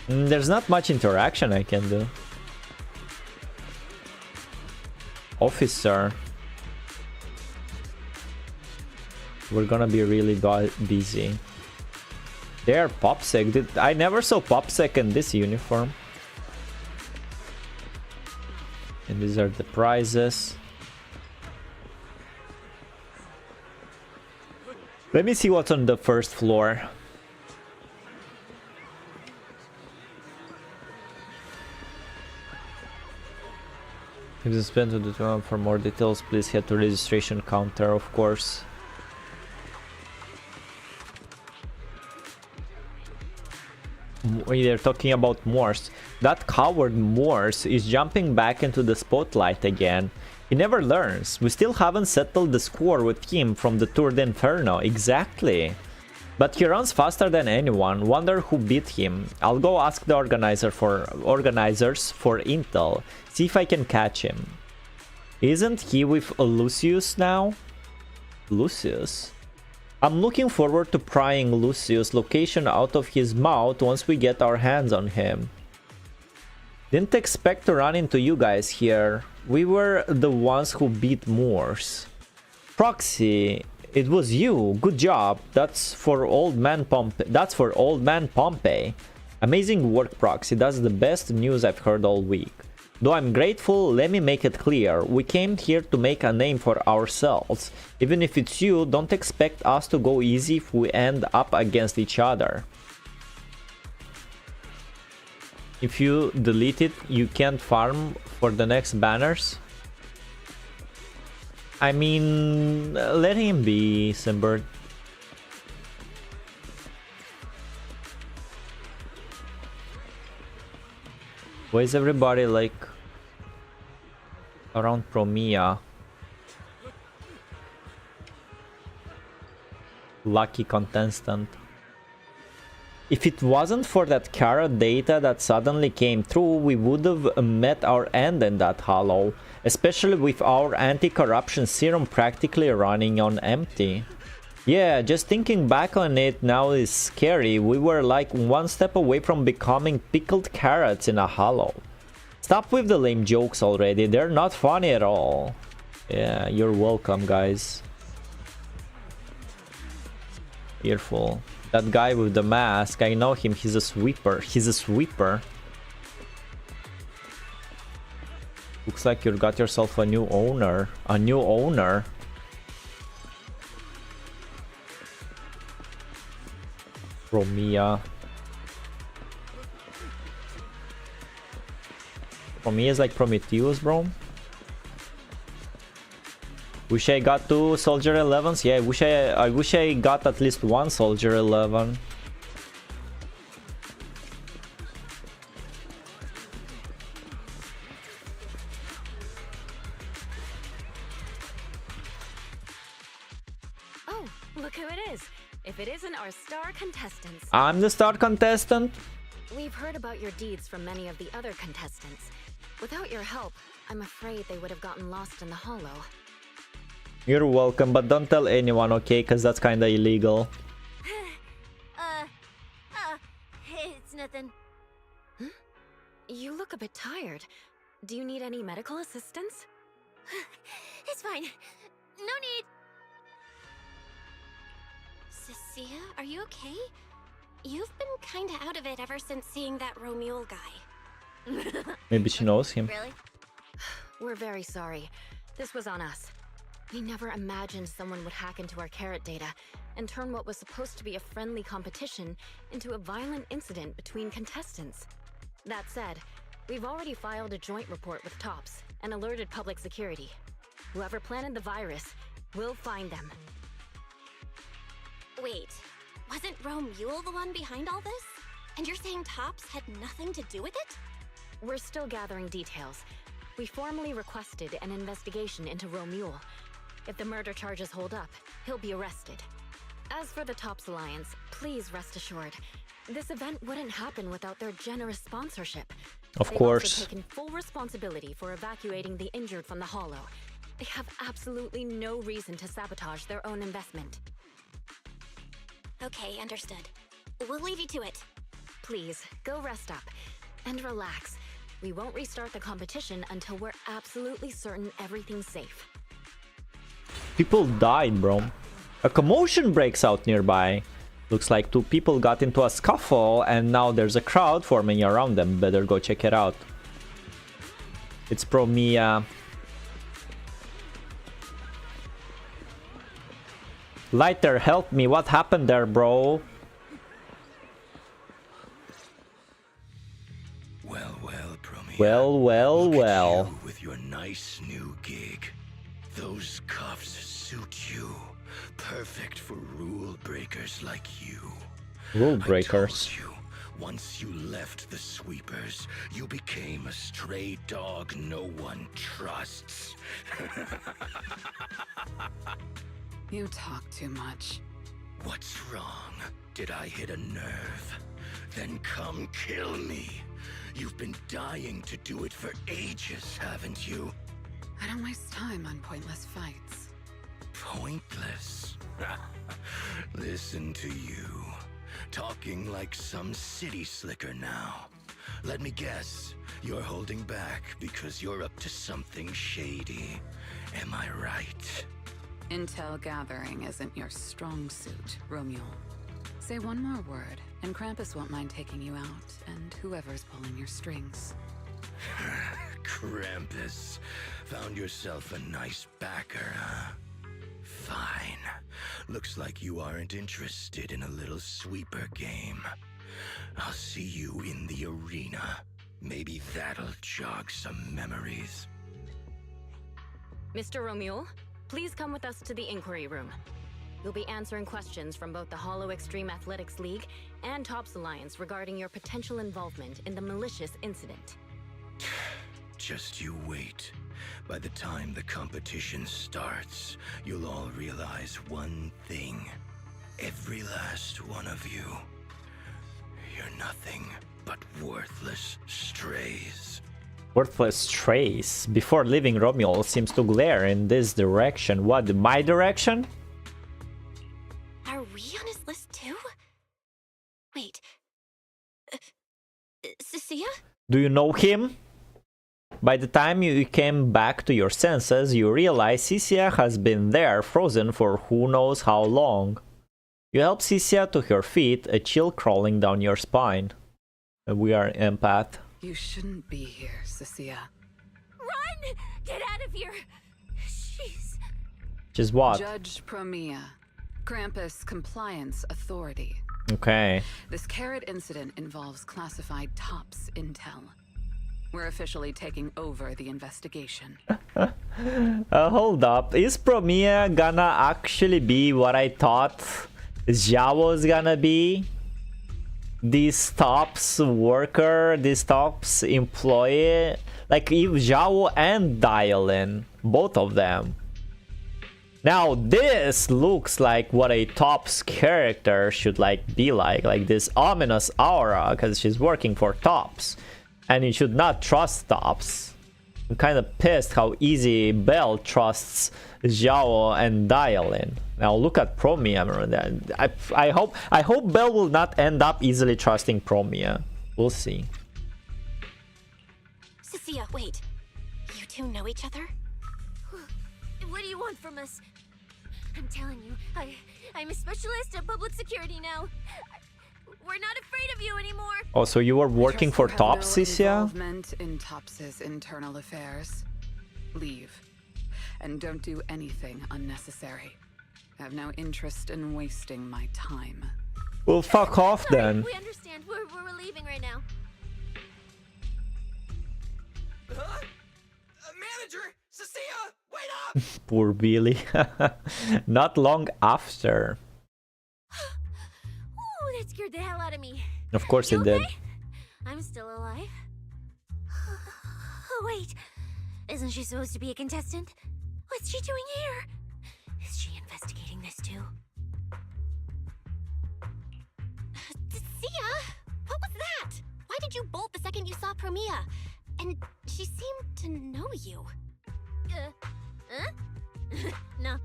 There's not much interaction I can do. Officer. We're gonna be really busy. There, Popsec. I never saw Popsec in this uniform. And these are the prizes. Let me see what's on the first floor. If you spend to the tool for more details, please head to registration counter, of course. They're talking about Morse. That coward Morse is jumping back into the spotlight again. He never learns. We still haven't settled the score with him from the Tour d'Inferno. Exactly. But he runs faster than anyone. Wonder who beat him. I'll go ask the organizers for intel. See if I can catch him. Isn't he with Lucius now? Lucius? I'm looking forward to prying Lucius' location out of his mouth once we get our hands on him. Didn't expect to run into you guys here. We were the ones who beat Morse. Proxy, it was you. Good job. That's for old man Pompey. Amazing work, Proxy. That's the best news I've heard all week. Though I'm grateful, let me make it clear. We came here to make a name for ourselves. Even if it's you, don't expect us to go easy if we end up against each other. If you delete it, you can't farm for the next banners. I mean, let him be, Simbird. Why is everybody like around Promia? Lucky contestant. If it wasn't for that carrot data that suddenly came through, we would have met our end in that hollow, especially with our anti-corruption serum practically running on empty. Yeah, just thinking back on it now is scary. We were like one step away from becoming pickled carrots in a hollow. Stop with the lame jokes already, they're not funny at all. Yeah, you're welcome, guys. Fearful. That guy with the mask, I know him, he's a sweeper. He's a sweeper. Looks like you got yourself a new owner. A new owner. Promia. Promia is like Prometheus, bro. Wish I got 2 Soldier 11s. Yeah, I wish I got at least 1 Soldier 11. Oh, look who it is. If it isn't our star contestants. I'm the star contestant. We've heard about your deeds from many of the other contestants. Without your help, I'm afraid they would have gotten lost in the hollow. You're welcome, but don't tell anyone, okay? Because that's kinda illegal. It's nothing. You look a bit tired. Do you need any medical assistance? It's fine. No need. Cissia, are you okay? You've been kinda out of it ever since seeing that Romule guy. Maybe she knows him. Really? We're very sorry. This was on us. We never imagined someone would hack into our carrot data and turn what was supposed to be a friendly competition into a violent incident between contestants. That said, we've already filed a joint report with TOPS and alerted public security. Whoever planted the virus, we'll find them. Wait, wasn't Romule the one behind all this? And you're saying TOPS had nothing to do with it? We're still gathering details. We formally requested an investigation into Romule. If the murder charges hold up, he'll be arrested. As for the TOPS Alliance, please rest assured, this event wouldn't happen without their generous sponsorship. Of They've course. also taken full responsibility for evacuating the injured from the hollow. They have absolutely no reason to sabotage their own investment. Okay, understood. We'll leave you to it. Please, go rest up. And relax. We won't restart the competition until we're absolutely certain everything's safe. People died, bro. A commotion breaks out nearby. Looks like 2 people got into a scuffle and now there's a crowd forming around them. Better go check it out. It's Promia. Lighter, help me. What happened there, bro? Well, Promia. Well, well, Look at well. you with your nice new gig. Those cuffs suit you. Perfect for rule breakers like you. Rule breakers. I told you, once you left the sweepers, you became a stray dog no one trusts. You talk too much. What's wrong? Did I hit a nerve? Then come kill me. You've been dying to do it for ages, haven't you? I don't waste time on pointless fights. Pointless? Listen to you. Talking like some city slicker now. Let me guess, you're holding back because you're up to something shady. Am I right? Intel gathering isn't your strong suit, Romeo. Say one more word, and Krampus won't mind taking you out, and whoever's pulling your strings. Krampus. Found yourself a nice backer, huh? Fine. Looks like you aren't interested in a little sweeper game. I'll see you in the arena. Maybe that'll jog some memories. Mr. Romeo, please come with us to the inquiry room. You'll be answering questions from both the Hollow Extreme Athletics League and Tops Alliance regarding your potential involvement in the malicious incident. Just you wait. By the time the competition starts, you'll all realize one thing. Every last one of you. You're nothing but worthless strays. Worthless strays. Before leaving, Romeo seems to glare in this direction. What, my direction? Are we on his list too? Wait. Cissia? Do you know him? By the time you came back to your senses, you realize Cissia has been there, frozen for who knows how long. You help Cissia to her feet, a chill crawling down your spine. We are empath. You shouldn't be here, Cissia. Run! Get out of here! She's what? Judge Promia, Krampus Compliance Authority. Okay. This carrot incident involves classified Tops intel. We're officially taking over the investigation. Hold up. Is Promia gonna actually be what I thought Zhao was gonna be? This Tops worker, this Tops employee? Like if Zhao and Dialyn, both of them. Now this looks like what a Tops character should be like this ominous aura, because she's working for Tops. And you should not trust Tops. I'm kind of pissed how easy Belle trusts Zhao and Dialyn. Now look at Promia. I hope Belle will not end up easily trusting Promia. We'll see. Cissia, wait. You two know each other? What do you want from us? I'm telling you, I'm a specialist in public security now. We're not afraid of you anymore. Oh, so you were working for Tops, Cissia? Involvement in Tops's internal affairs. Leave. And don't do anything unnecessary. I have no interest in wasting my time. Well, fuck off then. We understand. We're leaving right now. Manager! Cissia! Wait up! Poor Billy. Not long after. Ooh, that scared the hell out of me. Of course You it did. okay? I'm still alive. Oh, wait. Isn't she supposed to be a contestant? What's she doing here? Is she investigating this too? Cissia? What was that? Why did you bolt the second you saw Promia? And she seemed to know you. Huh? No,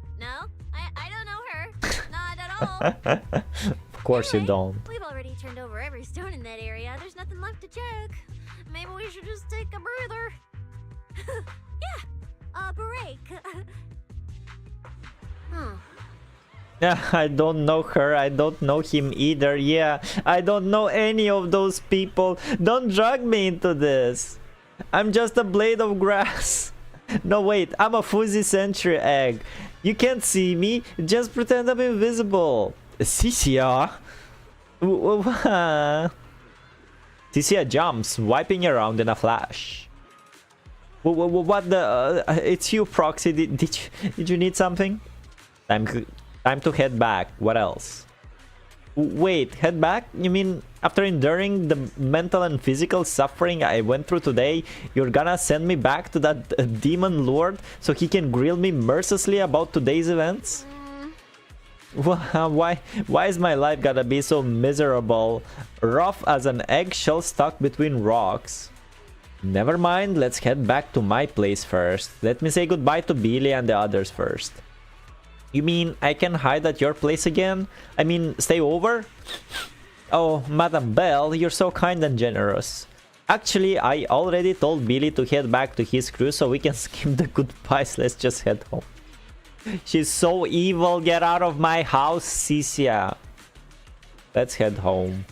I don't know her. Not at all. Of course you don't. We've already turned over every stone in that area. There's nothing left to check. Maybe we should just take a breather. Yeah, a break. Yeah, I don't know her. I don't know him either. Yeah, I don't know any of those people. Don't drag me into this. I'm just a blade of grass. No, wait, I'm a fuzzy sentry egg. You can't see me. Just pretend I'm invisible. Cissia? Cissia jumps, wiping around in a flash. What the... it's you, Proxy. Did you need something? Time to head back. What else? Wait, head back? You mean after enduring the mental and physical suffering I went through today, you're gonna send me back to that demon lord so he can grill me mercilessly about today's events? Why is my life gotta be so miserable, rough as an eggshell stuck between rocks? Never mind, let's head back to my place first. Let me say goodbye to Billy and the others first. You mean I can hide at your place again? I mean, stay over? Oh, Madam Belle, you're so kind and generous. Actually, I already told Billy to head back to his crew so we can skip the goodbyes. Let's just head home. She's so evil. Get out of my house, Cissia. Let's head home.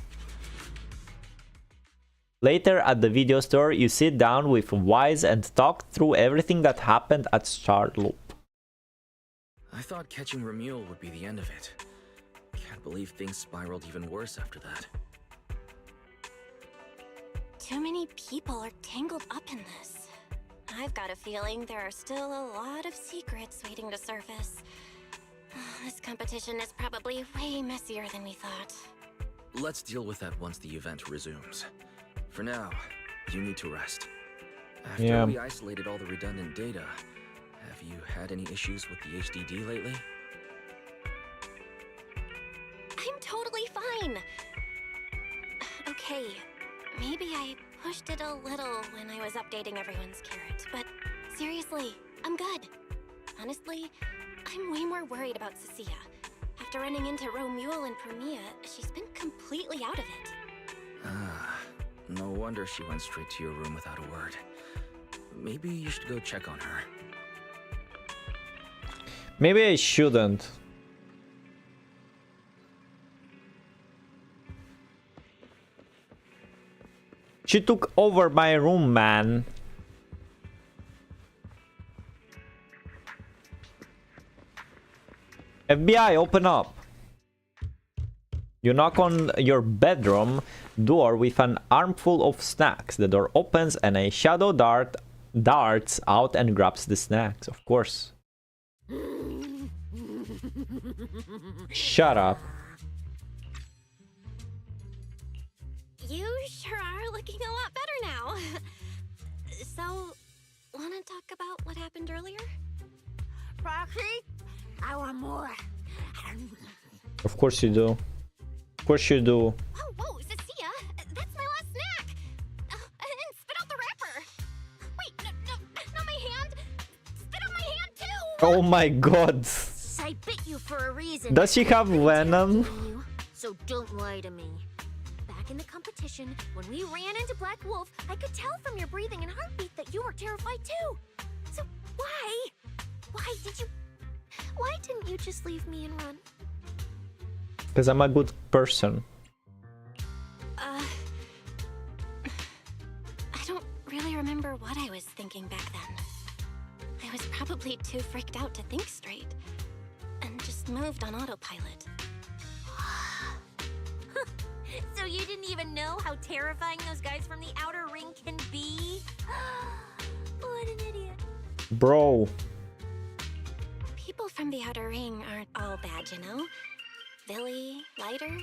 Later at the video store, you sit down with Wise and talk through everything that happened at Starloop. I thought catching Remuel would be the end of it. Can't believe things spiraled even worse after that. Too many people are tangled up in this. I've got a feeling there are still a lot of secrets waiting to surface. This competition is probably way messier than we thought. Let's deal with that once the event resumes. For now, you need to rest. After we isolated all the redundant data, have you had any issues with the HDD lately? I'm totally fine. Okay, maybe I pushed it a little when I was updating everyone's carrot, but seriously, I'm good. Honestly, I'm way more worried about Cissia. After running into Romuel and Premia, she's been completely out of it. Ah, no wonder she went straight to your room without a word. Maybe you should go check on her. Maybe I shouldn't. She took over my room, man. FBI, open up. You knock on your bedroom door with an armful of snacks. The door opens and a shadow darts out and grabs the snacks, of course. Shut up. You sure are looking a lot better now. So, wanna talk about what happened earlier? Proxy, I want more. Of course you do. Of course you do. Whoa, Cissia, that's my last snack. And spit out the wrapper. Wait, no, not my hand. Spit out my hand too. Oh my god. I bit you for a reason. Does she have venom? So don't lie to me. Back in the competition, when we ran into Black Wolf, I could tell from your breathing and heartbeat that you were terrified too. So why didn't you just leave me and run? Because I'm a good person. I don't really remember what I was thinking back then. I was probably too freaked out to think straight. And just moved on autopilot. So you didn't even know how terrifying those guys from the outer ring can be? What an idiot. Bro. People from the outer ring aren't all bad, you know? Billy, Lighter,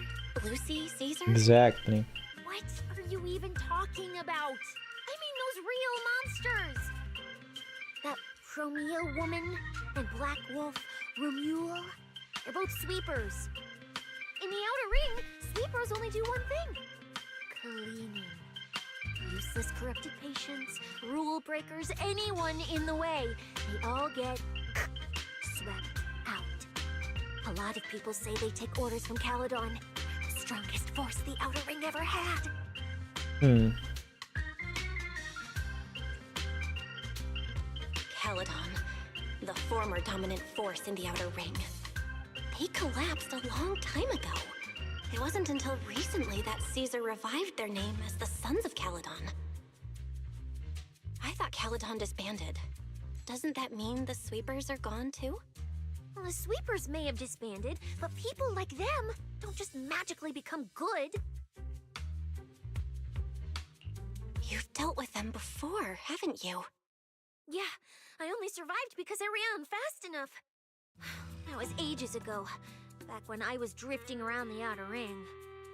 Lucy, Caesar. Exactly. What are you even talking about? I mean those real monsters. That Promia woman and Black Wolf, Romuel, they're both sweepers. In the outer ring, sweepers only do one thing. Cleaning. Useless corrupted patients, rule breakers, anyone in the way. They all get swept out. A lot of people say they take orders from Caledon, the strongest force the outer ring ever had. Caledon, the former dominant force in the outer ring. They collapsed a long time ago. It wasn't until recently that Caesar revived their name as the Sons of Caledon. I thought Caledon disbanded. Doesn't that mean the sweepers are gone too? Well, the sweepers may have disbanded, but people like them don't just magically become good. You've dealt with them before, haven't you? Yeah, I only survived because I ran fast enough. That was ages ago, back when I was drifting around the Outer Ring.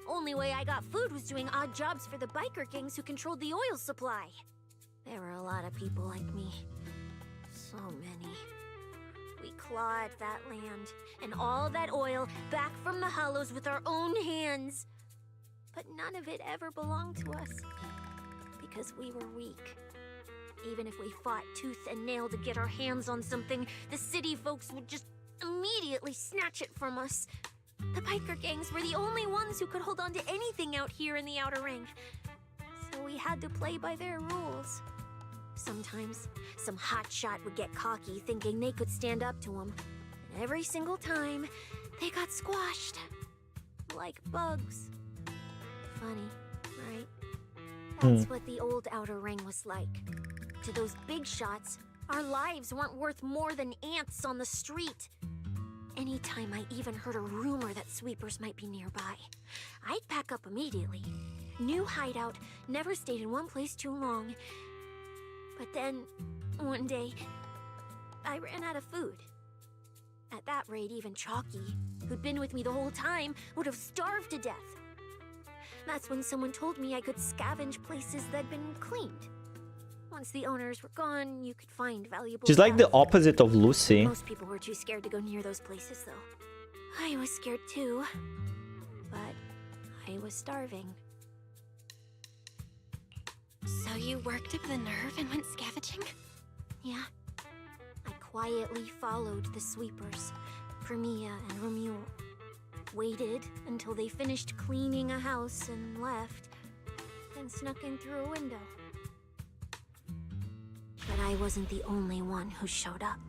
Only way I got food was doing odd jobs for the biker gangs who controlled the oil supply. There were a lot of people like me. So many. We clawed that land and all that oil back from the hollows with our own hands. But none of it ever belonged to us. Because we were weak. Even if we fought tooth and nail to get our hands on something, the city folks would just immediately snatch it from us. The biker gangs were the only ones who could hold on to anything out here in the Outer Ring. So we had to play by their rules. Sometimes, some hotshot would get cocky thinking they could stand up to them. And every single time, they got squashed. Like bugs. Funny, right? That's what the old Outer Ring was like. To those big shots, our lives weren't worth more than ants on the street. Anytime I even heard a rumor that sweepers might be nearby, I'd pack up immediately. New hideout, never stayed in one place too long. But then, one day, I ran out of food. At that rate, even Chalky, who'd been with me the whole time, would have starved to death. That's when someone told me I could scavenge places that'd been cleaned. Once the owners were gone, you could find valuable She's like the stuff. opposite of Lucy. Most people were too scared to go near those places, though. I was scared too. But I was starving. So you worked up the nerve and went scavenging? Yeah. I quietly followed the sweepers, Premia and Romuald. Waited until they finished cleaning a house and left, then snuck in through a window. But I wasn't the only one who showed up.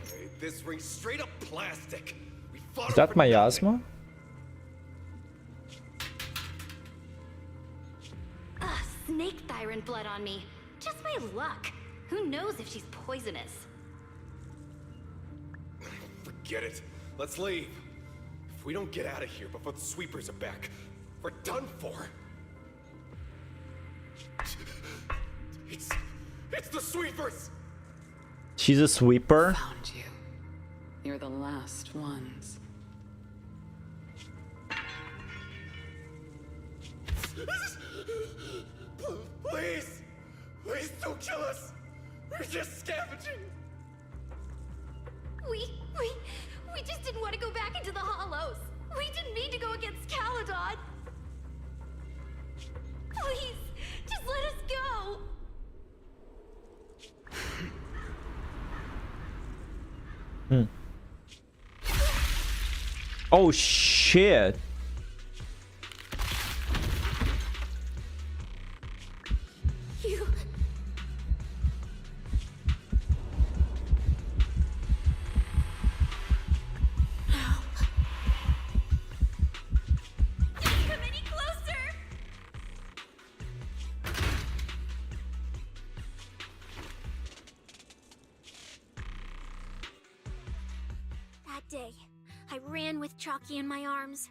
Hey, this ring's straight up plastic. We fought Is that over miasma? Snake thyron blood on me. Just my luck. Who knows if she's poisonous? Forget it. Let's leave. If we don't get out of here before the sweepers are back, we're done for. It's the sweepers! She's a sweeper. Found you. You're the last ones. Please! Please don't kill us! We're just scavenging! We just didn't want to go back into the hollows. We didn't mean to go against Caledon. Please, just let us go. Oh shit. You... Don't come any closer! That day, I ran with Chalky in my arms.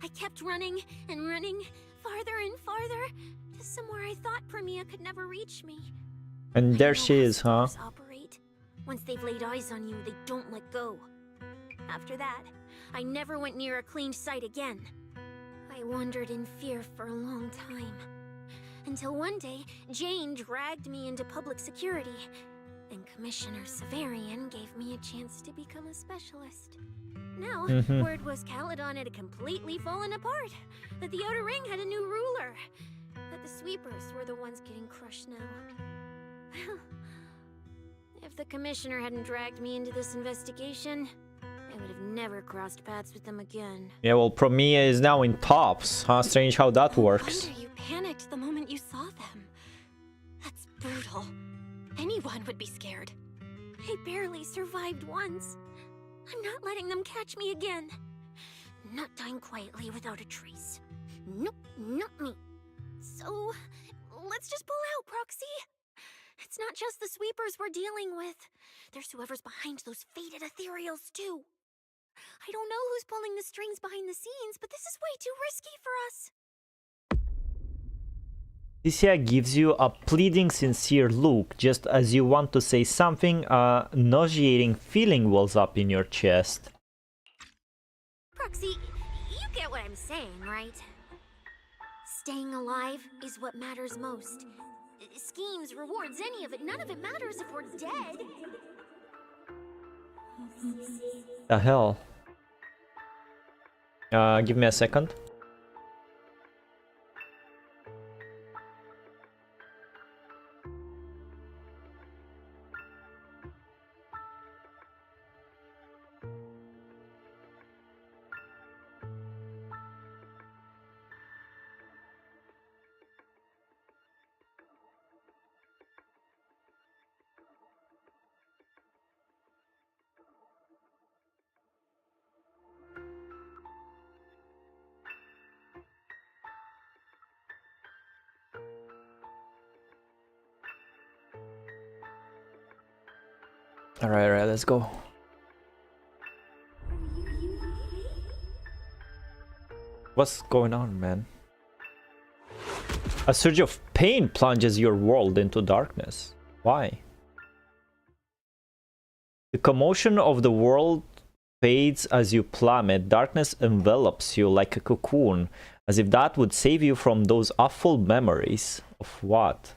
I kept running and running, farther and farther, to somewhere I thought Premia could never reach me. And there she is, huh? Operate. Once they've laid eyes on you, they don't let go. After that, I never went near a cleaned site again. I wandered in fear for a long time. Until one day, Jane dragged me into public security, and Commissioner Severian gave me a chance to become a specialist. Now, word was Caledon had completely fallen apart, that the Outer Ring had a new ruler, that the sweepers were the ones getting crushed now. If the Commissioner hadn't dragged me into this investigation, I would have never crossed paths with them again. Yeah, well, Premia is now in tops, huh? Strange how that works. No wonder you panicked the moment you saw them. That's brutal. Anyone would be scared. I barely survived once. I'm not letting them catch me again. Not dying quietly without a trace. Nope, not me. So, let's just pull out, Proxy. It's not just the sweepers we're dealing with. There's whoever's behind those faded ethereals, too. I don't know who's pulling the strings behind the scenes, but this is way too risky for us. Cissia gives you a pleading, sincere look, just as you want to say something. A nauseating feeling wells up in your chest. Proxy, you get what I'm saying, right? Staying alive is what matters most. Schemes, rewards, any of it, none of it matters if we're dead. The hell? Give me a second. Alright, let's go. What's going on, man? A surge of pain plunges your world into darkness. Why? The commotion of the world fades as you plummet. Darkness envelops you like a cocoon, as if that would save you from those awful memories. Of what?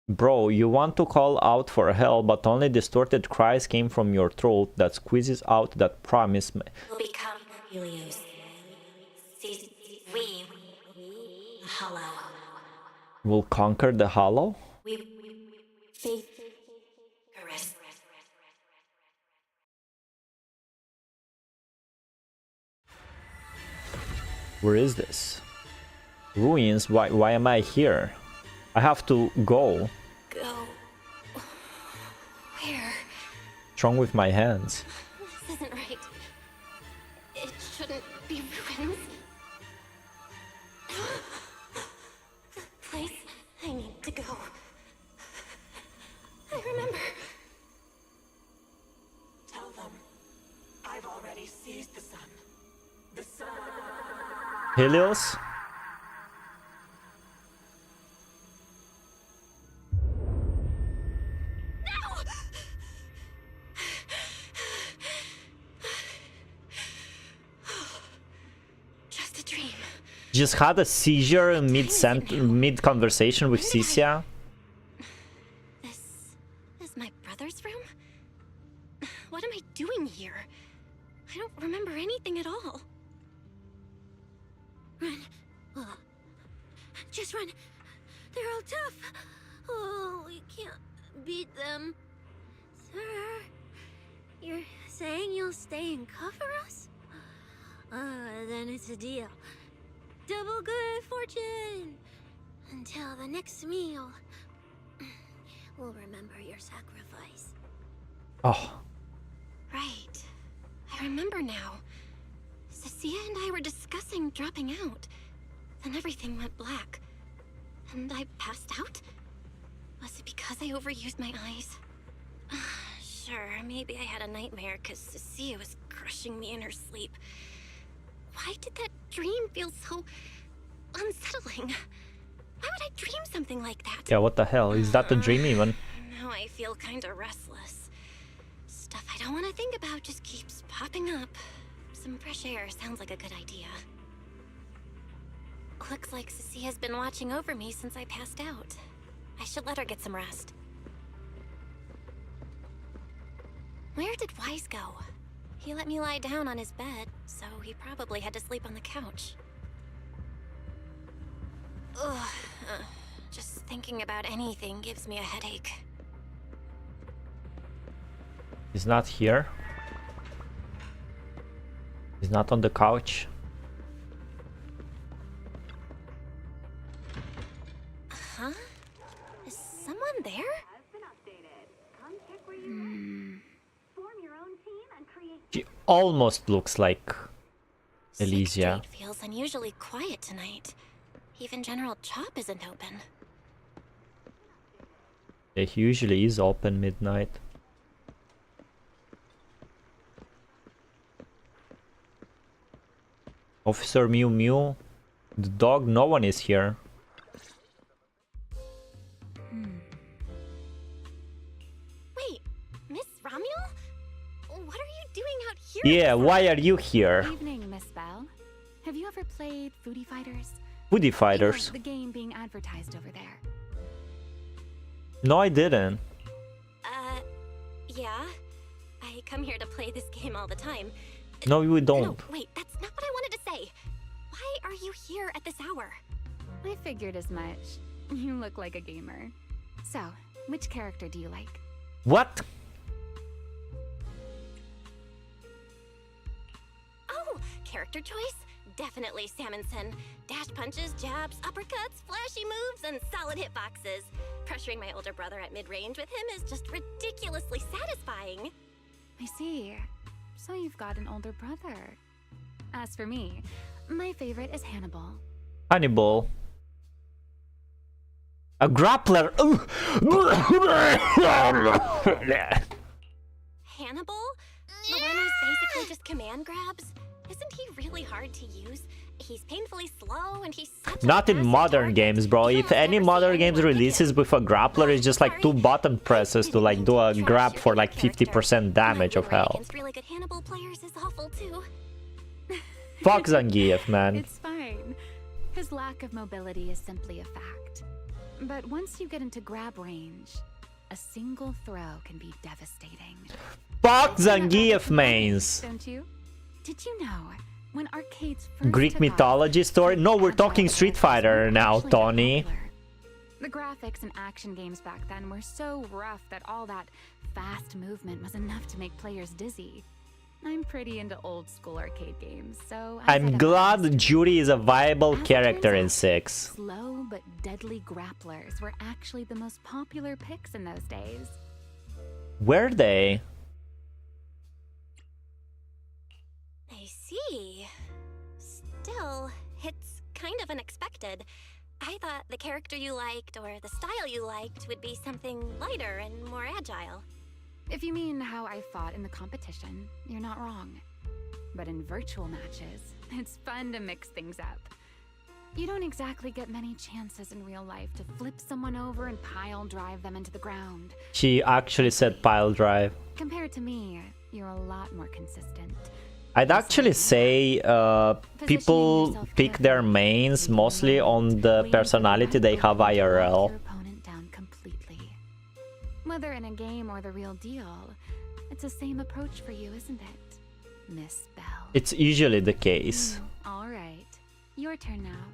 Bro, you want to call out for help, but only distorted cries came from your throat that squeezes out that promise. We'll become Helios. We hollow. Will conquer the hollow? Faith. Caress. Where is this? Ruins? Why am I here? I have to go. Go. Where? Strong with my hands. This isn't right. It shouldn't be ruins. The place I need to go. I remember. Tell them I've already seized the sun. The sun. Helios? Just had a seizure mid conversation with Cissia. This is my brother's room? What am I doing here? I don't remember anything at all. Run. Just run. They're all tough. Oh, we can't beat them. Sir, you're saying you'll stay and cover us? Then it's a deal. Double good fortune! Until the next meal. We'll remember your sacrifice. Oh. Right. I remember now. Cissia and I were discussing dropping out. Then everything went black. And I passed out? Was it because I overused my eyes? Sure, maybe I had a nightmare because Cissia was crushing me in her sleep. Why did that dream feel so unsettling? Why would I dream something like that? Yeah, what the hell? Is that a dream even? Now I feel kinda restless. Stuff I don't want to think about just keeps popping up. Some fresh air sounds like a good idea. Looks like Cissia's been watching over me since I passed out. I should let her get some rest. Where did Wise go? He let me lie down on his bed, so he probably had to sleep on the couch. Ugh. Just thinking about anything gives me a headache. He's not here. He's not on the couch. Huh? Is someone there? She almost looks like Elysia. Street feels unusually quiet tonight. Even General Chop isn't open. It usually is open midnight. Officer Mew Mew, the dog, no one is here. here? Yeah, why are you here? Evening, Miss Belle. Have you ever played Foodie Fighters? Foodie Fighters? You know, the game being advertised over there. No, I didn't. Yeah. I come here to play this game all the time. No, we don't. No, wait, that's not what I wanted to say. Why are you here at this hour? I figured as much. You look like a gamer. So, which character do you like? What? Oh, character choice? Definitely Salmonson. Dash punches, jabs, uppercuts, flashy moves, and solid hitboxes. Pressuring my older brother at mid-range with him is just ridiculously satisfying. I see. So you've got an older brother. As for me, my favorite is Hannibal. Hannibal. A grappler. Hannibal? The one who's basically just command grabs? Isn't he really hard to use? He's painfully slow and he's such Not in modern games, bro. If any modern games releases with a grappler, it's just like 2 button presses to like do a grab for like 50% damage of health. Against really good Hannibal players is awful too. Fuck Zangief, man. It's fine. His lack of mobility is simply a fact. But once you get into grab range, a single throw can be devastating. Fuck Zangief mains. Don't you? Did you know when arcades first Greek took mythology story? No, we're talking Street Fighter now, Tony. The graphics in action games back then were so rough that all that fast movement was enough to make players dizzy. I'm pretty into old school arcade games, so I'm glad Judy is a viable character in 6. Slow but deadly grapplers were actually the most popular picks in those days. Were they? I see. Still, it's kind of unexpected. I thought the character you liked or the style you liked would be something lighter and more agile. If you mean how I fought in the competition, you're not wrong. But in virtual matches, it's fun to mix things up. You don't exactly get many chances in real life to flip someone over and pile drive them into the ground. She actually said pile drive. Compared to me, you're a lot more consistent. I'd actually say people pick their mains mostly on the personality they have IRL. Whether in a game or the real deal, it's the same approach for you, isn't it, Miss Belle? It's usually the case. All right, your turn now.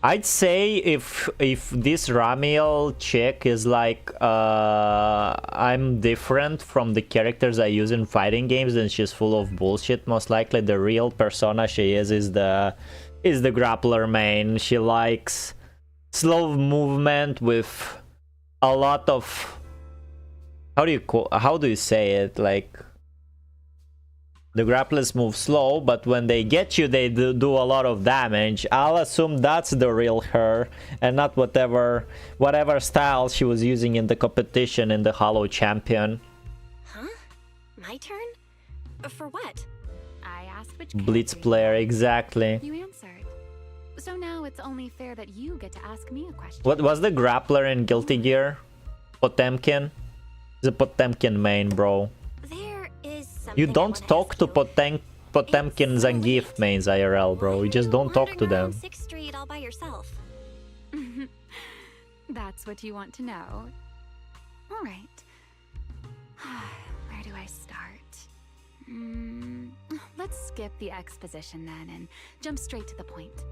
I'd say if this Ramiel chick is like I'm different from the characters I use in fighting games, then she's full of bullshit. Most likely the real persona she is the grappler main. She likes slow movement with a lot of how do you say it, like the grapplers move slow, but when they get you they do a lot of damage. I'll assume that's the real her and not whatever style she was using in the competition in the Hollow Champion. Huh? My turn? For what? I asked which Blitz player, exactly. You answered. So now it's only fair that you get to ask me a question. What was the grappler in Guilty Gear? Potemkin? It's a Potemkin main, bro. There is something You don't talk to Potemkin Zangief mains IRL, bro. You just don't talk to them. 6th Street all by yourself. That's what you want to know. All right. Where do I start? Let's skip the exposition then and jump straight to the point.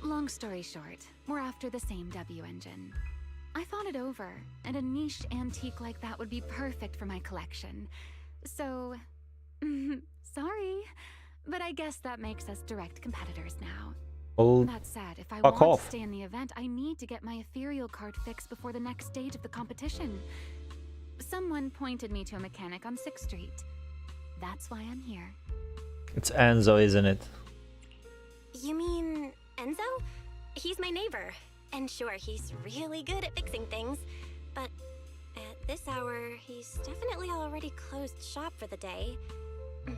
Long story short, we're after the same W engine. I thought it over, and a niche antique like that would be perfect for my collection. So, sorry, but I guess that makes us direct competitors now. Oh, That said, if I fuck want off. to stay in the event, I need to get my ethereal card fixed before the next stage of the competition. Someone pointed me to a mechanic on 6th Street. That's why I'm here. It's Enzo, isn't it? You mean Enzo? He's my neighbor. And sure, he's really good at fixing things. But at this hour, he's definitely already closed shop for the day.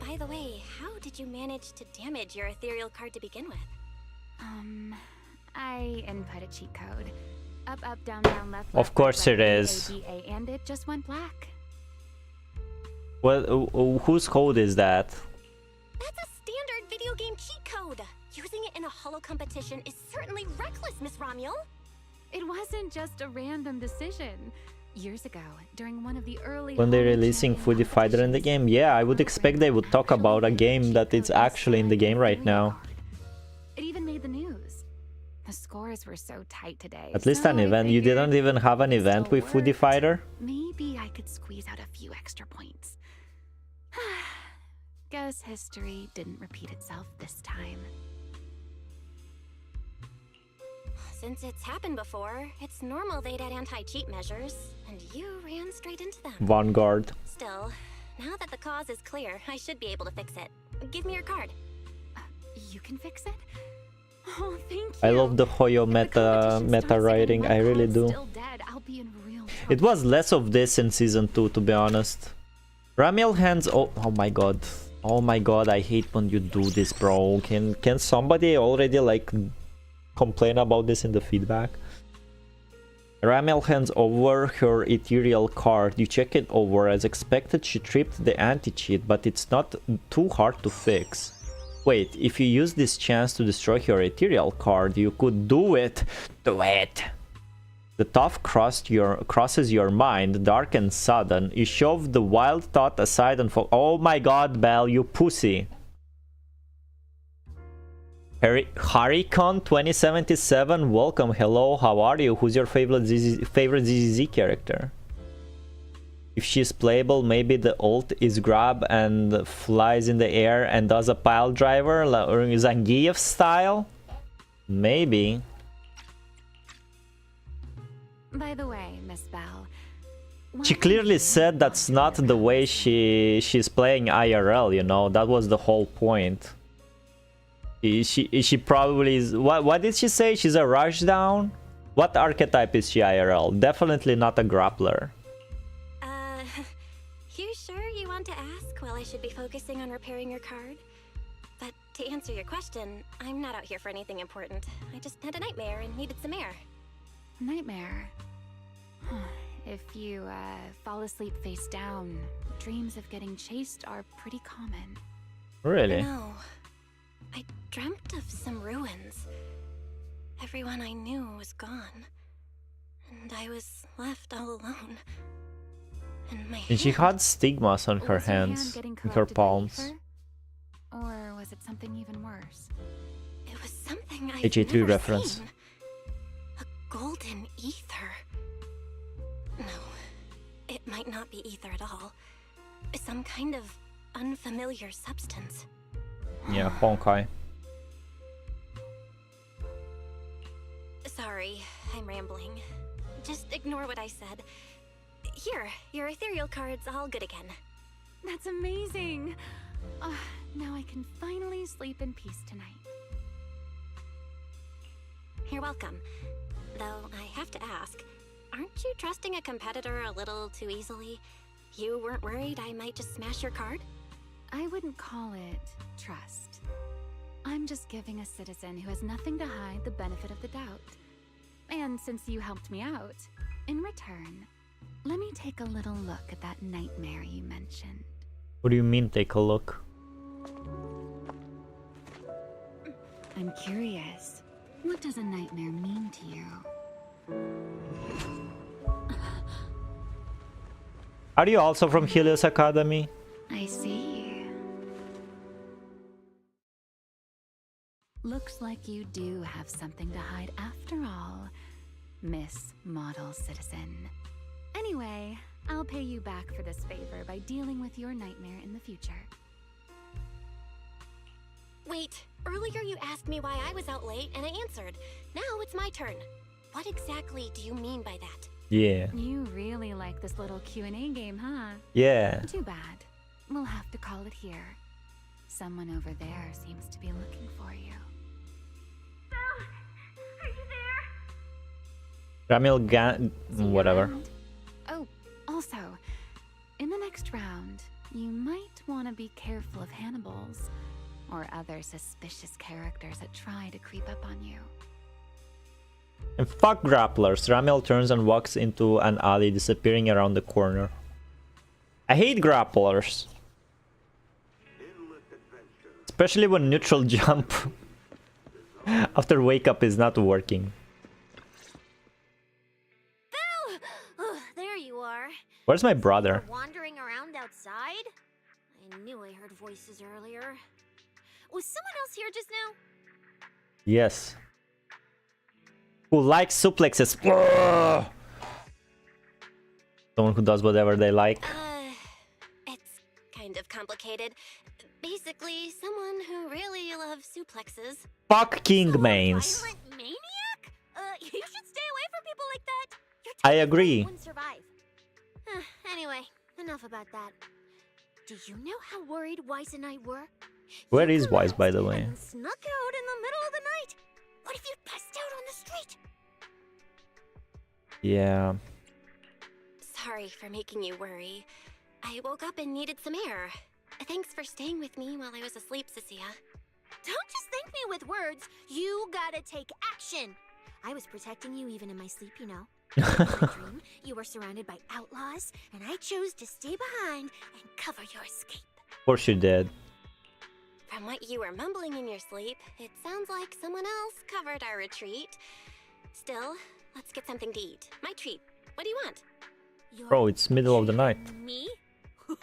By the way, how did you manage to damage your ethereal card to begin with? I input a cheat code. Up, up, down, down, left, Of left, course right, it right, is. A, B, A, and it just went black. Well, whose code is that? That's a standard video game cheat code. Using it in a holo competition is certainly reckless, Miss Romuel. It wasn't just a random decision. Years ago, during one of the early When they're releasing Foodie Fighter in the game, yeah, I would expect they would talk about a game that is actually in the game right now. It even made the news. The scores were so tight today. At least an event. You didn't even have an event with Foodie Fighter? Maybe I could squeeze out a few extra points. Guess history didn't repeat itself this time. Since it's happened before, it's normal they'd add anti-cheat measures, and you ran straight into them. Vanguard. Still, now that the cause is clear, I should be able to fix it. Give me your card. You can fix it? Oh, thank you. I love the Hoyo meta writing, I really do. Dead, I'll be in real It was less of this in season 2, to be honest. Ramiel hands. Oh my god. Oh my god, I hate when you do this, bro. Can somebody already like complain about this in the feedback? Ramiel hands over her ethereal card. You check it over. As expected, she tripped the anti-cheat, but it's not too hard to fix. Wait, if you use this chance to destroy your ethereal card, you could do it. Do it. The thought crosses your mind, dark and sudden. You shove the wild thought aside and oh my god, Belle, you pussy. Harrycon 2077, welcome, hello, how are you? Who's your favorite ZZZ character? If she's playable, maybe the ult is grab and flies in the air and does a pile driver, or Zangief style? Maybe. By the way, Miss Belle, she clearly said that's not the way she's playing IRL, you know, that was the whole point. She probably is. What did she say? She's a rushdown? What archetype is she IRL? Definitely not a grappler. You sure you want to ask while I should be focusing on repairing your card? But to answer your question, I'm not out here for anything important. I just had a nightmare and needed some air. Nightmare? If you fall asleep face down, dreams of getting chased are pretty common. Really? No. I dreamt of some ruins. Everyone I knew was gone. And I was left all alone. And she had stigmas on her hands, and her palms. Or was it something even worse? It was something I've HA3 never reference. seen. A golden ether. No, it might not be ether at all. Some kind of unfamiliar substance. Yeah, Honkai. Sorry, I'm rambling. Just ignore what I said. Here, your ethereal card's all good again. That's amazing! Now I can finally sleep in peace tonight. You're welcome. Though I have to ask, aren't you trusting a competitor a little too easily? You weren't worried I might just smash your card? I wouldn't call it trust. I'm just giving a citizen who has nothing to hide the benefit of the doubt. And since you helped me out, in return, let me take a little look at that nightmare you mentioned. What do you mean, take a look? I'm curious. What does a nightmare mean to you? Are you also from Helios Academy? I see. Looks like you do have something to hide after all, Miss Model Citizen. Anyway, I'll pay you back for this favor by dealing with your nightmare in the future. Wait, earlier you asked me why I was out late and I answered. Now it's my turn. What exactly do you mean by that? Yeah. You really like this little Q&A game, huh? Yeah. Too bad. We'll have to call it here. Someone over there seems to be looking for you. Belle, are you there? Ramil whatever. Oh, also, in the next round, you might want to be careful of Hannibals or other suspicious characters that try to creep up on you. And fuck grapplers. Ramil turns and walks into an alley, disappearing around the corner. I hate grapplers. Especially when neutral jump after wake up is not working. Belle! Oh, there you are. Where's my brother? Wandering around outside? I knew I heard voices earlier. Was someone else here just now? Yes. Who likes suplexes? Ugh! Someone who does whatever they like. It's kind of complicated. Basically, someone who really loves suplexes. Fuck king mains. Maniac? You should stay away from people like that. I agree. Wouldn't survive. Anyway, enough about that. Do you know how worried Wise and I were? Where is Wise, by the way? Snuck out in the middle of the night. What if you passed out on the street? Yeah. Sorry for making you worry. I woke up and needed some air. Thanks for staying with me while I was asleep, Cissia. Don't just thank me with words. You gotta take action. I was protecting you even in my sleep, you know. In my dream, you were surrounded by outlaws, and I chose to stay behind and cover your escape. Of course you did. From what you were mumbling in your sleep, it sounds like someone else covered our retreat. Still, let's get something to eat. My treat. What do you want? Bro, it's middle of the night. Me? Yeah!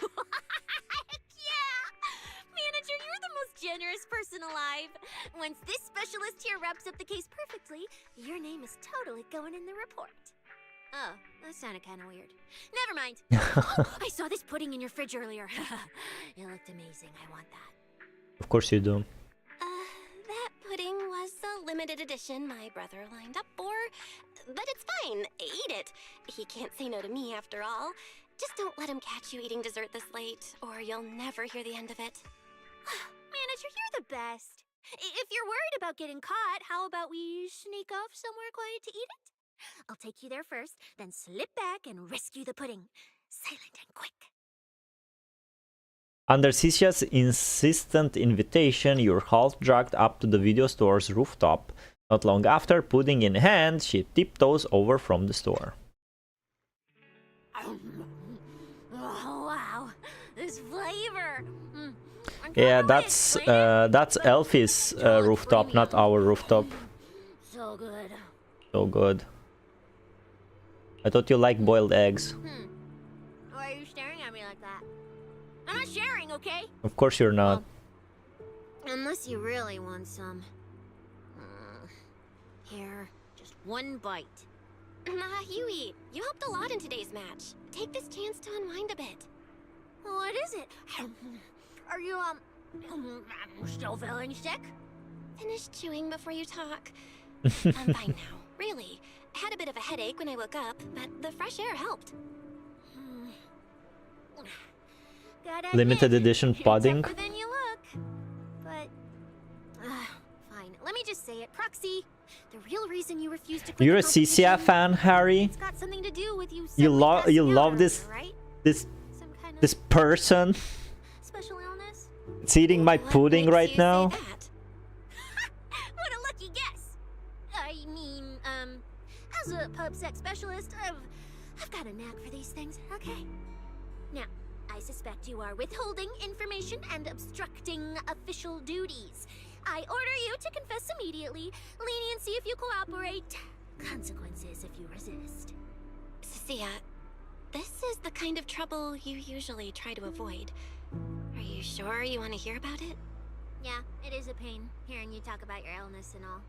Manager, you're the most generous person alive. Once this specialist here wraps up the case perfectly, your name is totally going in the report. Oh, that sounded kind of weird. Never mind. Oh, I saw this pudding in your fridge earlier. It looked amazing. I want that. Of course you do. That pudding was a limited edition my brother lined up for. But it's fine. Eat it. He can't say no to me after all. Just don't let him catch you eating dessert this late, or you'll never hear the end of it. Manager, you're the best. If you're worried about getting caught, how about we sneak off somewhere quiet to eat it? I'll take you there first, then slip back and rescue the pudding. Silent and quick. Under Cissia's insistent invitation, you're half dragged up to the video store's rooftop. Not long after, pudding in hand, she tiptoes over from the store. Oh wow, this flavor. Yeah, that's Elfie's rooftop, not our rooftop. So good. So good. I thought you liked boiled eggs. Why are you staring at me like that? I'm not sharing, okay? Of course you're not. Unless you really want some. Here, just one bite. Nah, you eat. You helped a lot in today's match. Take this chance to unwind a bit. What is it? Are you, still feeling sick? Finish chewing before you talk. I'm fine now, really. I had a bit of a headache when I woke up, but the fresh air helped. Limited edition pudding. You're tougher than you look. But, fine. Let me just say it. Proxy, the real reason you refused to quit You're a the Cissia fan, Harry? It's got something to do with you love this right? this person. Special illness? It's eating my pudding right now. What a lucky guess. I mean, as a pub sex specialist, I've got a knack for these things, okay? Now, I suspect you are withholding information and obstructing official duties. I order you to confess immediately, leniency if you cooperate, consequences if you resist. Cissia, this is the kind of trouble you usually try to avoid. Are you sure you want to hear about it? Yeah, it is a pain, hearing you talk about your illness and all.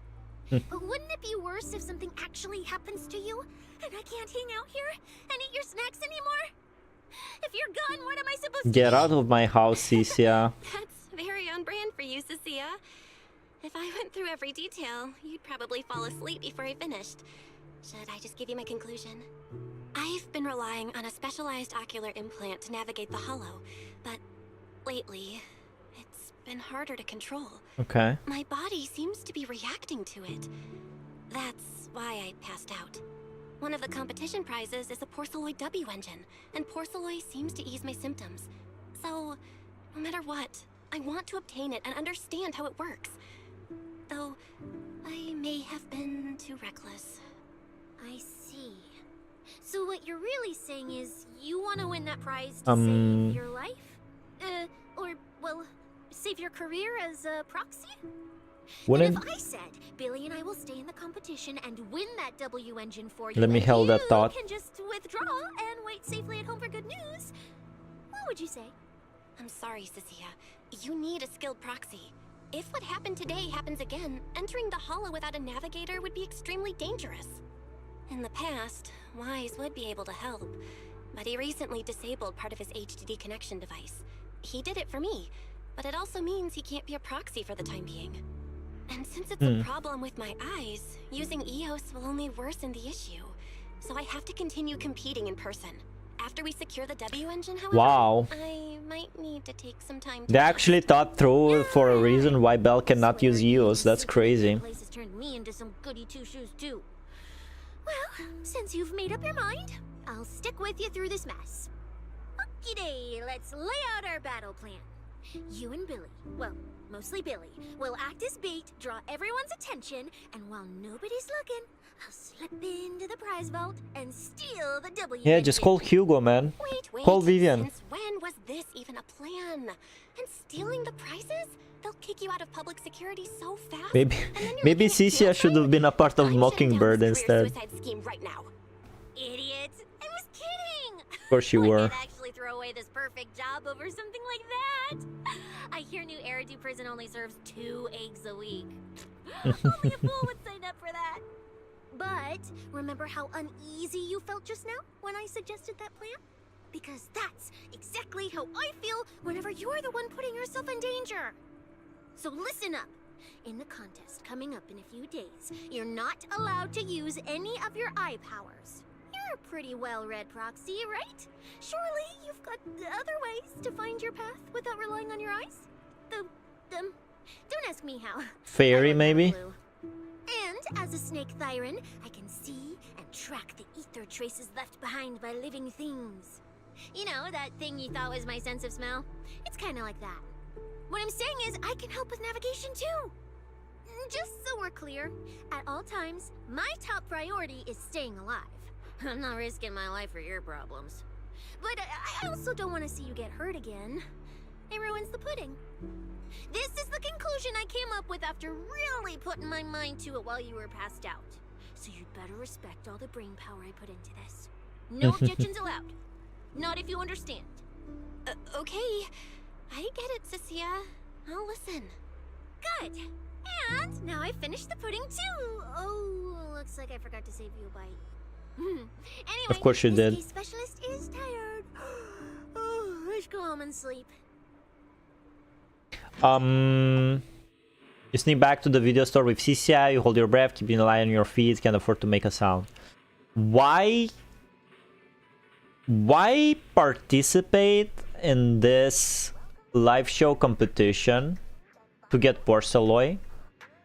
But wouldn't it be worse if something actually happens to you, and I can't hang out here and eat your snacks anymore? If you're gone, what am I supposed to Get do? out of my house, Cissia. That's very on brand for you, Cissia. If I went through every detail, you'd probably fall asleep before I finished. Should I just give you my conclusion? I've been relying on a specialized ocular implant to navigate the hollow, but lately, it's been harder to control. Okay. My body seems to be reacting to it. That's why I passed out. One of the competition prizes is a porceloid W engine, and porceloid seems to ease my symptoms. So, no matter what, I want to obtain it and understand how it works. Though, I may have been too reckless. I see. So what you're really saying is you want to win that prize to save your life? Or, well, save your career as a proxy? Wouldn't... If I said Billy and I will stay in the competition and win that W engine for you, Let me hold that thought. You can just withdraw and wait safely at home for good news. What would you say? I'm sorry, Cissia. You need a skilled proxy. If what happened today happens again, entering the Hollow without a navigator would be extremely dangerous. In the past, Wise would be able to help, but he recently disabled part of his HDD connection device. He did it for me, but it also means he can't be a proxy for the time being. And since it's a problem with my eyes, using EOS will only worsen the issue. So I have to continue competing in person. After we secure the W engine, however, wow. I might need to take some time to They actually thought through for a reason why Belle cannot use EOS. That's crazy. Place has turned me into some goody two-shoes too. Well, since you've made up your mind, I'll stick with you through this mess. Okie-day, let's lay out our battle plan. You and Billy, well, mostly Billy, will act as bait, draw everyone's attention, and while nobody's looking, I'll slip into the prize vault and steal the W. Yeah, just call Hugo, man. Wait, call Vivian. Since when was this even a plan? And stealing the prizes? They'll kick you out of public security so fast. Maybe Cissia should have been a part of Mockingbird instead. Scheme right now. Idiot! I was kidding. Of course you were. Actually throw away this perfect job over something like that. I hear New Eridu Prison only serves 2 eggs a week. Only a fool would sign up for that. But remember how uneasy you felt just now when I suggested that plan? Because that's exactly how I feel whenever you're the one putting yourself in danger. So listen up. In the contest coming up in a few days, you're not allowed to use any of your eye powers. You're a pretty well-read proxy, right? Surely you've got other ways to find your path without relying on your eyes? Don't ask me how. Fairy, maybe? And as a snake Thyron, I can see and track the ether traces left behind by living things. You know, that thing you thought was my sense of smell? It's kind of like that. What I'm saying is, I can help with navigation too. Just so we're clear, at all times, my top priority is staying alive. I'm not risking my life for your problems. But I also don't want to see you get hurt again. It ruins the pudding. This is the conclusion I came up with after really putting my mind to it while you were passed out. So you'd better respect all the brain power I put into this. No objections allowed. Not if you understand. Okay. I get it, Cissia. I'll listen. Good. And now I finished the pudding too. Oh, looks like I forgot to save you a bite. Anyway, of course you did. This specialist is tired. Oh, let's go home and sleep. You sneak back to the video store with Cissia, you hold your breath, keeping an eye on your feet, can't afford to make a sound. Why participate in this live show competition to get Porceloy?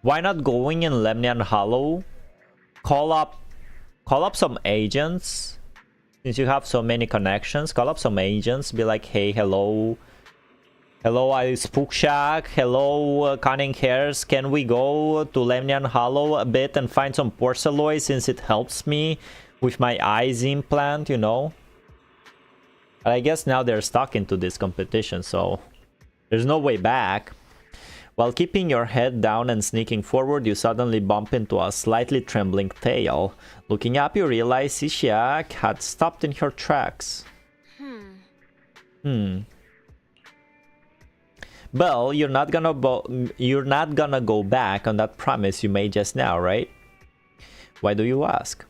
Why not going in Lemnian Hollow? Call up some agents. Since you have so many connections, call up some agents, be like, hey, hello, I Spook Shack, hello, Cunning Hairs, can we go to Lemnian Hollow a bit and find some Porceloy since it helps me with my eyes implant, you know? But I guess now they're stuck into this competition, so there's no way back. While keeping your head down and sneaking forward, you suddenly bump into a slightly trembling tail. Looking up, you realize Cissia had stopped in her tracks. Belle, you're not gonna go back on that promise you made just now, right? Why do you ask?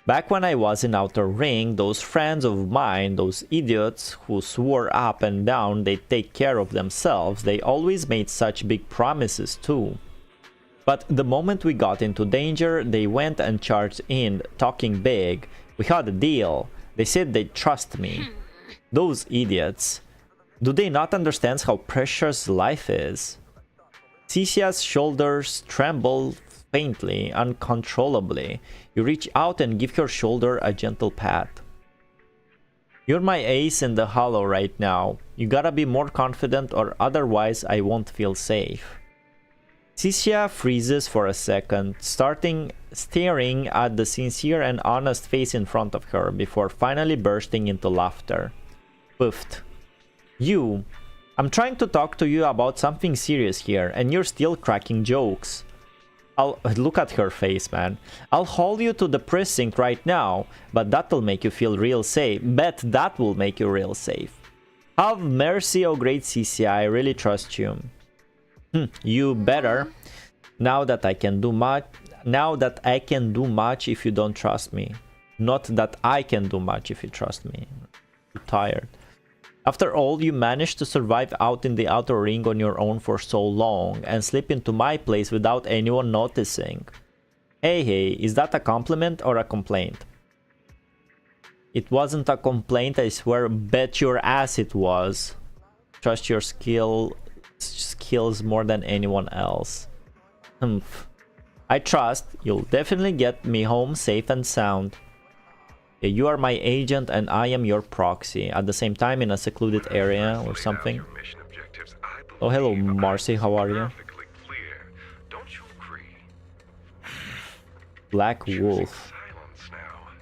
Back when I was in Outer Ring, those friends of mine, those idiots who swore up and down they'd take care of themselves, they always made such big promises too. But the moment we got into danger, they went and charged in, talking big. We had a deal. They said they'd trust me. Those idiots. Do they not understand how precious life is? Cissia's shoulders tremble faintly, uncontrollably. You reach out and give her shoulder a gentle pat. You're my ace in the hollow right now. You gotta be more confident or otherwise I won't feel safe. Cissia freezes for a second, staring at the sincere and honest face in front of her before finally bursting into laughter. Poofed. You. I'm trying to talk to you about something serious here, and you're still cracking jokes. Look at her face, man. I'll haul you to the precinct right now, but that'll make you feel real safe. Bet that will make you real safe. Have mercy, oh great Cissia, I really trust you. You better. Now that I can do much if you don't trust me. Not that I can do much if you trust me. I'm tired. After all, you managed to survive out in the outer ring on your own for so long and slip into my place without anyone noticing. Hey, is that a compliment or a complaint? It wasn't a complaint, I swear, bet your ass it was. Trust your skills more than anyone else. I trust you'll definitely get me home safe and sound. You are my agent and I am your proxy. At the same time, in a secluded area or something. Oh, hello, Marcy. How are you? Black Wolf.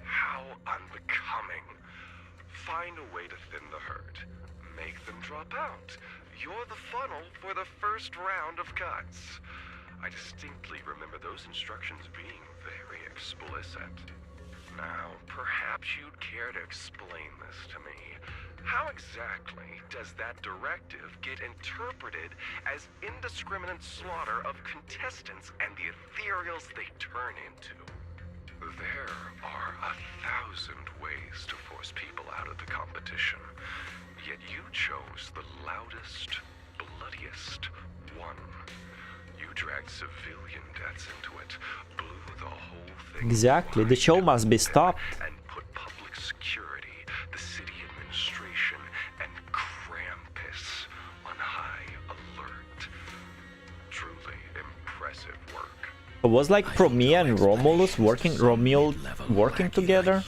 How unbecoming. Find a way to thin the herd. Make them drop out. You're the funnel for the first round of cuts. I distinctly remember those instructions being very explicit. Now, perhaps you'd care to explain this to me. How exactly does that directive get interpreted as indiscriminate slaughter of contestants and the ethereals they turn into? There are 1,000 ways to force people out of the competition, yet you chose the loudest, bloodiest one. You dragged civilian deaths into it, blew the whole thing. Exactly, the show must be stopped. And put public security, the city administration, and Krampus on high alert. Truly impressive work. It was like Promia and Romulus working together.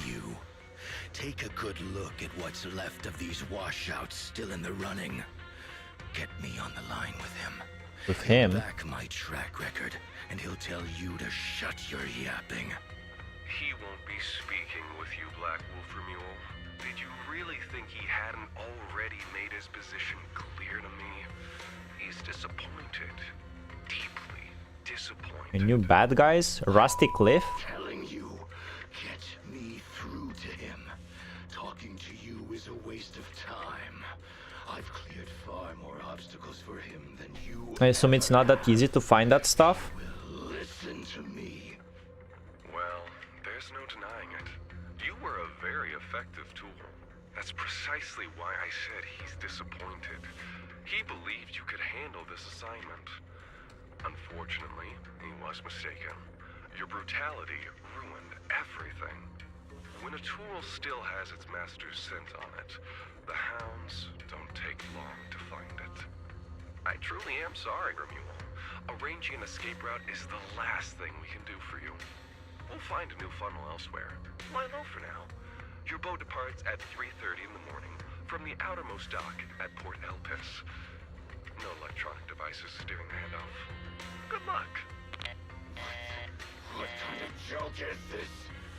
Take a good look at what's left of these washouts still in the running. Get me on the line with him. With him? Back my track record, and he'll tell you to shut your yapping. He won't be speaking with you, Black Wolf Remule. Did you really think he hadn't already made his position clear to me? He's disappointed. Deeply disappointed. A new bad guys? Rusty Cliff? Telling you, get me through to him. Talking to you is a waste of time. I've cleared far more obstacles for him than you. I assume it's not that easy to find that stuff. Listen to me. Well, there's no denying it. You were a very effective tool. That's precisely why I said he's disappointed. He believed you could handle this assignment. Unfortunately, he was mistaken. Your brutality ruined everything. When a tool still has its master's scent on it, the hounds don't take long to find it. I truly am sorry, Remule. Arranging an escape route is the last thing we can do for you. We'll find a new funnel elsewhere. Lie low for now. Your boat departs at 3:30 in the morning from the outermost dock at Port Elpis. No electronic devices steering the handoff. Good luck. What kind of joke is this?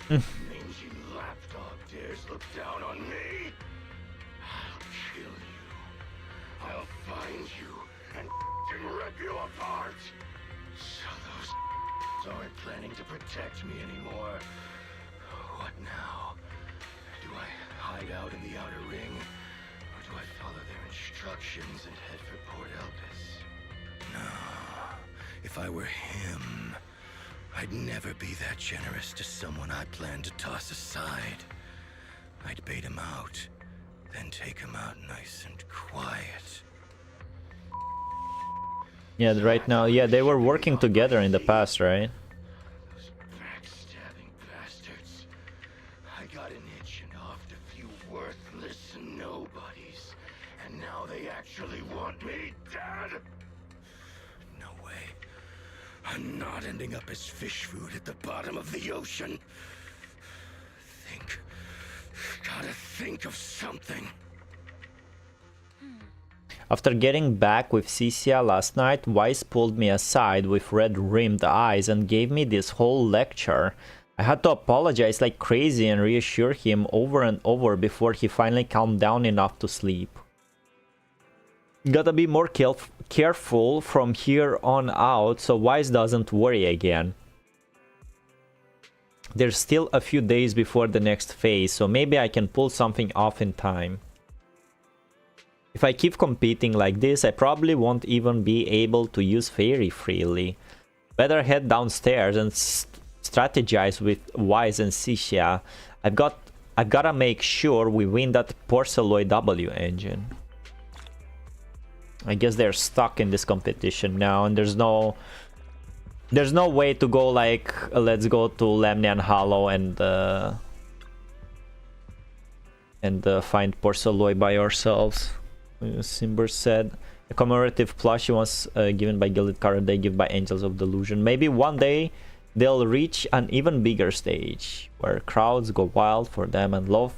Mangy lapdog dares look down on me? I'll kill you. I'll find you and rip you apart. So those aren't planning to protect me anymore. What now? Do I hide out in the outer ring? Or do I follow their instructions and head for Port Elpis? No. If I were him, I'd never be that generous to someone I plan to toss aside. I'd bait him out, then take him out nice and quiet. Yeah, right now, yeah, they were working together in the past, right? Those backstabbing bastards. I got an itch and offed a few worthless nobodies, and now they actually want me dead. No way. I'm not ending up as fish food at the bottom of the ocean. Gotta think of something. After getting back with Cissia last night, Weiss pulled me aside with red-rimmed eyes and gave me this whole lecture. I had to apologize like crazy and reassure him over and over before he finally calmed down enough to sleep. Gotta be more careful from here on out so Weiss doesn't worry again. There's still a few days before the next phase, so maybe I can pull something off in time. If I keep competing like this, I probably won't even be able to use Fairy freely. Better head downstairs and strategize with Weiss and Cissia. I've gotta make sure we win that Porceloid W engine. I guess they're stuck in this competition now, and there's no way to go like let's go to Lemnian Hollow and find Porceloid by ourselves. Simber said a commemorative plushie was given by Gilded Card they give by Angels of Delusion. Maybe one day they'll reach an even bigger stage where crowds go wild for them and love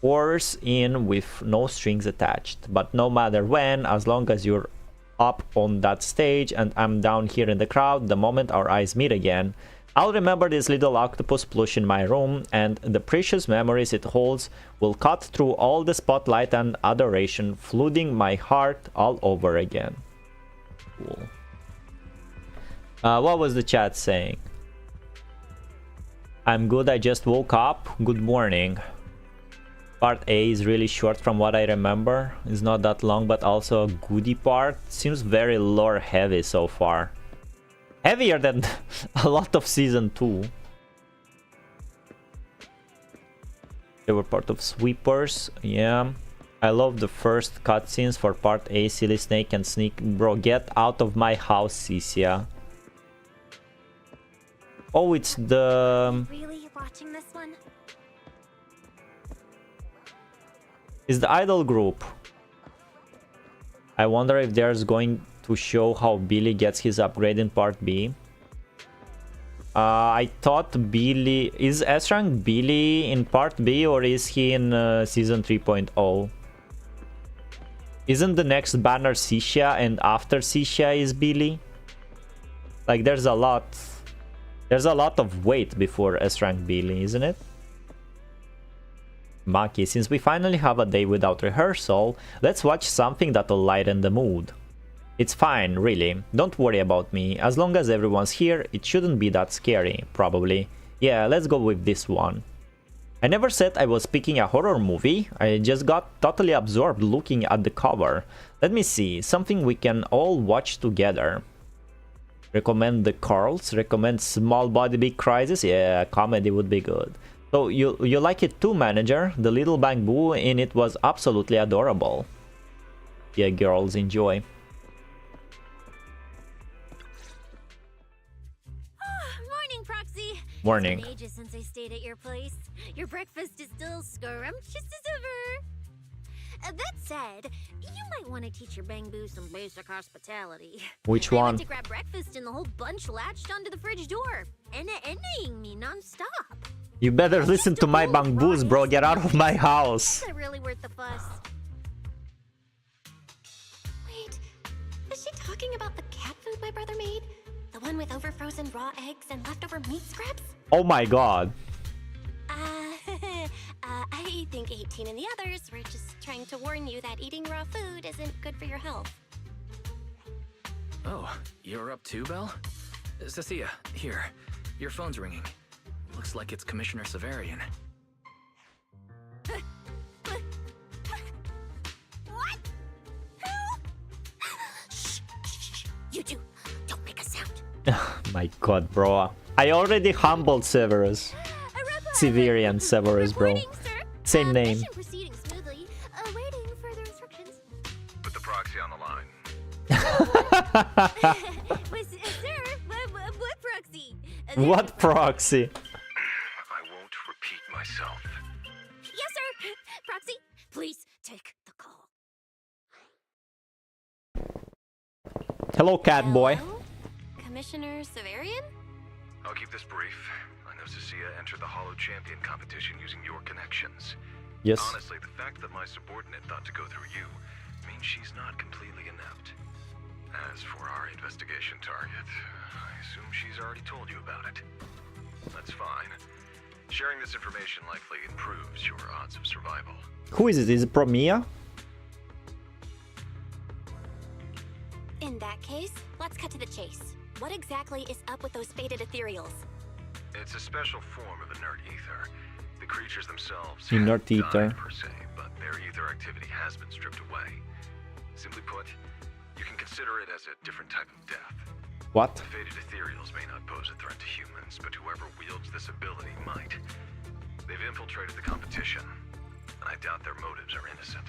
pours in with no strings attached. But no matter when, as long as you're up on that stage and I'm down here in the crowd, the moment our eyes meet again, I'll remember this little octopus plush in my room, and the precious memories it holds will cut through all the spotlight and adoration, flooding my heart all over again. Cool. What was the chat saying? I'm good, I just woke up. Good morning. Part A is really short from what I remember. It's not that long, but also a goody part. Seems very lore heavy so far. Heavier than a lot of season 2. They were part of Sweepers. Yeah. I love the first cutscenes for part A. Silly Snake and Sneak. Bro, get out of my house, Cissia. Oh, it's the... Really watching this one? It's the idol group. I wonder if there's going to show how Billy gets his upgrade in part B. I thought Billy... Is S-Rank Billy in part B or is he in season 3.0? Isn't the next banner Cissia and after Cissia is Billy? Like there's a lot of wait before S-Rank Billy, isn't it? Maki, since we finally have a day without rehearsal, let's watch something that'll lighten the mood. It's fine, really. Don't worry about me. As long as everyone's here, it shouldn't be that scary, probably. Yeah, let's go with this one. I never said I was picking a horror movie. I just got totally absorbed looking at the cover. Let me see. Something we can all watch together. Recommend the Carls? Recommend Small Body Big Crisis? Yeah, comedy would be good. So you like it too, manager? The little bamboo in it was absolutely adorable. Yeah, girls, enjoy. Morning, Proxy. Morning. It's been ages since I stayed at your place. Your breakfast is still scrumptious as ever. That said, you might want to teach your bamboo some basic hospitality. Which I one? went to grab breakfast and the whole bunch latched onto the fridge door, ennaing me non-stop. You better listen to my bamboos, bro. Get out of my house. Is it really worth the fuss? Wait, is she talking about the cat food my brother made? The one with overfrozen raw eggs and leftover meat scraps? Oh my god. I think 18 and the others were just trying to warn you that eating raw food isn't good for your health. Oh, you're up too, Belle? Cissia, here. Your phone's ringing. Looks like it's Commissioner Severian. What? Who? Shh, shh, you two, don't make a sound. My god, bro. I already humbled Severus. Severian Severus, bro. Same name. Proceeding smoothly, awaiting further instructions. Put the proxy on the line. Sir, what proxy? What proxy? I won't repeat myself. Yes, sir. Proxy, please take the call. Hello, cat boy. Commissioner Severian? I'll keep this brief. I know Cissia entered the Hollow Champion competition using your connections. Yes. Honestly, the fact that my subordinate thought to go through you means she's not completely inept. As for our investigation target, I assume she's already told you about it. That's fine. Sharing this information likely improves your odds of survival. Who is it? Is it Promia? In that case, let's cut to the chase. What exactly is up with those faded ethereals? It's a special form of inert ether. The creatures themselves Inert haven't ether. died per se, but their ether activity has been stripped away. Simply put, you can consider it as a different type of death. What? The faded ethereals may not pose a threat to humans, but whoever wields this ability might. They've infiltrated the competition, and I doubt their motives are innocent.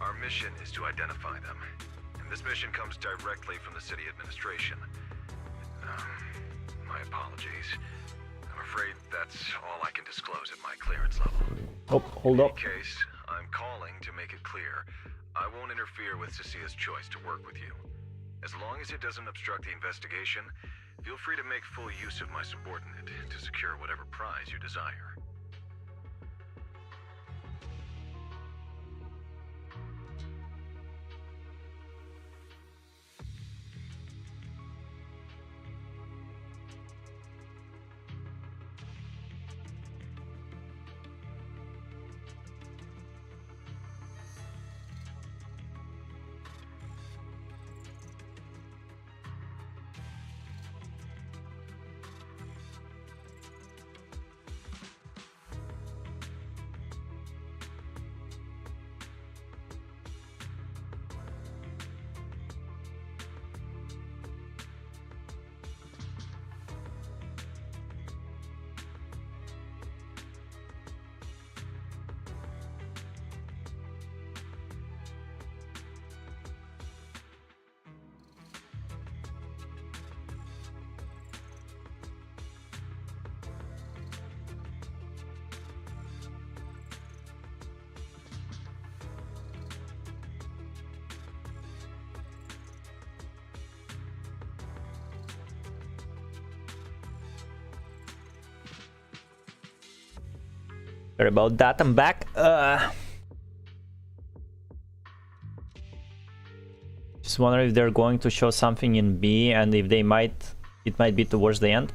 Our mission is to identify them, and this mission comes directly from the city administration. My apologies. I'm afraid that's all I can disclose at my clearance level. Oh, hold up. In any case, I'm calling to make it clear I won't interfere with Cissia's choice to work with you. As long as it doesn't obstruct the investigation, feel free to make full use of my subordinate to secure whatever prize you desire. Sorry about that, I'm back. Just wonder if they're going to show something in B, and if they might, it might be towards the end.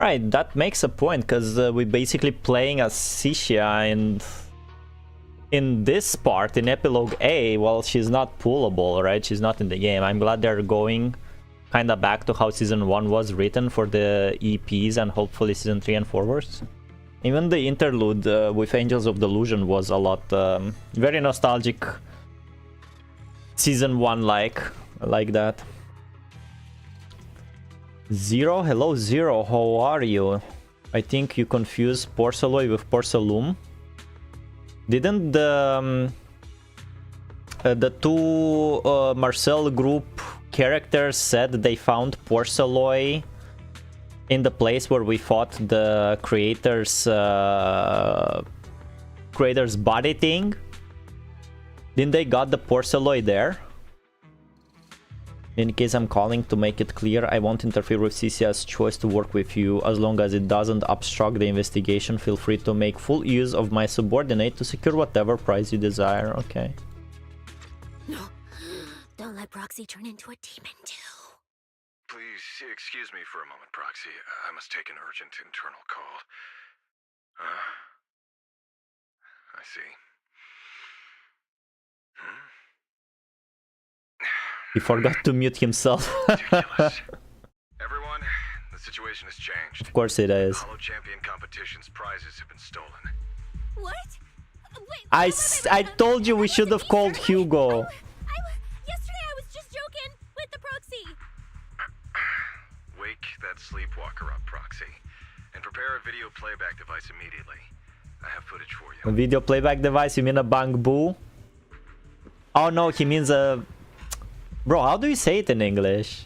Right, that makes a point, because we're basically playing as Cissia, and in this part, in Epilogue A, well, she's not pullable, right? She's not in the game. I'm glad they're going kind of back to how Season 1 was written for the EPs, and hopefully Season 3 and forwards. Even the interlude with Angels of Delusion was a lot, very nostalgic, Season 1 like that. Zero, hello Zero, how are you? I think you confuse Porceloy with Porcelum. Didn't the two Marcel group characters said they found Porceloy in the place where we fought the creator's body thing? Didn't they got the Porceloy there? In case I'm calling to make it clear, I won't interfere with Cissia's choice to work with you. As long as it doesn't obstruct the investigation, feel free to make full use of my subordinate to secure whatever prize you desire. Okay. No, don't let Proxy turn into a demon too. Please excuse me for a moment, Proxy. I must take an urgent internal call. I see. He forgot to mute himself. Everyone, the situation has changed. Of course it is. Hollow Champion competition's prizes have been stolen. What? Wait, I told you we should have called Hugo. Yesterday I was just joking with the Proxy. Wake that sleepwalker up, Proxy, and prepare a video playback device immediately. I have footage for you. A video playback device? You mean a bangbu? Oh no, he means a... Bro, how do you say it in English?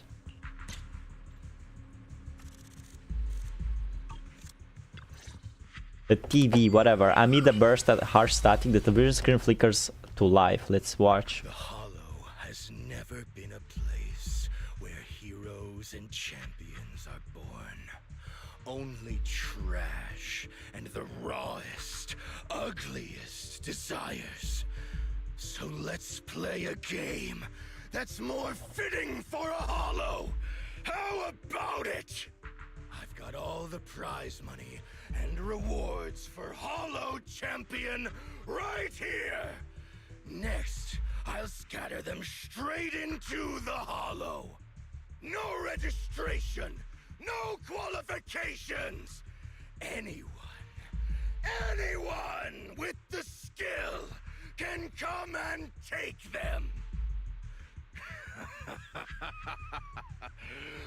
The TV, whatever. Amid the burst at harsh static, the television screen flickers to life. Let's watch. The Hollow has never been a place where heroes and champions are born. Only trash and the rawest, ugliest desires. So let's play a game that's more fitting for a Hollow. How about it? I've got all the prize money and rewards for Hollow Champion right here. Next, I'll scatter them straight into the Hollow. No registration, no qualifications. Anyone with the skill can come and take them.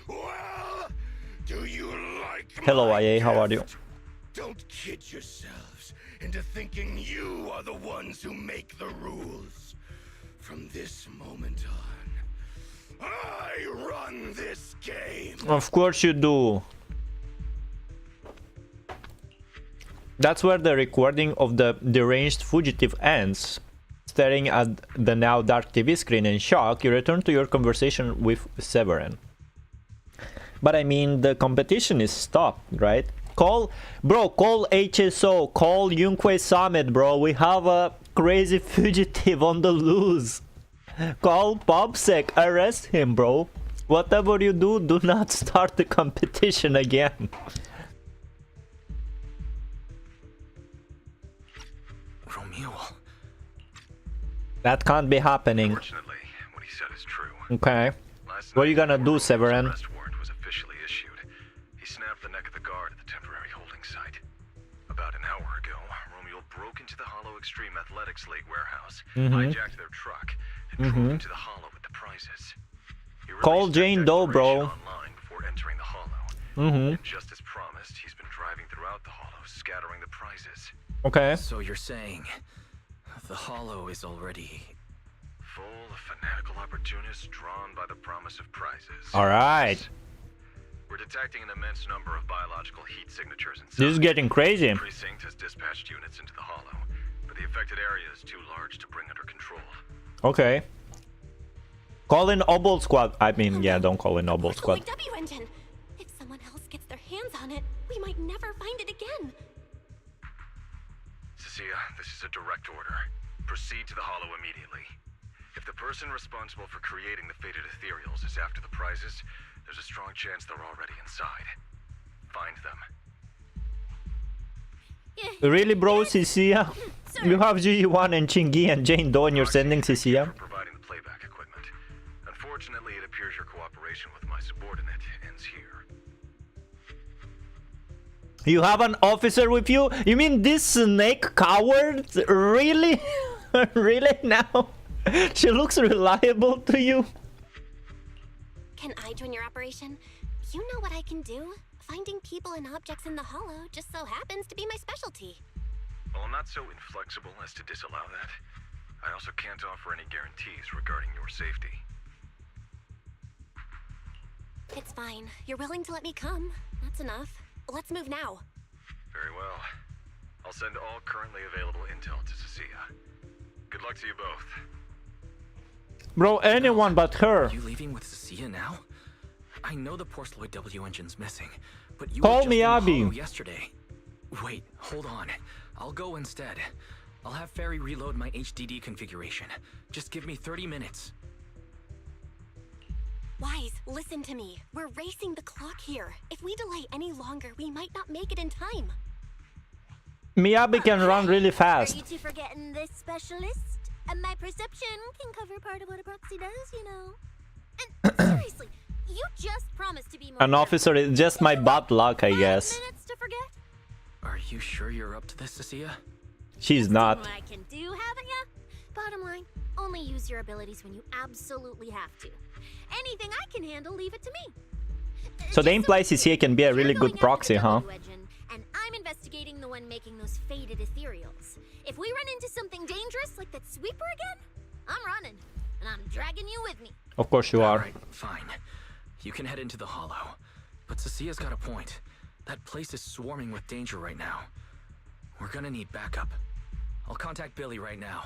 Well, do you like Hello, my IA, how are you? gift? Don't kid yourselves into thinking you are the ones who make the rules. From this moment on, I run this game. Of course you do. That's where the recording of the deranged fugitive ends. Staring at the now dark TV screen in shock, you return to your conversation with Severin. But I mean, the competition is stopped, right? Call HSO, call Yunque Summit, bro. We have a crazy fugitive on the loose. Call PopSec, arrest him, bro. Whatever you do, do not start the competition again. That can't be happening. Fortunately, what he said is true. Okay. What are you gonna do, Severin? Arrest warrant was officially issued. He snapped the neck of the guard at the temporary holding site. About an hour ago, Romeo broke into the Hollow Extreme Athletics League warehouse, hijacked their truck, and drove into the Hollow with the prizes. Call Jane Doe, bro. Online before entering the Hollow. And just as promised, he's been driving throughout the Hollow, scattering the prizes. Okay. So you're saying the Hollow is already full of fanatical opportunists drawn by the promise of prizes. Alright. We're detecting an immense number of biological heat signatures inside. This is getting crazy. The precinct has dispatched units into the Hollow, but the affected area is too large to bring under control. Okay. Call in Obol Squad. I mean, yeah, don't call in Obol Squad. W engine. If someone else gets their hands on it, we might never find it again. Cissia, this is a direct order. Proceed to the Hollow immediately. If the person responsible for creating the fated ethereals is after the prizes, there's a strong chance they're already inside. Find them. Really, bro, Cissia? You have GE1 and Chingy and Jane Doe and you're sending Cissia? Providing the playback equipment. Unfortunately, it appears your cooperation with my subordinate ends here. You have an officer with you? You mean this snake coward? Really? Really now? She looks reliable to you? Can I join your operation? You know what I can do. Finding people and objects in the Hollow just so happens to be my specialty. Well, I'm not so inflexible as to disallow that. I also can't offer any guarantees regarding your safety. It's fine. You're willing to let me come. That's enough. Let's move now. Very well. I'll send all currently available intel to Cissia. Good luck to you both. Bro, anyone but her. Are you leaving with Cissia now? I know the Porceloid W engine's missing, but you Call were just me in Abby. Hollow yesterday. Wait, hold on. I'll go instead. I'll have Ferry reload my HDD configuration. Just give me 30 minutes. Wise, listen to me. We're racing the clock here. If we delay any longer, we might not make it in time. Miyabi can run really Are fast. you two forgetting this specialist? And my perception can cover part of what a proxy does, you know. And seriously, you just promised to be more An officer is just my bad luck, I guess. minutes to forget. Are you sure you're up to this, Cissia? She's not. What I can do, haven't ya? Bottom line, only use your abilities when you absolutely have to. Anything I can handle, leave it to me. So they imply CCA can be a really good proxy, huh? And I'm investigating the one making those faded ethereals. If we run into something dangerous like that sweeper again, I'm running. And I'm dragging you with me. Of course you are. Alright, fine. You can head into the Hollow. But Cissia's got a point. That place is swarming with danger right now. We're gonna need backup. I'll contact Billy right now.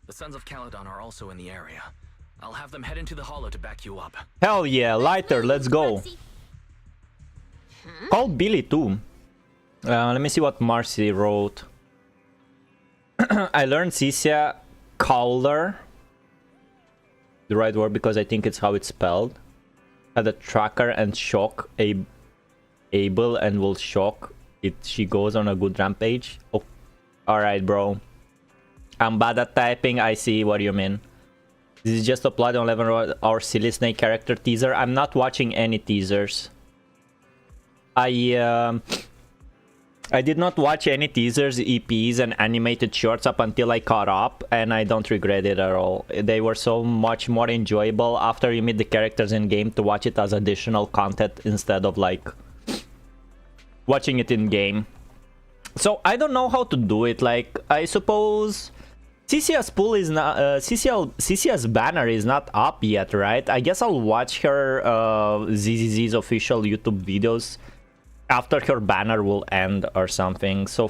The Sons of Caledon are also in the area. I'll have them head into the Hollow to back you up. Hell yeah, lighter, let's go. Call Billy too. Let me see what Marcy wrote. I learned Cissia Cowler, the right word because I think it's how it's spelled, had a tracker and shock able and will shock if she goes on a good rampage. Oh, alright, bro. I'm bad at typing. I see what you mean. This is just a plot on 11-hour silly snake character teaser. I'm not watching any teasers. I did not watch any teasers, EPs, and animated shorts up until I caught up, and I don't regret it at all. They were so much more enjoyable after you meet the characters in game to watch it as additional content instead of like watching it in game. So I don't know how to do it. Like, I suppose Cissia's pool is not Cissia's banner is not up yet, right? I guess I'll watch her ZZZ's official YouTube videos after her banner will end or something. So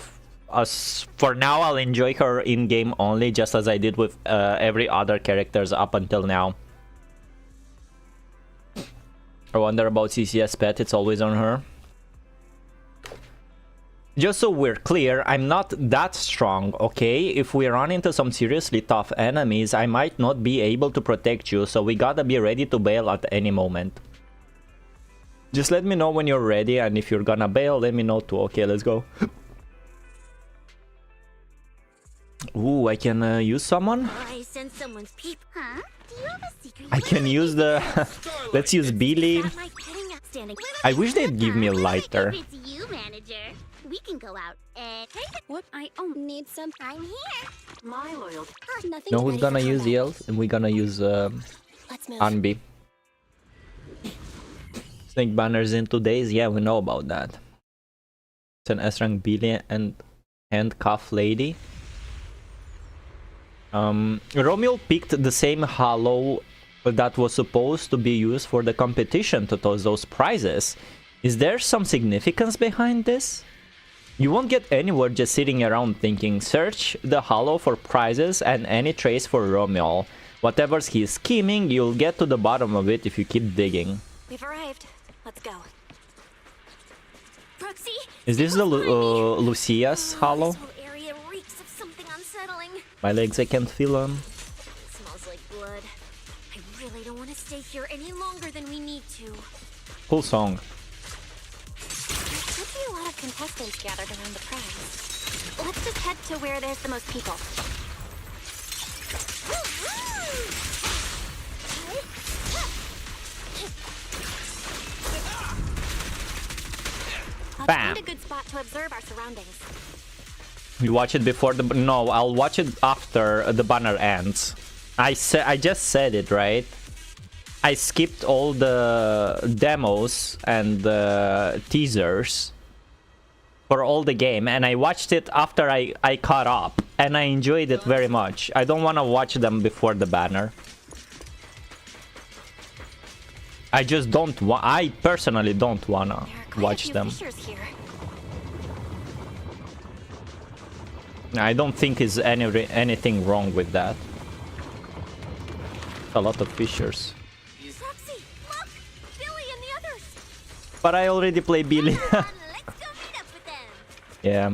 for now, I'll enjoy her in-game only, just as I did with every other characters up until now. I wonder about Cissia's pet. It's always on her. Just so we're clear, I'm not that strong, okay? If we run into some seriously tough enemies, I might not be able to protect you, so we gotta be ready to bail at any moment. Just let me know when you're ready, and if you're gonna bail, let me know too. Okay, let's go. Ooh, I can use someone? I sense someone's peep. Huh? Do you have a secret? I can use the... Let's use Billy. I wish they'd give me a lighter. It's you, manager. We can go out and what I need some. I'm here. My loyalty. Nothing. Know who's gonna use Yells? And we're gonna use anby. Snake banners in 2 days? Yeah, we know about that. It's an S-rank Billy and handcuff lady. Romeo picked the same hollow that was supposed to be used for the competition to toss those prizes. Is there some significance behind this? You won't get anywhere just sitting around thinking. Search the hollow for prizes and any trace for Romeo. Whatever he's scheming, you'll get to the bottom of it if you keep digging. We've arrived. Let's go. Proxy, is this the Lucia's hollow? This whole area reeks of something unsettling. My legs, I can't feel them. It smells like blood. I really don't want to stay here any longer than we need to. Cool song. There should be a lot of contestants gathered around the prize. Let's just head to where there's the most people. Bam. Find a good spot to observe our surroundings. You watch it before the... No, I'll watch it after the banner ends. I just said it, right? I skipped all the demos and the teasers for all the game, and I watched it after I caught up, and I enjoyed it very much. I don't want to watch them before the banner. I just don't want... I personally don't want to watch them. I don't think there's anything wrong with that. A lot of fishers. Proxy, look! Billy and the others! But I already play Billy. Let's go meet up with them. Yeah.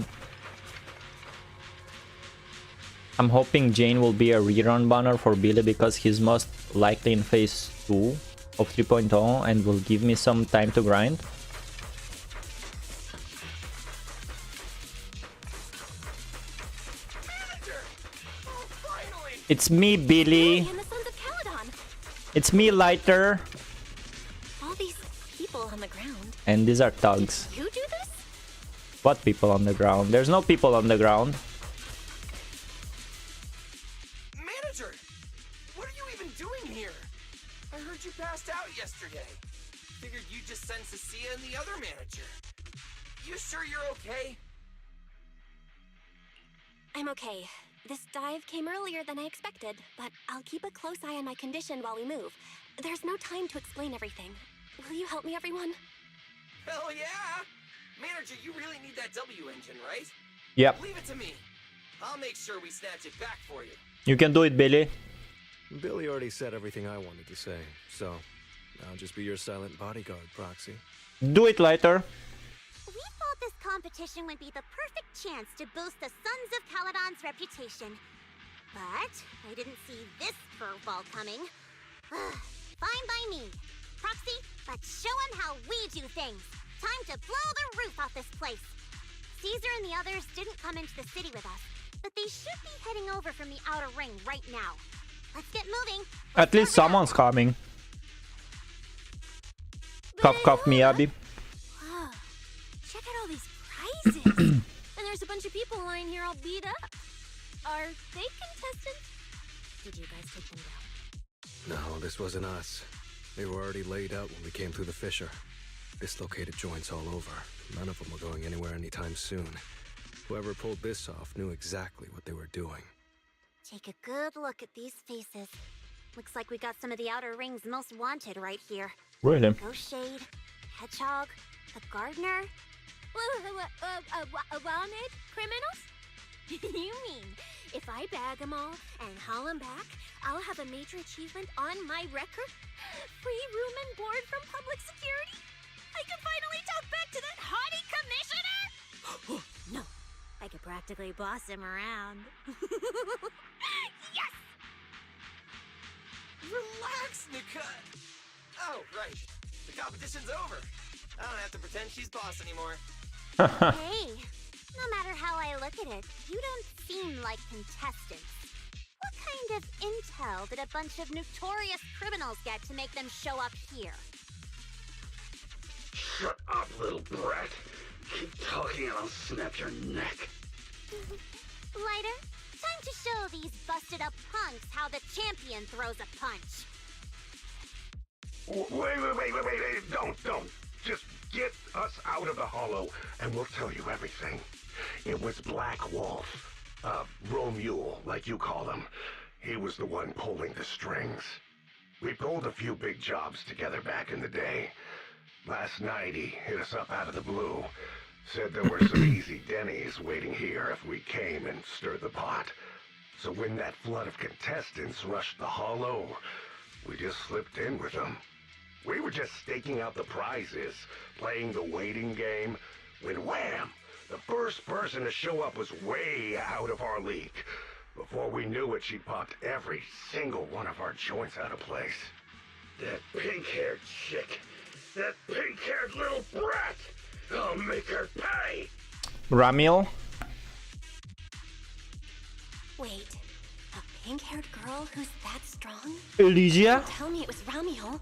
I'm hoping Jane will be a rerun banner for Billy because he's most likely in phase 2 of 3.0 and will give me some time to grind. It's me, Billy. It's me, Lighter. All these people on the ground. And these are thugs. You do this? What people on the ground? There's no people on the ground. Manager! What are you even doing here? I heard you passed out yesterday. Figured you'd just send Cissia and the other manager. You sure you're okay? I'm okay. This dive came earlier than I expected, but I'll keep a close eye on my condition while we move. There's no time to explain everything. Will you help me, everyone? Hell yeah! Manager, you really need that W engine, right? Yep. Leave it to me. I'll make sure we snatch it back for you. You can do it, Billy. Billy already said everything I wanted to say, so I'll just be your silent bodyguard, Proxy. Do it, Lighter. We thought this competition would be the perfect chance to boost the Sons of Caledon's reputation. But I didn't see this curveball coming. Fine by me. Proxy, let's show him how we do things. Time to blow the roof off this place. Caesar and the others didn't come into the city with us, but they should be heading over from the outer ring right now. Let's get moving. At least someone's coming. Cough, cough, Miyabi. Whoa. Check out all these prizes. And there's a bunch of people lying here all beat up. Are they contestants? Did you guys take them down? No, this wasn't us. They were already laid out when we came through the fissure. Dislocated joints all over. None of them were going anywhere anytime soon. Whoever pulled this off knew exactly what they were doing. Take a good look at these faces. Looks like we got some of the outer ring's most wanted right here. Really? Ghost Shade, Hedgehog, the Gardener. Wanted criminals? You mean, if I bag them all and haul them back, I'll have a major achievement on my record? Free room and board from public security? I can finally talk back to that haughty commissioner? No, I could practically boss him around. Yes! Relax, Nika. Oh, right. The competition's over. I don't have to pretend she's boss anymore. Hey, no matter how I look at it, you don't seem like contestants. What kind of intel did a bunch of notorious criminals get to make them show up here? Shut up, little brat. Keep talking and I'll snap your neck. Lighter, time to show these busted up punks how the champion throws a punch. Wait. Don't. Just get us out of the hollow and we'll tell you everything. It was Black Wolf. Romule, like you call him. He was the one pulling the strings. We pulled a few big jobs together back in the day. Last night he hit us up out of the blue. Said there were some easy Denny's waiting here if we came and stirred the pot. So when that flood of contestants rushed the hollow, we just slipped in with them. We were just staking out the prizes, playing the waiting game, when wham! The first person to show up was way out of our league. Before we knew it, she popped every single one of our joints out of place. That pink-haired chick. That pink-haired little brat. I'll make her pay. Ramiel? Wait, a pink-haired girl who's that strong? Elysia? Tell me it was Ramiel.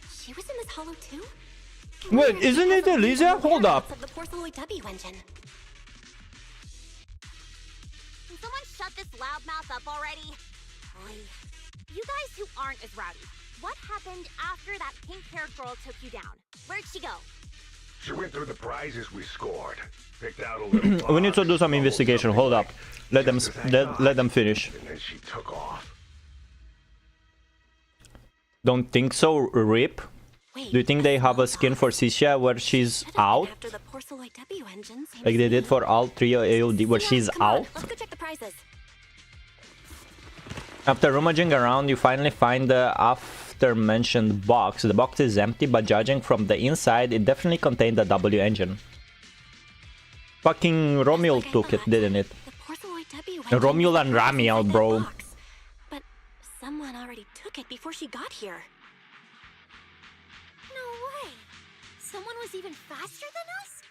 She was in this hollow too? Wait, isn't it Elysia? Hold up. Of the Porceloid W engine. Can someone shut this loudmouth up already? Oy. You guys who aren't as rowdy, what happened after that pink-haired girl took you down? Where'd she go? She went through the prizes we scored. Picked out a little We need to do some investigation. Hold up. Let them finish. And then she took off. Don't think so, Rip. Do you think they have a skin for Cissia where she's out? After the Porceloid W engine, Like they did for all three AOD where she's out? Let's go check the prizes. After rummaging around, you finally find the after-mentioned box. The box is empty, but judging from the inside, it definitely contained the W engine. Fucking Romule took it, didn't it? Romule and Ramiel, bro. But someone already took it before she got here. No way! Someone was even faster than us?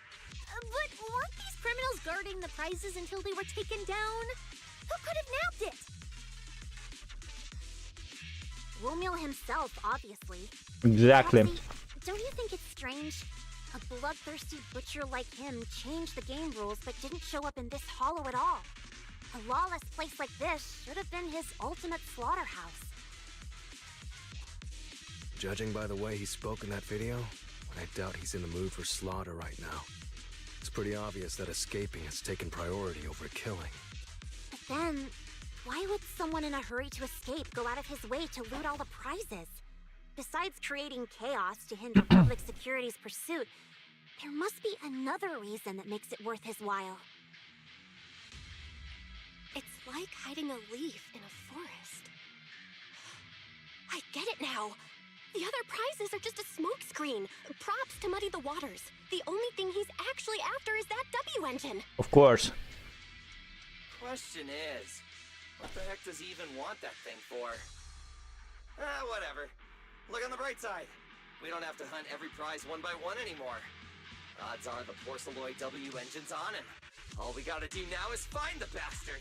But weren't these criminals guarding the prizes until they were taken down? Who could have nabbed it? Romule himself, obviously. Exactly. Proxy, don't you think it's strange? A bloodthirsty butcher like him changed the game rules but didn't show up in this hollow at all. A lawless place like this should have been his ultimate slaughterhouse. Judging by the way he spoke in that video, I doubt he's in the mood for slaughter right now. It's pretty obvious that escaping has taken priority over killing. But then, why would someone in a hurry to escape go out of his way to loot all the prizes? Besides creating chaos to hinder public security's pursuit, there must be another reason that makes it worth his while. It's like hiding a leaf in a forest. I get it now. The other prizes are just a smokescreen, props to muddy the waters. The only thing he's actually after is that W engine. Of course. Question is, What the heck does he even want that thing for? Ah, whatever. Look on the bright side. We don't have to hunt every prize one by one anymore. Odds are the Porceloid W engine's on him. All we gotta do now is find the bastard.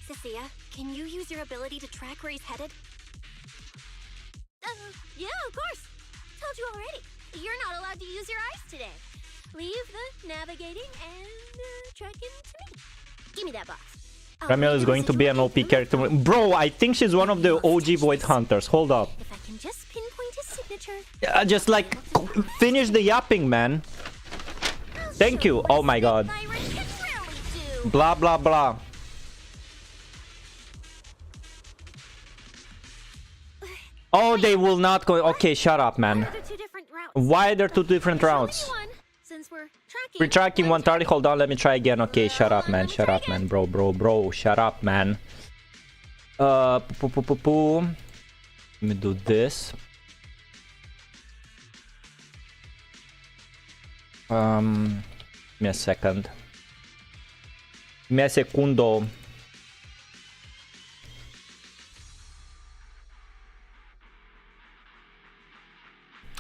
Cissia, can you use your ability to track where he's headed? Yeah, of course. Told you already. You're not allowed to use your eyes today. Leave the navigating and tracking to me. Give me that box. Ramiel is going to be an OP character. Bro, I think she's one of the OG Void Hunters. Hold up. If I can just pinpoint his signature. Yeah, just like finish the yapping, man. Thank you. Oh my god. Blah blah blah. Oh, they will not go. Okay, shut up, man. Why are there two different routes? We're tracking one target. Hold on, let me try again. Okay, shut up, man. Shut up, man. Bro. Shut up, man. Let me do this. Give me a second. Give me a secundo.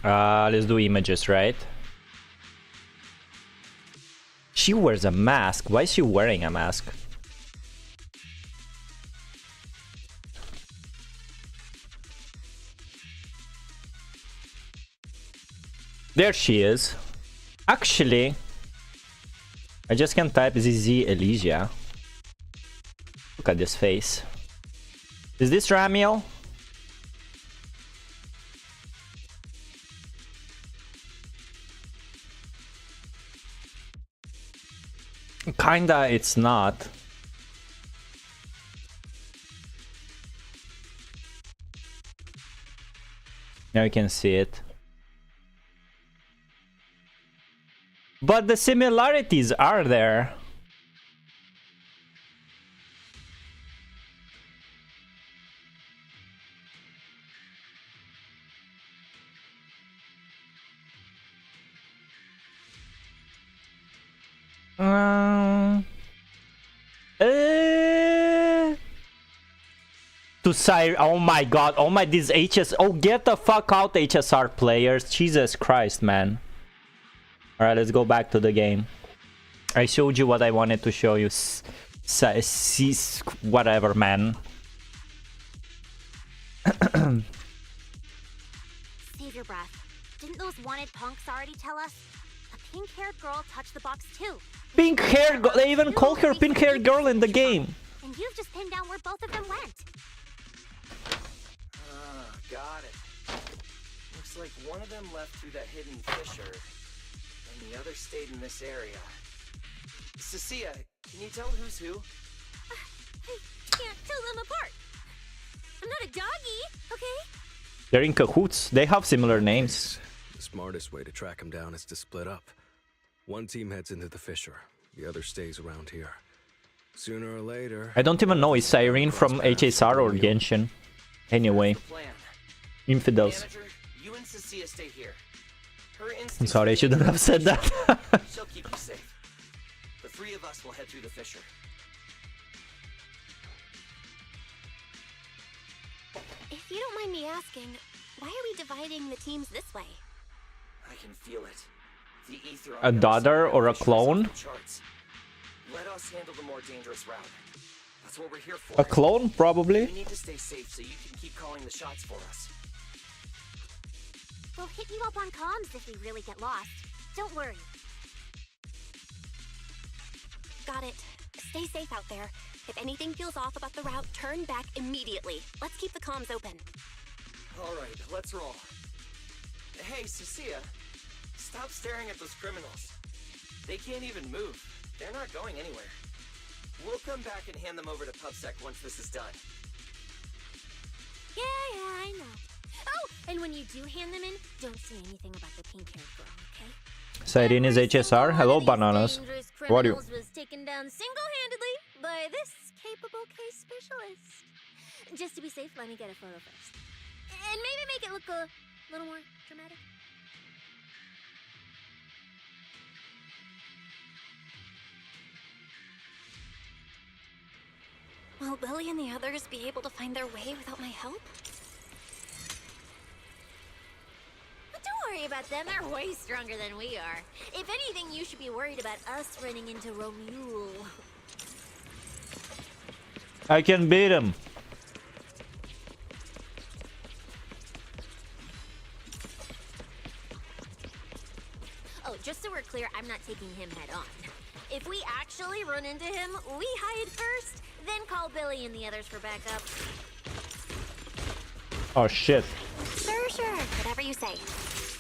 Let's do images, right? She wears a mask. Why is she wearing a mask? There she is. Actually, I just can type ZZ Elysia. Look at this face. Is this Ramiel? Kinda, it's not. Now you can see it. But the similarities are there. To Sire, oh my god, oh my, these HS, oh get the fuck out HSR players, Jesus Christ, man. Alright, let's go back to the game. I showed you what I wanted to show you, whatever, man. Save your breath. Didn't those wanted punks already tell us? A pink-haired girl touched the box too. Pink-haired girl, they even call her pink-haired girl in the game. And you've just pinned down where both of them went. Got it. Looks like one of them left through that hidden fissure, and the other stayed in this area. Cissia, can you tell who's who? I can't tell them apart. I'm not a doggy, okay? They're in cahoots. They have similar names. The smartest way to track them down is to split up. One team heads into the fissure. The other stays around here. Sooner or later... I don't even know. Is Irene from HSR or Genshin? Anyway. Infidels. Manager, you and Cissia stay here. Her I'm sorry, I shouldn't have said that. She'll keep you safe. The three of us will head through the fissure. If you don't mind me asking, why are we dividing the teams this way? I can feel it. The ether A daughter or a clone? Let us handle the more dangerous route. That's what we're here for. A clone, probably. We need to stay safe so you can keep calling the shots for us. We'll hit you up on comms if we really get lost. Don't worry. Got it. Stay safe out there. If anything feels off about the route, turn back immediately. Let's keep the comms open. Alright, let's roll. Hey, Cissia. Stop staring at those criminals. They can't even move. They're not going anywhere. We'll come back and hand them over to PubSec once this is done. Yeah, I know. Oh, and when you do hand them in, don't say anything about the pink-haired girl, okay? Cyrene is HSR. Hello, bananas. How are you? Was taken down single-handedly by this capable case specialist. Just to be safe, let me get a photo first. And maybe make it look a little more dramatic. Will Billy and the others be able to find their way without my help? But don't worry about them, they're way stronger than we are. If anything, you should be worried about us running into Romule. I can beat him. Oh, just so we're clear, I'm not taking him head on. If we actually run into him, we hide first, then call Billy and the others for backup. Oh shit. Sure, whatever you say.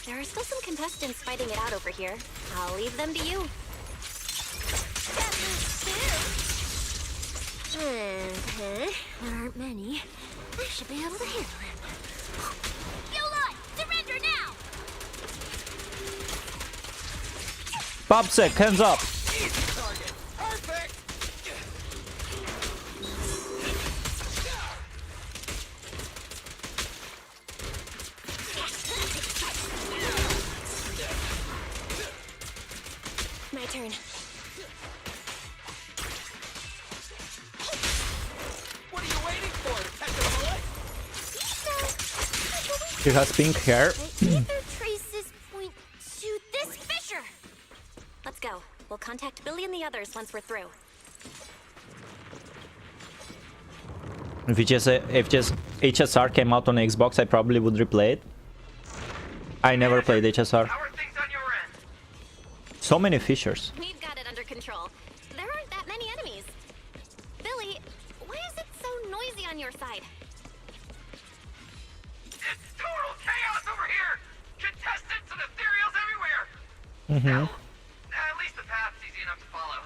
There are still some contestants fighting it out over here. I'll leave them to you. There aren't many. I should be able to handle him. You lot, surrender now! Popsec, hands up. Target. Perfect. My turn. What are you waiting for? To catch a bullet? She has pink hair. Ether traces point to this fissure. Let's go. We'll contact Billy and the others once we're through. If HSR came out on Xbox, I probably would replay it. I never played HSR. So many fissures. We've got it under control. There aren't that many enemies. Billy, why is it so noisy on your side? It's total chaos over here! Contestants and ethereals everywhere! Mm-hmm. At least the path's easy enough to follow.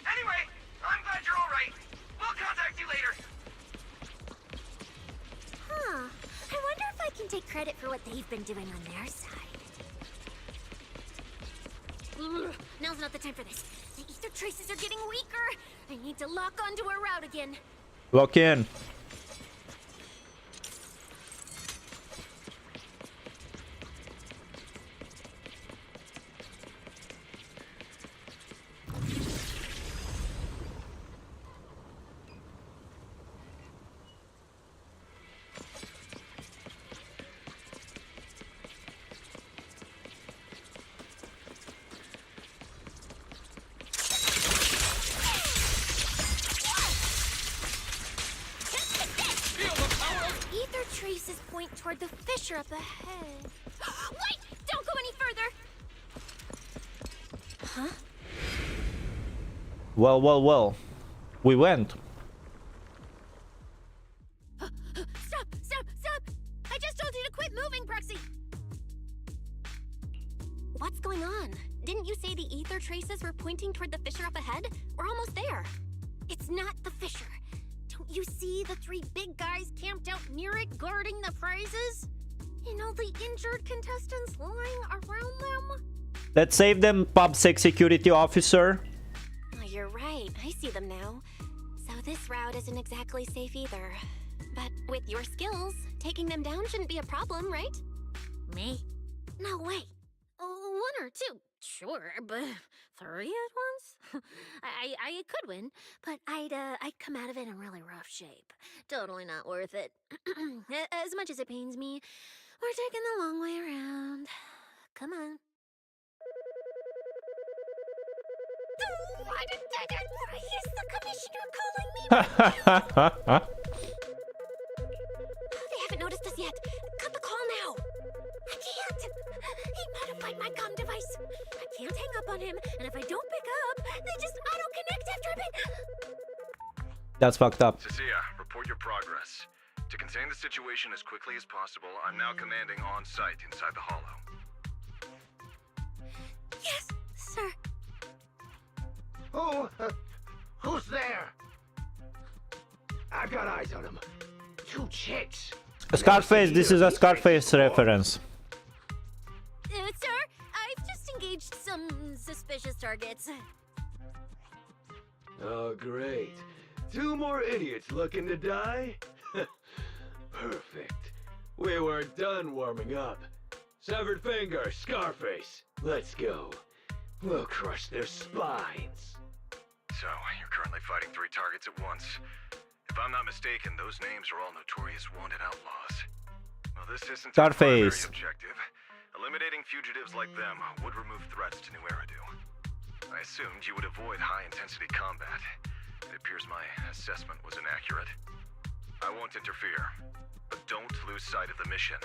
Anyway, I'm glad you're alright. We'll contact you later. Huh. I wonder if I can take credit for what they've been doing on their side. Ugh, now's not the time for this. The ether traces are getting weaker. I need to lock onto a route again. Lock in. Ether traces point toward the fissure up ahead. Wait! Don't go any further! Huh? Well. We went. Stop! I just told you to quit moving, Proxy! What's going on? Didn't you say the ether traces were pointing toward the fissure up ahead? We're almost there. It's not the fissure. Don't you see the three big guys camped out near it guarding the prizes? And all the injured contestants lying around them? Let's save them, PubSec security officer. Oh, you're right. I see them now. So this route isn't exactly safe either. But with your skills, taking them down shouldn't be a problem, right? Me? No way. One or two, sure, but three at once? I could win, but I'd come out of it in really rough shape. Totally not worth it. As much as it pains me, we're taking the long way around. Come on. Is the commissioner calling me? They haven't noticed us yet. Cut the call now. I can't. He modified my comm device. I can't hang up on him, and if I don't pick up, they just auto-connect after a bit. That's fucked up. Cissia, report your progress. To contain the situation as quickly as possible, I'm now commanding on-site inside the Hollow. Yes, sir. Who's there? I've got eyes on him. Two chicks. Scarface, this is a Scarface reference. Sir, I've just engaged some suspicious targets. Oh, great. Two more idiots looking to die? Perfect. We weren't done warming up. Severed finger, Scarface. Let's go. We'll crush their spines. So, you're currently fighting 3 targets at once. If I'm not mistaken, those names are all notorious wanted outlaws. Well, this isn't our primary Scarface. objective. Eliminating fugitives like them would remove threats to New Eridu. I assumed you would avoid high-intensity combat. It appears my assessment was inaccurate. I won't interfere, but don't lose sight of the mission.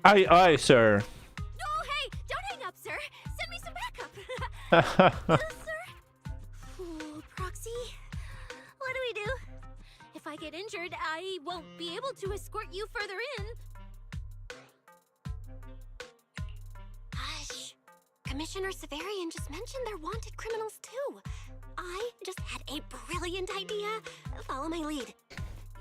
Aye, sir. Oh, hey! Don't hang up, sir! Send me some backup! Sir? Ooh, Proxy? What do we do? If I get injured, I won't be able to escort you further in. Hush. Commissioner Severian just mentioned they're wanted criminals too. I just had a brilliant idea. Follow my lead.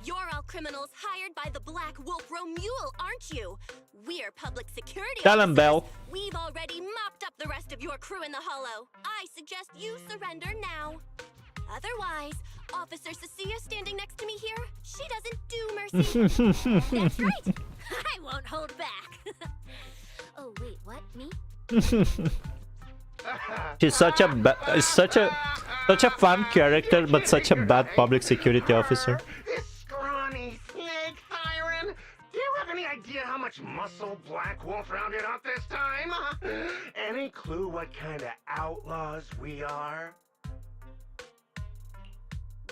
You're all criminals hired by the Black Wolf Romule, aren't you? We're public security Tell him, officers. Belle. We've already mopped up the rest of your crew in the Hollow. I suggest you surrender now. Otherwise, Officer Cissia standing next to me here, she doesn't do mercy. That's right. I won't hold back. Oh, wait, what? Me? She's such a fun character, but such a bad public security officer. This scrawny snake siren. Do you have any idea how much muscle Black Wolf rounded up this time? Any clue what kind of outlaws we are?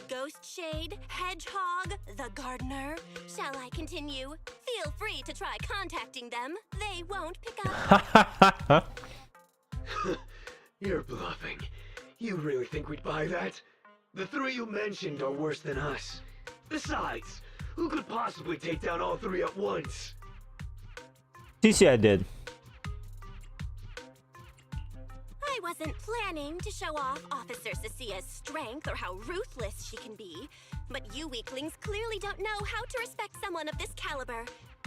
Ghost Shade, Hedgehog, the Gardener. Shall I continue? Feel free to try contacting them. They won't pick up. You're bluffing. You really think we'd buy that? The 3 you mentioned are worse than us. Besides, who could possibly take down all 3 at once? Cissia did. I wasn't planning to show off Officer Cissia's strength or how ruthless she can be, but you weaklings clearly don't know how to respect someone of this caliber.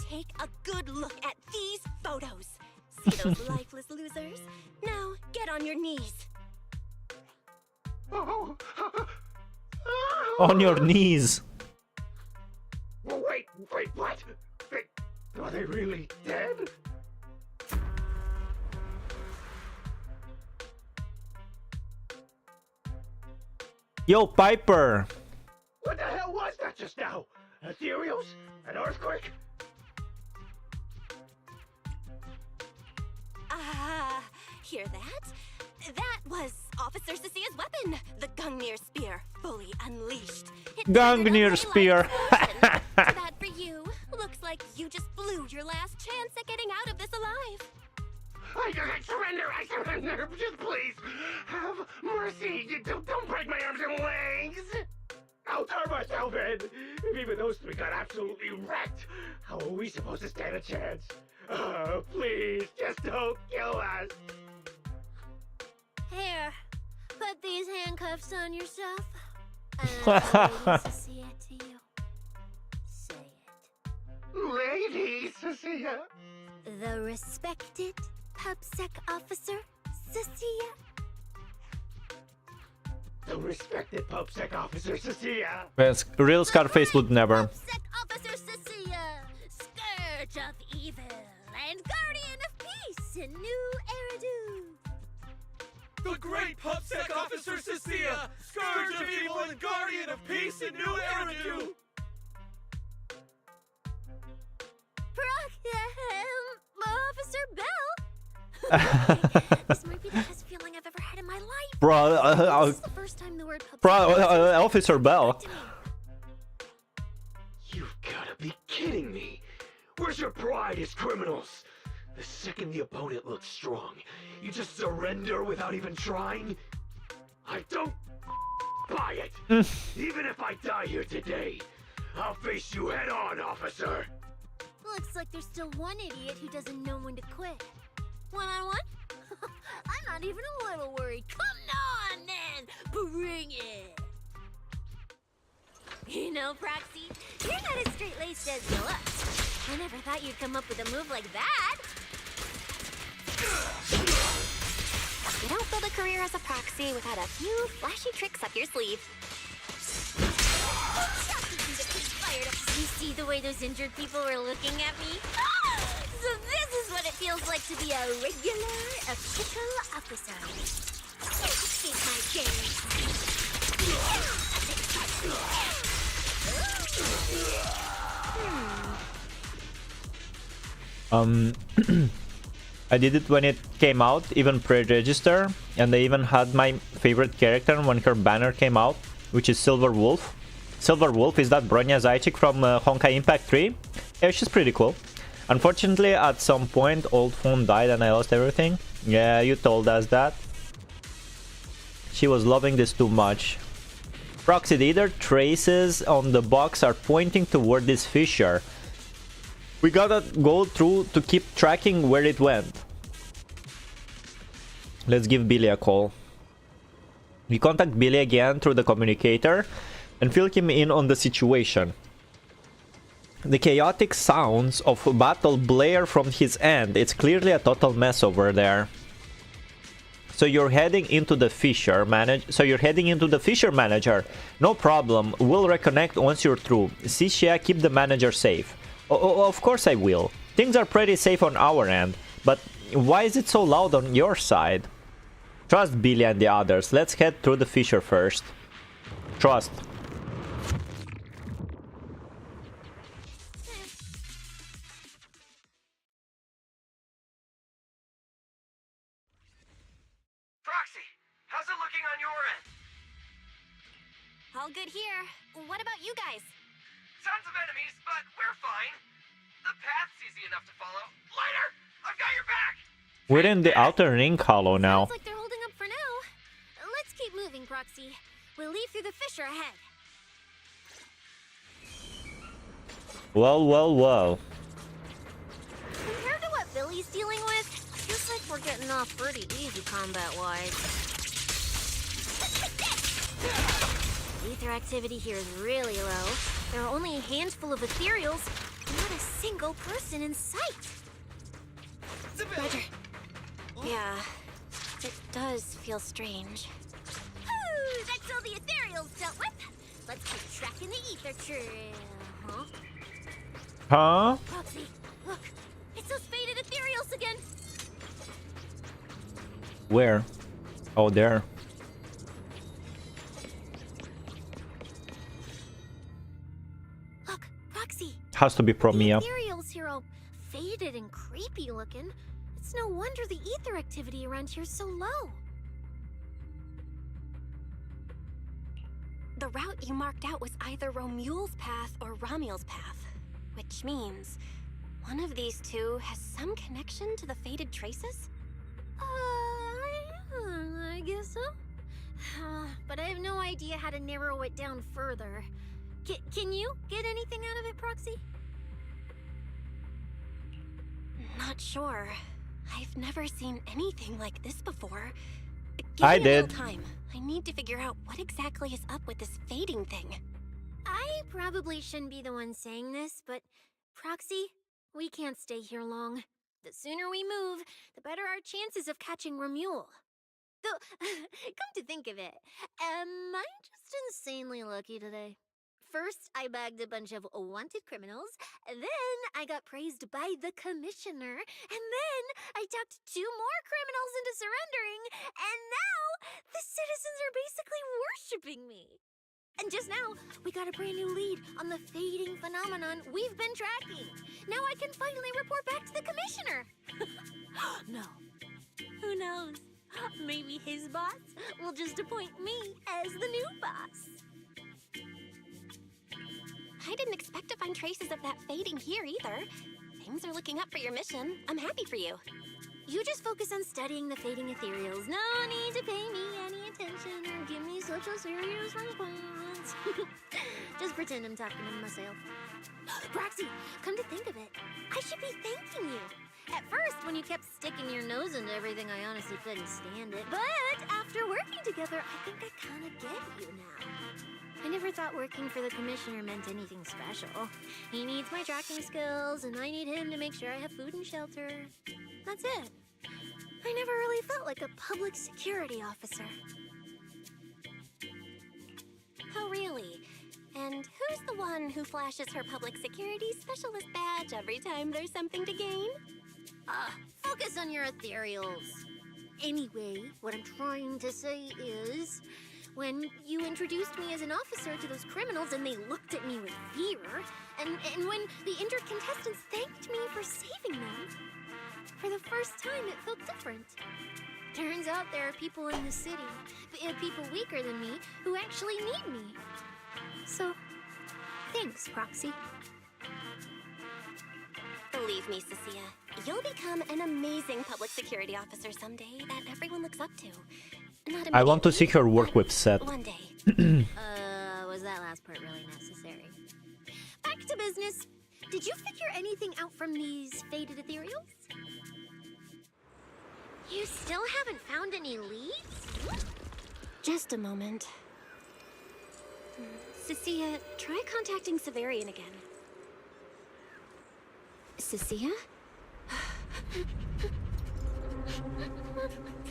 Take a good look at these photos. See those lifeless losers? Now, get on your knees. On your knees. Wait, what? Are they really dead? Yo, Piper. What the hell was that just now? Ethereals? An earthquake? Hear that? That was Officer Cissia's weapon, the Gungnir Spear, fully unleashed. Gungnir Spear. Too bad for you. Looks like you just blew your last chance at getting out of this alive. I surrender, just please, have mercy, don't break my arms and legs! I'll turn myself in! If even those 3 got absolutely wrecked, how are we supposed to stand a chance? Please, just don't kill us! Here, put these handcuffs on yourself. And Cissia to you. Say it. Lady Cissia. The respected PubSec officer, Cissia. The respected PubSec officer, Cissia. Yes, real Scarface would never. PubSec officer, Cissia. Scourge of evil and guardian of peace in New Eridu. The great PubSec officer Cissia, scourge of evil and guardian of peace in New Eridu. Officer Belle. This might be the best feeling I've ever had in my life. Bro, This is the first time the word PubSec Officer Belle. You've gotta be kidding me. Where's your pride as criminals? The second the opponent looks strong, you just surrender without even trying? I don't buy it. Even if I die here today, I'll face you head on, officer. Looks like there's still one idiot who doesn't know when to quit. One-on-one? I'm not even a little worried. Come on, then! Bring it! You know, Proxy, you're not as straight-laced as you look. I never thought you'd come up with a move like that. You don't build a career as a proxy without a few flashy tricks up your sleeve. You see the way those injured people were looking at me? So this is what it feels like to be a regular official officer. Excuse my game. I did it when it came out, even pre-register, and I even had my favorite character when her banner came out, which is Silver Wolf. Silver Wolf is that Bronya Zaychik from Honkai Impact 3. Yeah, she's pretty cool. Unfortunately, at some point, old phone died and I lost everything. Yeah, you told us that. She was loving this too much. Proxy, the other traces on the box are pointing toward this fissure. We gotta go through to keep tracking where it went. Let's give Billy a call. We contact Billy again through the communicator and fill him in on the situation. The chaotic sounds of battle blare from his end. It's clearly a total mess over there. So you're heading into the fissure manager. No problem. We'll reconnect once you're through. Cissia, keep the manager safe. Of course I will. Things are pretty safe on our end, but why is it so loud on your side? Trust Billy and the others. Let's head through the fissure first. Trust. Proxy, how's it looking on your end? All good here. What about you guys? Tons of enemies, but we're fine. The path's easy enough to follow. Lighter, I've got your back. We're in the outer ring hollow now. Sounds like they're holding up for now. Let's keep moving, Proxy. We'll leave through the fissure ahead. Well, well, well. Compared to what Billy's dealing with, feels like we're getting off pretty easy combat-wise. Ether activity here is really low. There are only a handful of ethereals, not a single person in sight. Roger. Yeah, it does feel strange. Woo! That's all the ethereals dealt with. Let's keep tracking the ether trail. Huh? Proxy, look. It's those faded ethereals again. Where? Oh, there. Look, Proxy. Has to be Promia. The ethereals here all faded and creepy looking. It's no wonder the ether activity around here is so low. The route you marked out was either Romule's path or Ramiel's path, which means one of these two has some connection to the faded traces? I guess so. But I have no idea how to narrow it down further. Can you get anything out of it, Proxy? Not sure. I've never seen anything like this before. I did. Time. I need to figure out what exactly is up with this fading thing. I probably shouldn't be the one saying this, but Proxy, we can't stay here long. The sooner we move, the better our chances of catching Romule. Though, come to think of it, am I just insanely lucky today? First, I bagged a bunch of wanted criminals, then I got praised by the commissioner, and then I talked 2 more criminals into surrendering, and now the citizens are basically worshipping me. And just now, we got a brand new lead on the fading phenomenon we've been tracking. Now I can finally report back to the commissioner. No. Who knows? Maybe his boss will just appoint me as the new boss. I didn't expect to find traces of that fading here either. Things are looking up for your mission. I'm happy for you. You just focus on studying the fading ethereals. No need to pay me any attention or give me such a serious response. Just pretend I'm talking to myself. Proxy, come to think of it, I should be thanking you. At first, when you kept sticking your nose into everything, I honestly couldn't stand it. But after working together, I think I kind of get you now. I never thought working for the commissioner meant anything special. He needs my tracking skills, and I need him to make sure I have food and shelter. That's it. I never really felt like a public security officer. Oh, really? And who's the one who flashes her public security specialist badge every time there's something to gain? Focus on your ethereals. Anyway, what I'm trying to say is, when you introduced me as an officer to those criminals and they looked at me with fear, and when the injured contestants thanked me for saving them. For the first time, it felt different. Turns out there are people in the city, people weaker than me, who actually need me. So, thanks, Proxy. Believe me, Cissia, you'll become an amazing public security officer someday that everyone looks up to. Not I want to see her work with Seth. one day. Was that last part really necessary? Back to business. Did you figure anything out from these faded ethereals? You still haven't found any leads? Just a moment. Cissia, try contacting Severian again. Cissia?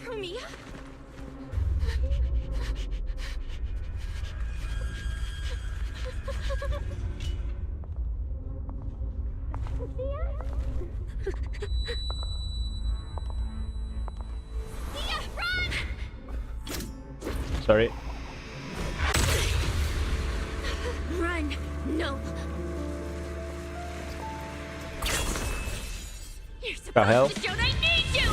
Promia? Sorry. Run! No! You're supposed The hell? to show I need you!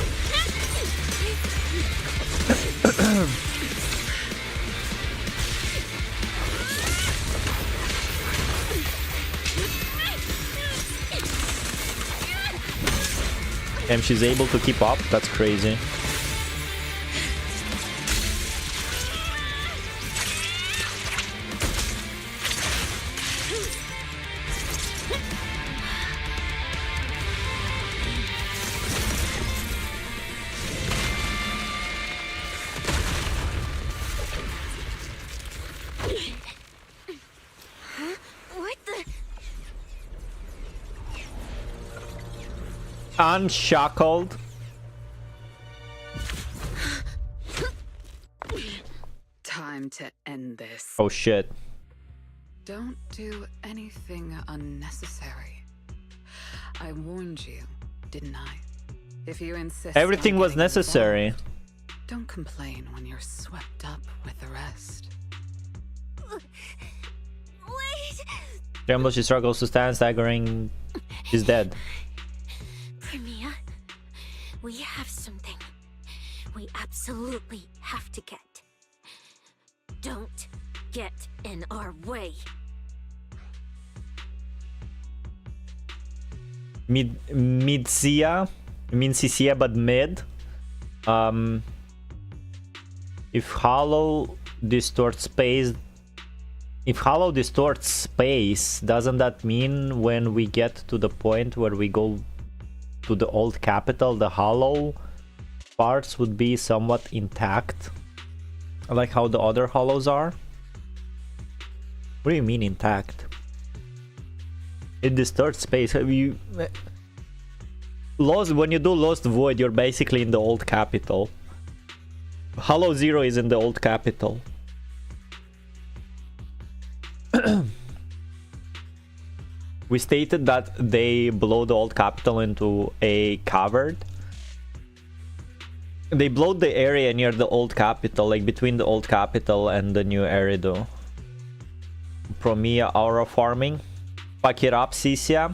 And she's able to keep up? That's crazy. What the? Unshackled. Time to end this. Oh shit. Don't do anything unnecessary. I warned you, didn't I? If you insist Everything on was getting necessary. involved, don't complain when you're swept up with the rest. Wait! Tremble, she struggles to stand, staggering. She's dead. Promia, we have something we absolutely have to get. Don't get in our way. Cissia, I mean Cissia, but mid. If Hollow distorts space, doesn't that mean when we get to the point where we go to the old capital, the Hollow parts would be somewhat intact, like how the other Hollows are? What do you mean intact? It distorts space. Have you lost when you do Lost Void? You're basically in the old capital. Hollow Zero is in the old capital. We stated that they blow the old capital into a cavern. They blow the area near the old capital, like between the old capital and the new Eridu. Promia aura farming. Pack it up, Cissia.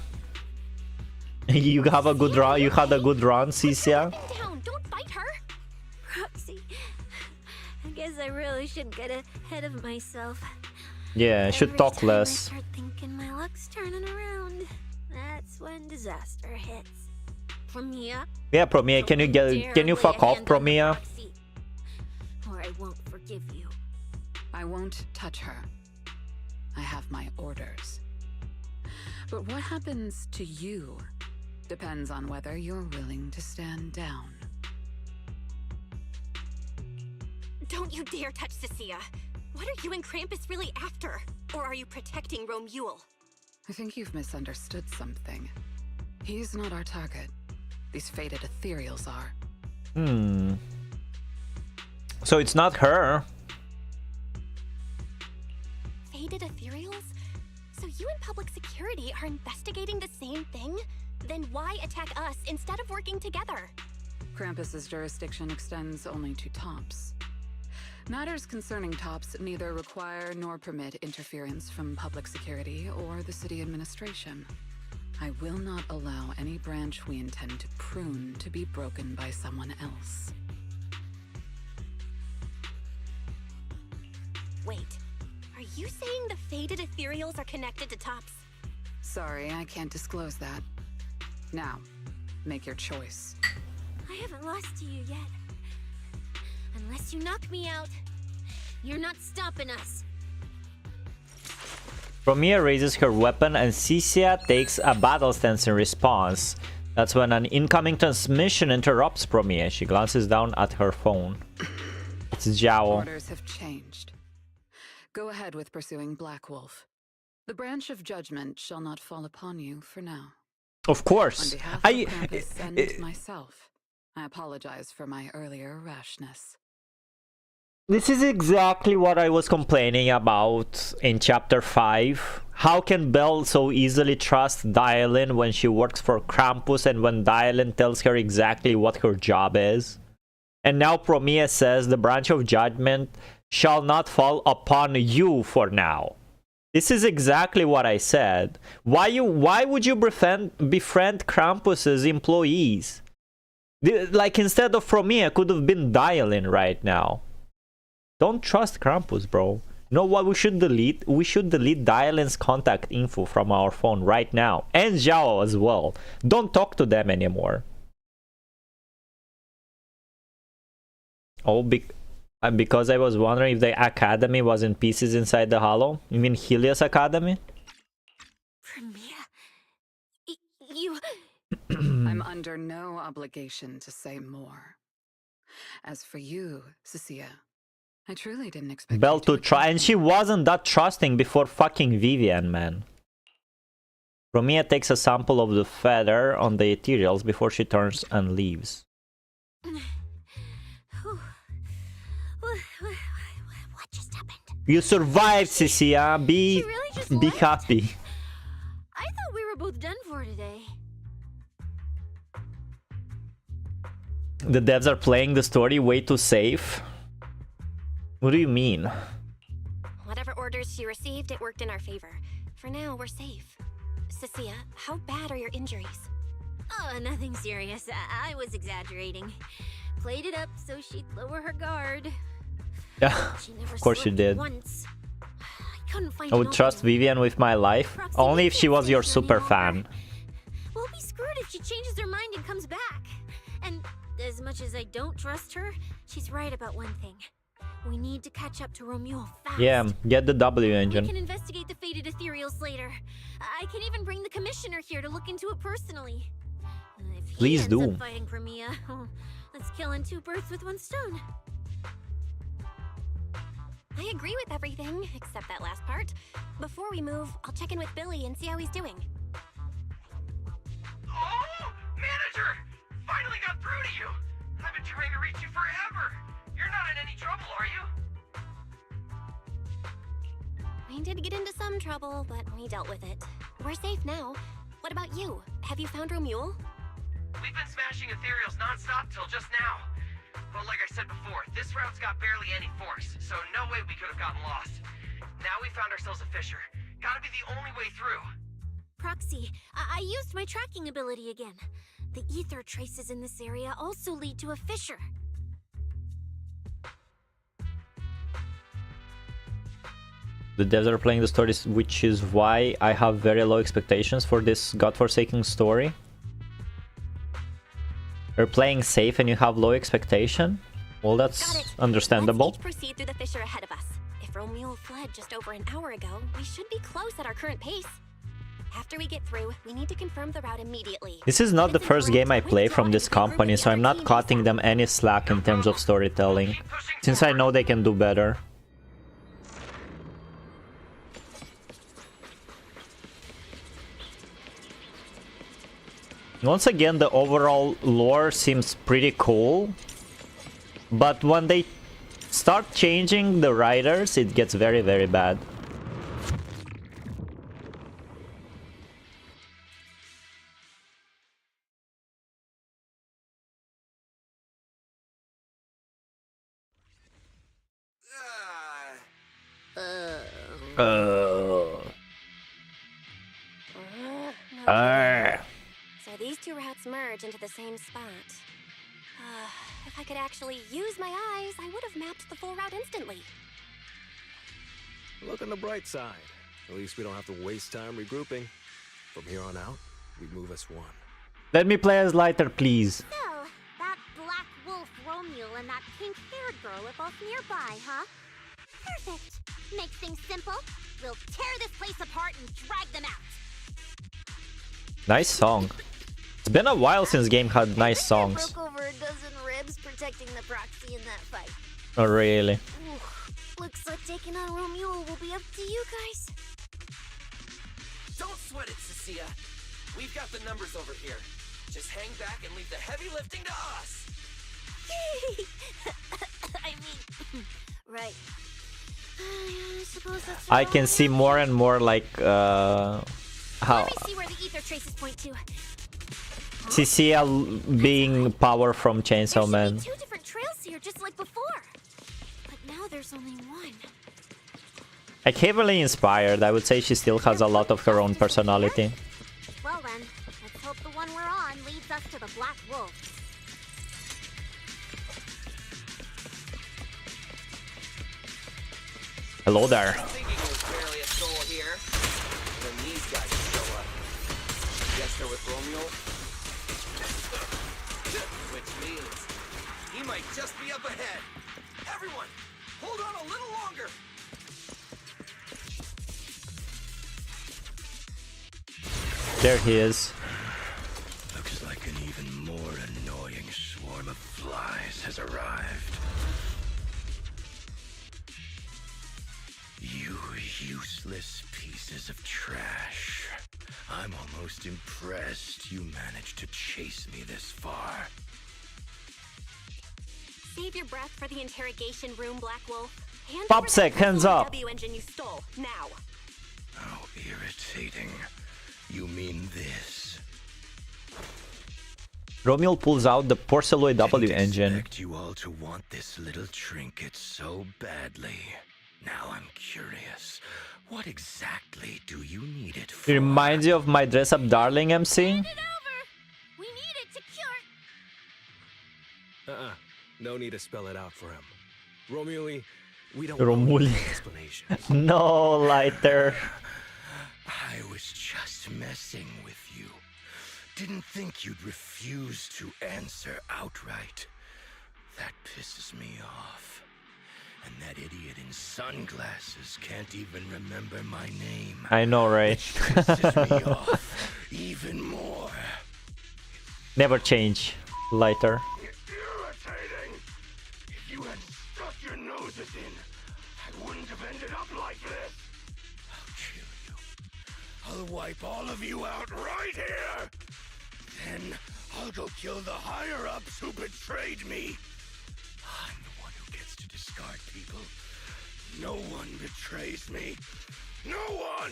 You have a good run. You had a good run, Cissia. Don't bite her. Proxy, I guess I really should get ahead of myself. Yeah, I should talk less. I start thinking my luck's turning around. That's when disaster hits. Promia? Yeah, Promia, can you fuck off, Promia? Or I won't forgive you. I won't touch her. I have my orders. But what happens to you depends on whether you're willing to stand down. Don't you dare touch Cissia. What are you and Krampus really after? Or are you protecting Romuald? I think you've misunderstood something. He's not our target. These faded ethereals are. So it's not her. Faded ethereals? So you and public security are investigating the same thing? Then why attack us instead of working together? Krampus's jurisdiction extends only to tops. Matters concerning TOPS neither require nor permit interference from public security or the city administration. I will not allow any branch we intend to prune to be broken by someone else. Wait, are you saying the faded ethereals are connected to TOPS? Sorry, I can't disclose that. Now, make your choice. I haven't lost to you yet. Unless you knock me out, you're not stopping us. Promia raises her weapon and Cissia takes a battle stance in response. That's when an incoming transmission interrupts Promia. She glances down at her phone. It's Zhao. Orders have changed. Go ahead with pursuing Black Wolf. The branch of judgment shall not fall upon you for now. Of course. On behalf of Krampus and myself, I apologize for my earlier rashness. This is exactly what I was complaining about in chapter 5. How can Belle so easily trust Dialyn when she works for Krampus and when Dialyn tells her exactly what her job is? And now Promia says the branch of judgment shall not fall upon you for now. This is exactly what I said. Why would you befriend Krampus's employees? Like, instead of Promia, could have been Dialyn right now. Don't trust Krampus, bro. You know what we should delete? We should delete Dialyn's contact info from our phone right now. And Zhao as well. Don't talk to them anymore. Oh, because I was wondering if the academy was in pieces inside the hollow. You mean Helios Academy? Promia, you... I'm under no obligation to say more. As for you, Cissia, I truly didn't expect Belle to try, and she wasn't that trusting before fucking Vivian, man. Promia takes a sample of the feather on the ethereals before she turns and leaves. What just happened? You survived, Cissia. Be happy. I thought we were both done for today. The devs are playing the story way too safe. What do you mean? Whatever orders she received, it worked in our favor. For now, we're safe. Cissia, how bad are your injuries? Oh, nothing serious. I was exaggerating. Played it up so she'd lower her guard. Yeah, of course you did. Once. I would trust Vivian with my life, only if she was your super fan. We'll be screwed if she changes her mind and comes back. And as much as I don't trust her, she's right about one thing. We need to catch up to Romuald fast. Yeah, get the W engine. We can investigate the faded ethereals later. I can even bring the commissioner here to look into it personally. If Please he do. ends up fighting Promia, that's killing two birds with one stone. I agree with everything, except that last part. Before we move, I'll check in with Billy and see how he's doing. Oh, manager! Finally got through to you! I've been trying to reach you forever! You're not in any trouble, are you? We did get into some trouble, but we dealt with it. We're safe now. What about you? Have you found Romuald? We've been smashing ethereals non-stop till just now. But like I said before, this route's got barely any force, so no way we could have gotten lost. Now we found ourselves a fissure. Gotta be the only way through. Proxy, I used my tracking ability again. The ether traces in this area also lead to a fissure. The devs are playing the story, which is why I have very low expectations for this godforsaken story. You're playing safe and you have low expectation? Well, that's understandable. Let's each proceed through the fissure ahead of us. If Romuald fled just over an hour ago, we should be close at our current pace. After we get through, we need to confirm the route immediately. This is not the first game I play from this company, so I'm not cutting them any slack in terms of storytelling, since I know they can do better. Once again, the overall lore seems pretty cool, but when they start changing the writers, it gets very, very bad. So these two routes merge into the same spot. If I could actually use my eyes, I would have mapped the full route instantly. Look on the bright side. At least we don't have to waste time regrouping. From here on out, we move as one. Let me play as Lighter, please. So, that black wolf Romeo and that pink-haired girl are both nearby, huh? Perfect. Makes things simple. We'll tear this place apart and drag them out. Nice song. It's been a while since game had nice songs. Broke over a dozen ribs protecting the proxy in that fight. Oh, really? Ooh, looks like taking on Romeo will be up to you guys. Don't sweat it, Cissia. We've got the numbers over here. Just hang back and leave the heavy lifting to us. I mean, right. I suppose that's I can see more and more like how Let me see where the ether traces point to. Cissia being power from Chainsaw Man. Two different trails here, just like before. But now there's only one. Like heavily inspired, I would say she still has a lot of her own personality. Well then, let's hope the one we're on leads us to the Black Wolf. Hello there. Thinking there's barely a soul here. When these guys show up. Guess they're with Romeo. Which means he might just be up ahead. Everyone, hold on a little longer. There he is. Looks like an even more annoying swarm of flies has arrived. You useless pieces of trash. I'm almost impressed you managed to chase me this far. Save your breath for the interrogation room, Black Wolf. Popsec, hands up. W engine you stole, now. How irritating. You mean this? Romeo pulls out the Porceloid W engine. I expect you all to want this little trinket so badly. Now I'm curious. What exactly do you need it for? It reminds you of my dress up darling MC? We need it to cure. No need to spell it out for him. Romuli, we don't Romuli. want explanations. No, Lighter. I was just messing with you. Didn't think you'd refuse to answer outright. That pisses me off. And that idiot in sunglasses can't even remember my name. I know, right? Pisses me off even more. Never change, Lighter. Irritating. If you had stuck your noses in, I wouldn't have ended up like this. I'll wipe all of you out right here. Then I'll go kill the higher-ups who betrayed me. I'm the one who gets to discard people. No one betrays me. No one!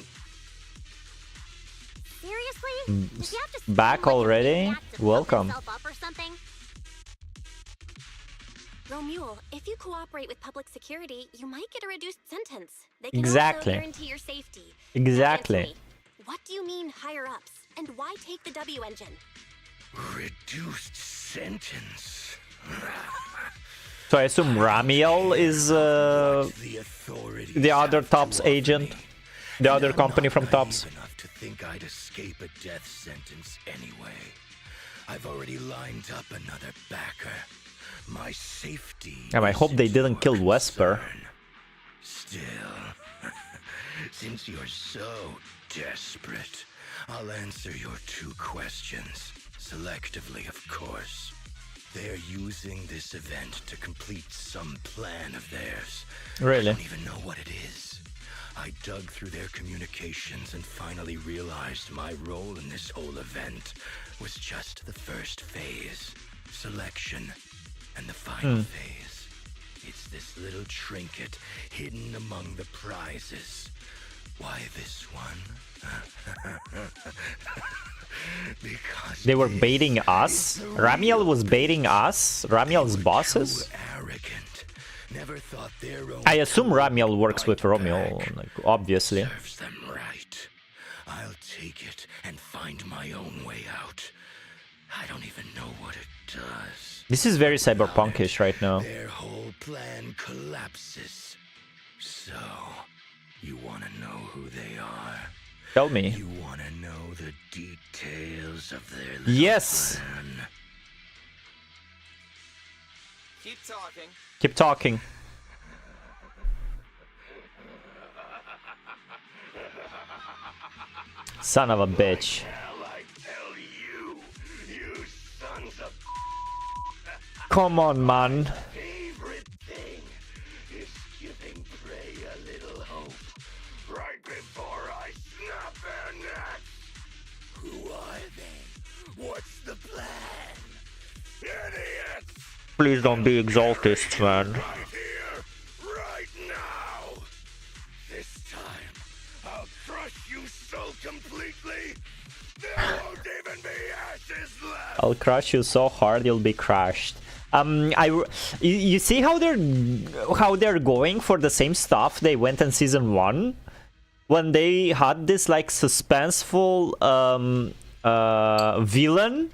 Seriously? Did you have to Back already? Welcome. up or something? Romule, if you cooperate with public security, you might get a reduced sentence. They can Exactly. also guarantee your safety. Exactly. Answer me. What do you mean higher-ups? And why take the W engine? Reduced sentence. So I assume Ramiel is the other Tops agent? The other company from Tops? Enough to think I'd escape a death sentence anyway. I've already lined up another backer. My safety. And I hope they didn't kill Wesper. Still, since you're so desperate, I'll answer your two questions. Selectively, of course. They're using this event to complete some plan of theirs. Really? I don't even know what it is. I dug through their communications and finally realized my role in this whole event was just the first phase. Selection. And the final phase. It's this little trinket hidden among the prizes. Why this one? Because They were baiting us? Ramiel was baiting us? Ramiel's bosses? arrogant. Never thought their own I assume Ramiel works with Romeo, like, obviously. serves them right. I'll take it and find my own way out. I don't even know what it does. This is very cyberpunkish right now. Their whole plan collapses. So, you want to know who they are? Tell me. You want to know the details of their little Yes. plan? Keep talking. Keep talking. Son of a bitch. Come on, man. Favorite thing is giving prey a little hope right before I snap their necks. Who are they? What's the plan? Idiots! Please don't be exaltist, man. Right here, right now. This time, I'll crush you so completely, there won't even be ashes left. I'll crush you so hard you'll be crushed. You see how they're going for the same stuff they went in season 1 when they had this like suspenseful villain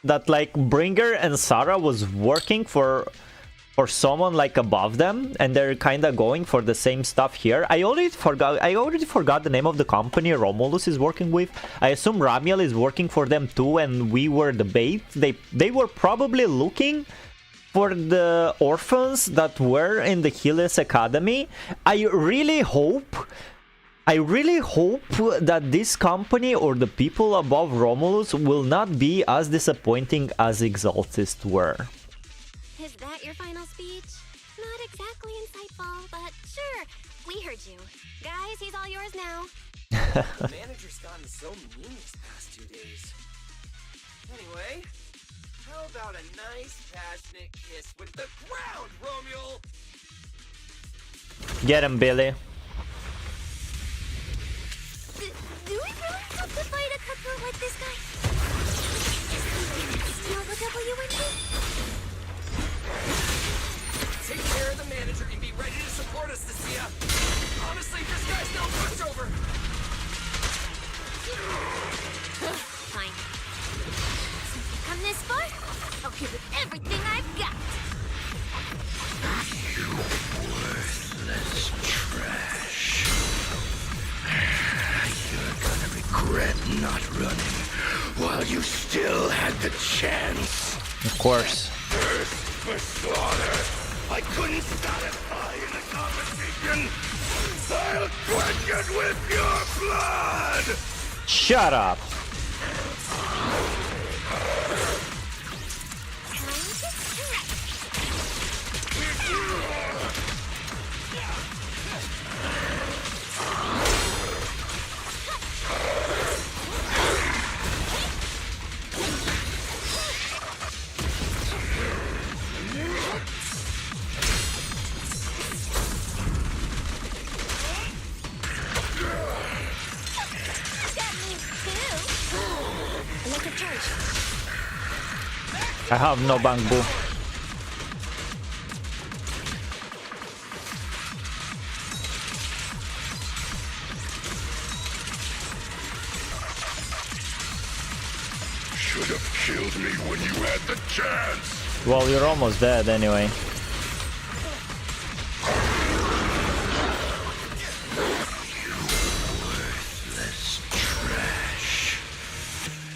that like Bringer and Sarah was working for someone like above them, and they're kind of going for the same stuff here. I already forgot the name of the company Romulus is working with. I assume Ramiel is working for them too, and we were the bait. They were probably looking for the orphans that were in the Helios Academy. I really hope that this company or the people above Romulus will not be as disappointing as Exaltists were. Is that your final speech? Not exactly insightful, but sure. We heard you. Guys, he's all yours now. The manager's gotten so mean these past 2 days. Anyway, how about a nice passionate kiss with the ground, Romeo? Get him, Billy. Do we really have to fight a cutthroat like this guy? Steal the WND? Take care of the manager and be ready to support us, Cissia. Honestly, this guy's no pushover. Fine. Since you've come this far, I'll give it everything I've got. You worthless trash. You're gonna regret not running while you still had the chance. Of course. Thirst for slaughter. I couldn't satisfy in the competition. I'll quench it with your blood. Shut up. I have no bamboo. Should have killed me when you had the chance. Well, you're almost dead anyway.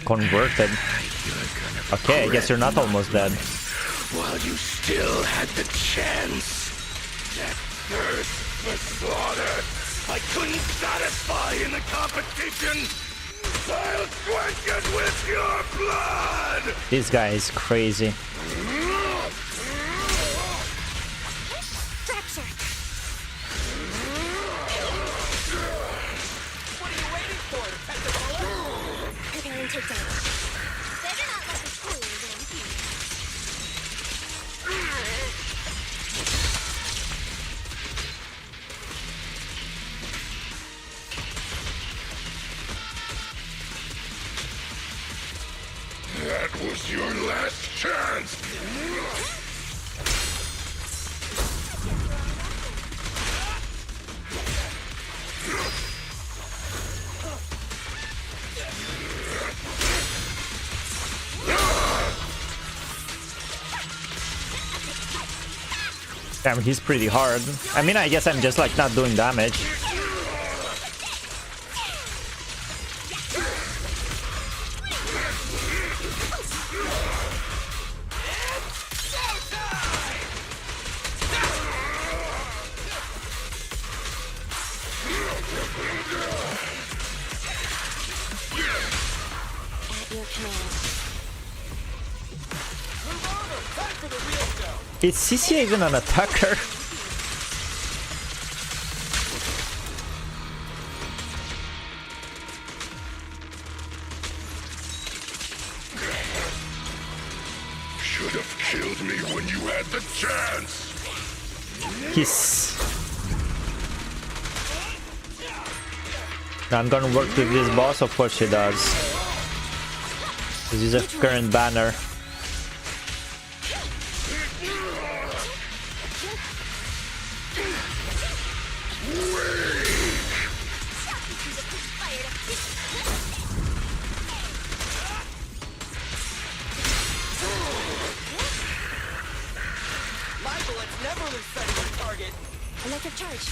Converted. Okay, I guess you're not almost dead. While you still had the chance. That thirst for slaughter I couldn't satisfy in the competition. I'll quench it with your blood. This guy is crazy. Fracture. What are you waiting for, Pentacola? Preparing takedown. Better not let this fool around here. That was your last chance. Damn, he's pretty hard. I mean, I guess I'm just like not doing damage. Is Cissia even an attacker? Should have killed me when you had the chance. He's... I'm gonna work with this boss, of course she does. This is a current banner. Electric charge.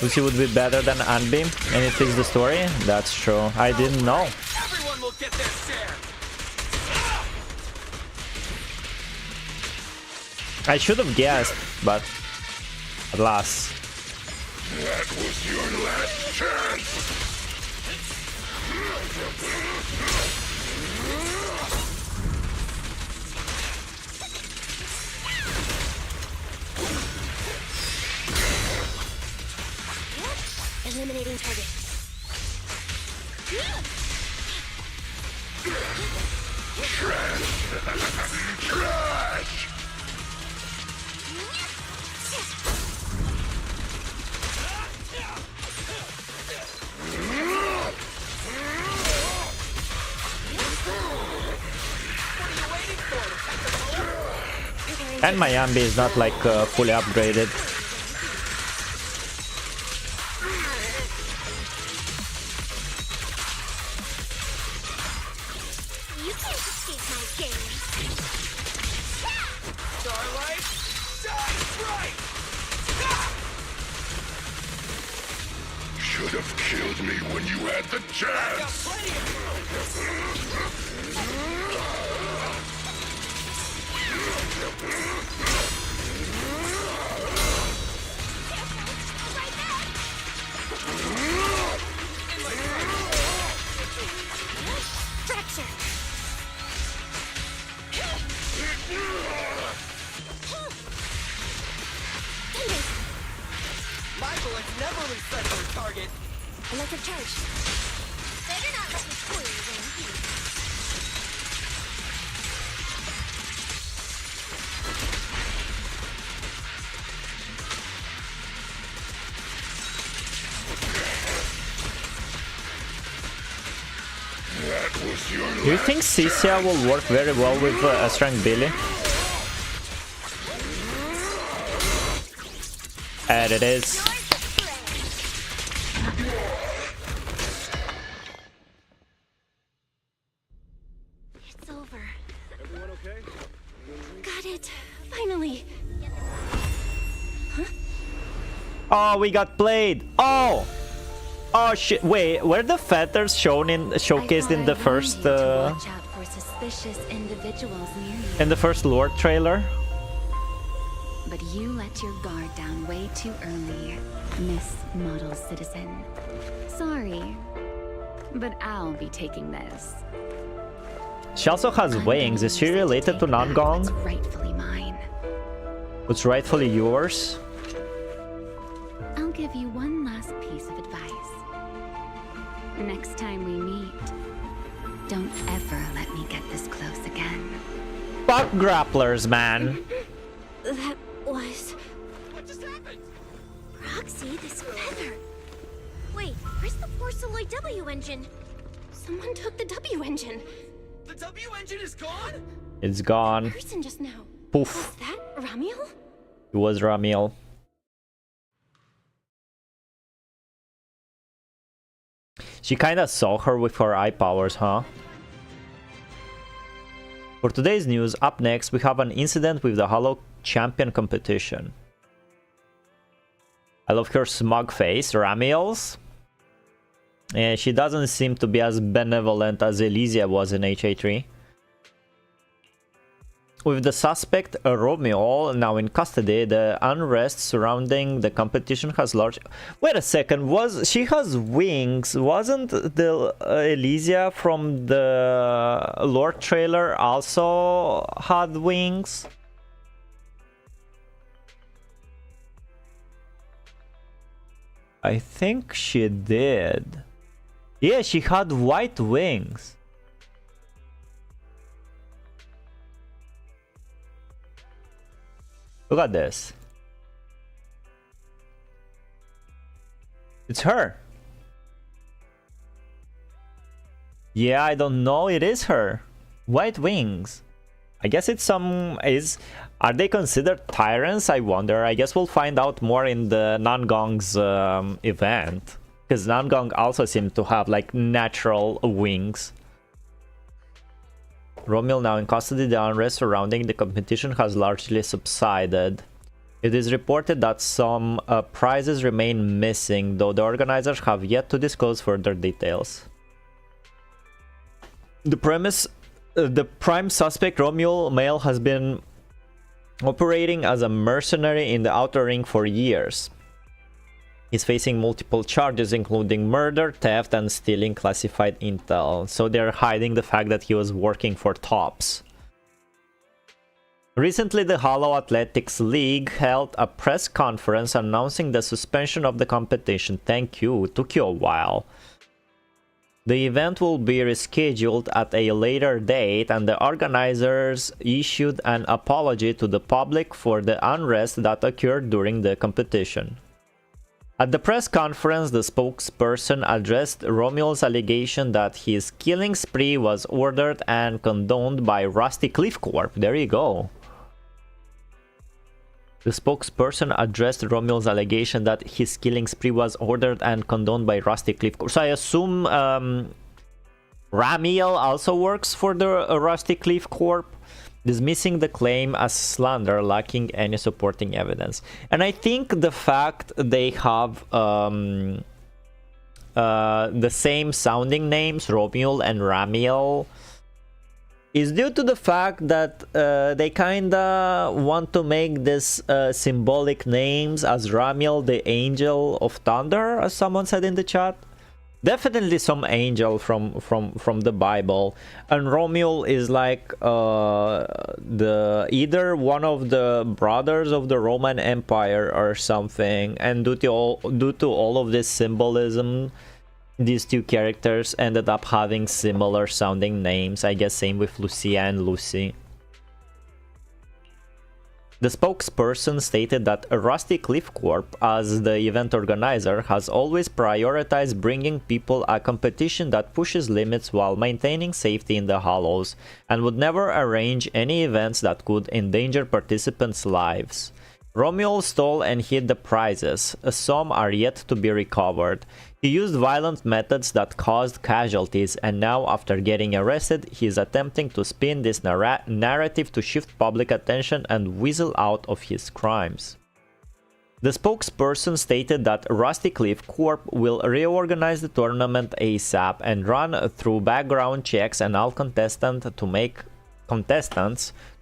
Lucy would be better than Anby, and it fixed the story? That's true. I didn't know. Everyone will get their share. I should have guessed, but alas. That was your last chance. Eliminating target. Trash. Trash. And my anby is not like fully upgraded. You can't escape my gaze. Starlight, shine bright. Should have killed me when you had the chance. Fracture. My bullets never lose sight of their target. Electric charge. Better not let me spoil your game. Do you think Cissia will work very well with S-Rank Billy? And it is. It's over. Everyone okay? Got it. Finally. Oh, we got played. Oh. Oh shit! Wait, were the feathers showcased in the first Watch out for suspicious individuals near you. in the first lore trailer? But you let your guard down way too early, Miss Model Citizen. Sorry, but I'll be taking this. She also has wings. Is she related to Nangong? It's rightfully mine. What's rightfully yours? I'll give you one last piece of advice. Next time we meet, don't ever let me get this close again. Fuck grapplers, man. That was... What just happened? Roxy, this feather. Wait, where's the Porceloid W engine? Someone took the W engine. The W engine is gone? It's gone. Person just now. Poof. Was that Ramiel? It was Ramiel. She kinda saw her with her eye powers, huh? For today's news, up next we have an incident with the Holo Champion competition. I love her smug face, Ramiel's. And she doesn't seem to be as benevolent as Elysia was in HA3. With the suspect Romeo now in custody, the unrest surrounding the competition has large... Wait a second, she has wings? Wasn't the Elysia from the lore trailer also had wings? I think she did. Yeah, she had white wings. Look at this. It's her. Yeah, I don't know. It is her. White wings. I guess it's some... Are they considered tyrants? I wonder. I guess we'll find out more in the Nangong's event. Because Nangong also seemed to have like natural wings. Romeo now in custody. The unrest surrounding the competition has largely subsided. It is reported that some prizes remain missing, though the organizers have yet to disclose further details. The prime suspect, Romeo Male, has been operating as a mercenary in the Outer Ring for years. He's facing multiple charges, including murder, theft, and stealing classified intel. So they're hiding the fact that he was working for Tops. Recently, the Holo Athletics League held a press conference announcing the suspension of the competition. Thank you. It took you a while. The event will be rescheduled at a later date, and the organizers issued an apology to the public for the unrest that occurred during the competition. At the press conference, the spokesperson addressed Romeo's allegation that his killing spree was ordered and condoned by Rusty Cliff Corp. There you go. The spokesperson addressed Romeo's allegation that his killing spree was ordered and condoned by Rusty Cliff Corp. So I assume Ramiel also works for the Rusty Cliff Corp, dismissing the claim as slander, lacking any supporting evidence. And I think the fact they have the same sounding names, Romeo and Ramiel, is due to the fact that they kinda want to make this symbolic names as Ramiel, the Angel of Thunder, as someone said in the chat. Definitely some angel from the Bible, and Romeo is like either one of the brothers of the Roman Empire or something. And due to all of this symbolism, these two characters ended up having similar sounding names. I guess same with Lucia and Lucy. The spokesperson stated that Rusty Cliff Corp, as the event organizer, has always prioritized bringing people a competition that pushes limits while maintaining safety in the Hollows, and would never arrange any events that could endanger participants' lives. Romeo stole and hid the prizes. Some are yet to be recovered. He used violent methods that caused casualties, and now, after getting arrested, he is attempting to spin this narrative to shift public attention and weasel out of his crimes. The spokesperson stated that Rusty Cliff Corp will reorganize the tournament ASAP and run through background checks and all contestants to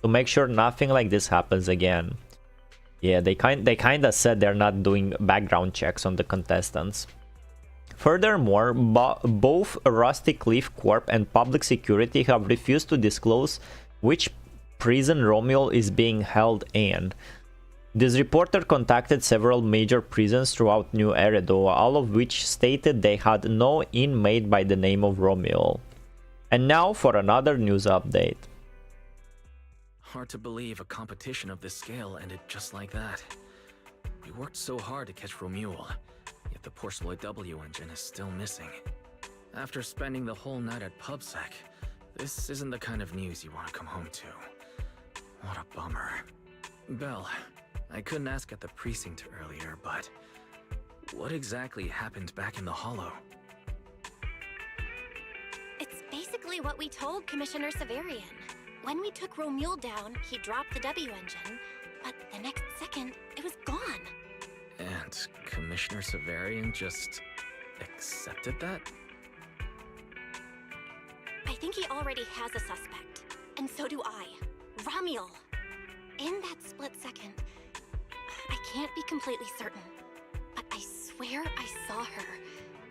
make sure nothing like this happens again. Yeah, they kinda said they're not doing background checks on the contestants. Furthermore, both Rusty Cliff Corp and public security have refused to disclose which prison Romeo is being held in. This reporter contacted several major prisons throughout New Erido, all of which stated they had no inmate by the name of Romeo. And now for another news update. Hard to believe a competition of this scale ended just like that. We worked so hard to catch Romeo, yet the Porceloid W engine is still missing. After spending the whole night at PubSec, this isn't the kind of news you want to come home to. What a bummer. Belle, I couldn't ask at the precinct earlier, but what exactly happened back in the Hollow? It's basically what we told Commissioner Severian. When we took Romule down, he dropped the W engine, but the next second, it was gone. And Commissioner Severian just accepted that? I think he already has a suspect, and so do I. Romule. In that split second, I can't be completely certain, but I swear I saw her.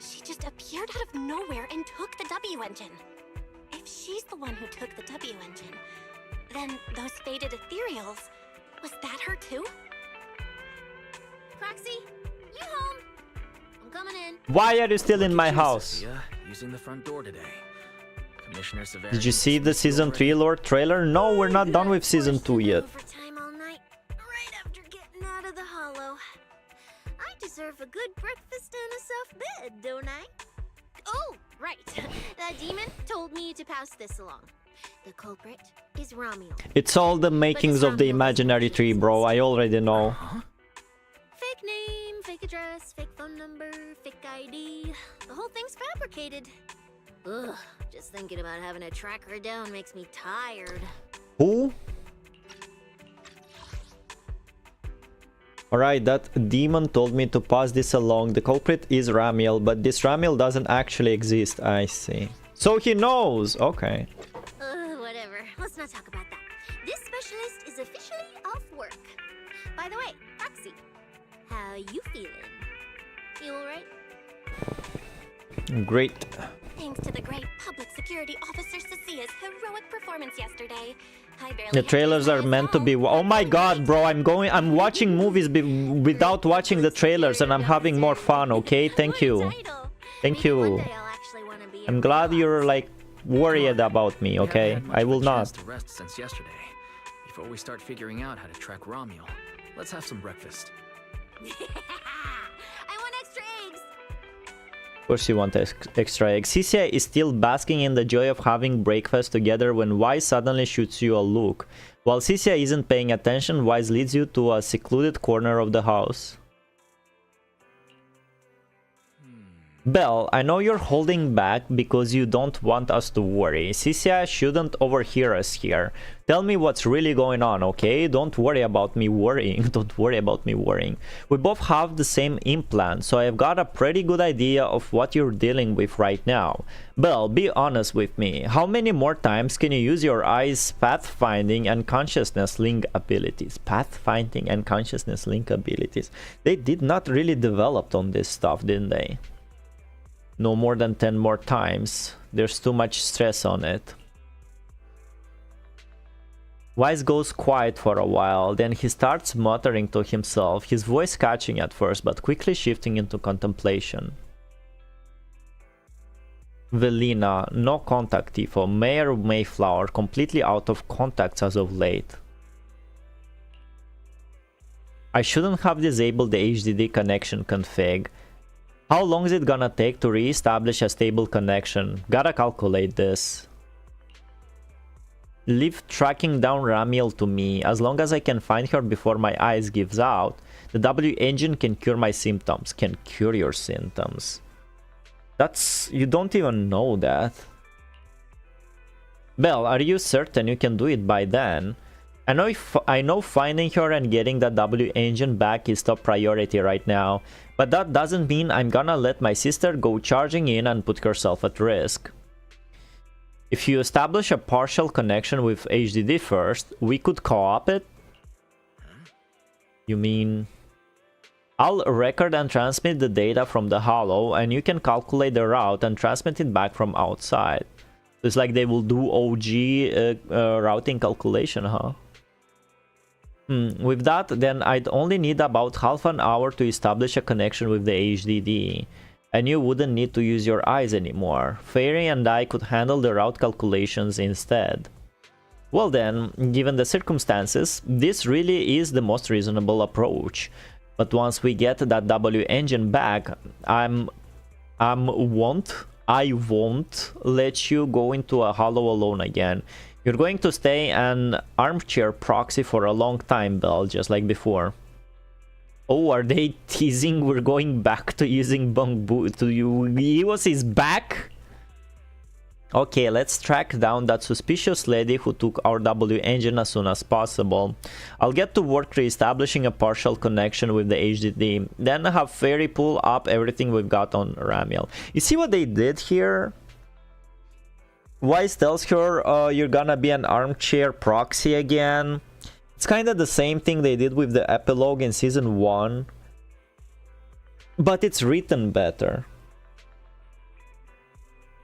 She just appeared out of nowhere and took the W engine. If she's the one who took the W engine, then those faded ethereals, was that her too? Proxy, you home? I'm coming in. Why are you still in my house? Cissia, using the front door today. Commissioner Severian. Did you see the season 3 lore trailer? No, we're not done with season 2 yet. Overtime all night, right after getting out of the hollow. I deserve a good breakfast and a soft bed, don't I? Oh, right. The demon told me to pass this along. The culprit is Romule. It's all the makings of the imaginary tree, bro. I already know. Fake name, fake address, fake phone number, fake ID. The whole thing's fabricated. Ugh, just thinking about having to track her down makes me tired. Who? Alright, that demon told me to pass this along. The culprit is Ramiel, but this Ramiel doesn't actually exist. I see. So he knows! Okay. Whatever. Let's not talk about that. This specialist is officially off work. By the way, Proxy, how you feeling? You alright? Great. Thanks to the great public security officer Cissia's heroic performance yesterday, I barely The trailers are meant to be. Oh my god, bro! I'm watching movies without watching the trailers, and I'm having more fun. Okay, thank you. Thank you. I'm glad you're like worried about me. Okay, I will not. To rest since yesterday. Before we start figuring out how to track Romule, let's have some breakfast. I want extra eggs. Of course you want extra eggs. Cissia is still basking in the joy of having breakfast together when Wise suddenly shoots you a look. While Cissia isn't paying attention, Wise leads you to a secluded corner of the house. Belle, I know you're holding back because you don't want us to worry. Cissia shouldn't overhear us here. Tell me what's really going on, okay? Don't worry about me worrying. Don't worry about me worrying. We both have the same implant, so I've got a pretty good idea of what you're dealing with right now. Belle, be honest with me. How many more times can you use your eyes' pathfinding and consciousness link abilities? Pathfinding and consciousness link abilities. They did not really develop on this stuff, didn't they? No more than 10 more times. There's too much stress on it. Wise goes quiet for a while, then he starts muttering to himself, his voice catching at first but quickly shifting into contemplation. Velina, no contact info. Mayor Mayflower, completely out of contacts as of late. I shouldn't have disabled the HDD connection config. How long is it gonna take to re-establish a stable connection? Gotta calculate this. Leave tracking down Ramiel to me. As long as I can find her before my eyes gives out, the W engine can cure my symptoms. Can cure your symptoms. That's... you don't even know that. Belle, are you certain you can do it by then? I know finding her and getting the W engine back is top priority right now, but that doesn't mean I'm gonna let my sister go charging in and put herself at risk. If you establish a partial connection with HDD first, we could co-op it? You mean... I'll record and transmit the data from the Hollow, and you can calculate the route and transmit it back from outside. It's like they will do OG routing calculation, huh? With that, then I'd only need about half an hour to establish a connection with the HDD, and you wouldn't need to use your eyes anymore. Fairy and I could handle the route calculations instead. Well then, given the circumstances, this really is the most reasonable approach. But once we get that W engine back, I won't let you go into a Hollow alone again. You're going to stay an armchair proxy for a long time, Belle, just like before. Oh, are they teasing we're going back to using Bangbu to you? Eos is back? Okay, let's track down that suspicious lady who took our W engine as soon as possible. I'll get to work re-establishing a partial connection with the HDD, then have Fairy pull up everything we've got on Ramiel. You see what they did here? Wise tells her you're gonna be an armchair proxy again. It's kind of the same thing they did with the epilogue in season 1, but it's written better.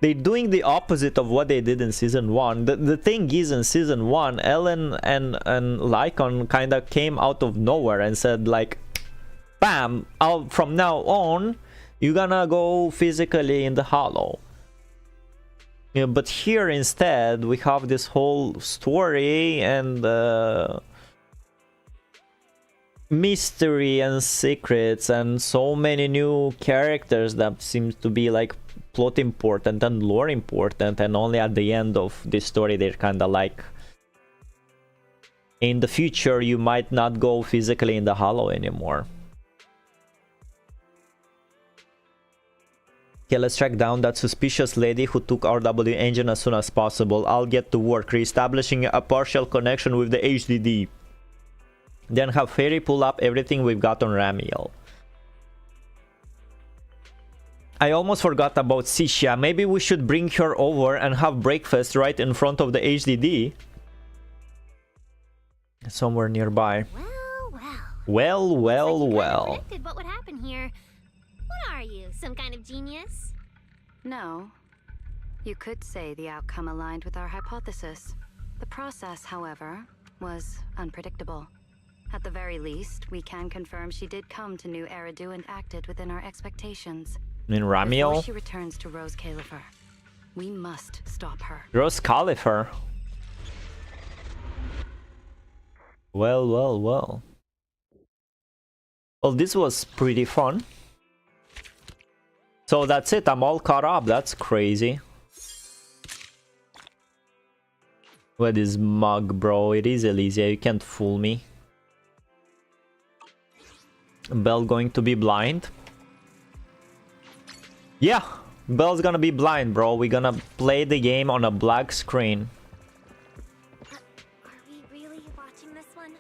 They're doing the opposite of what they did in season 1. The thing is, in season 1, Ellen and Lycon kind of came out of nowhere and said like, bam, from now on, you're gonna go physically in the hollow. Yeah, but here instead, we have this whole story and mystery and secrets and so many new characters that seems to be like plot important and lore important, and only at the end of this story they're kind of like, in the future you might not go physically in the hollow anymore. Okay, let's track down that suspicious lady who took our W engine as soon as possible. I'll get to work re-establishing a partial connection with the HDD, then have Fairy pull up everything we've got on Ramiel. I almost forgot about Cissia. Maybe we should bring her over and have breakfast right in front of the HDD. Somewhere nearby. Well. What would happen here? What are you, some kind of genius? No. You could say the outcome aligned with our hypothesis. The process, however, was unpredictable. At the very least, we can confirm she did come to New Eridu and acted within our expectations. In Ramiel? Before she returns to Rose Califer, we must stop her. Rose Califer. Well. Well, this was pretty fun. So that's it, I'm all caught up. That's crazy. What is mug, bro? It is Elysia, you can't fool me. Belle going to be blind? Yeah, Belle's gonna be blind, bro. We're gonna play the game on a black screen. Are we really watching this one?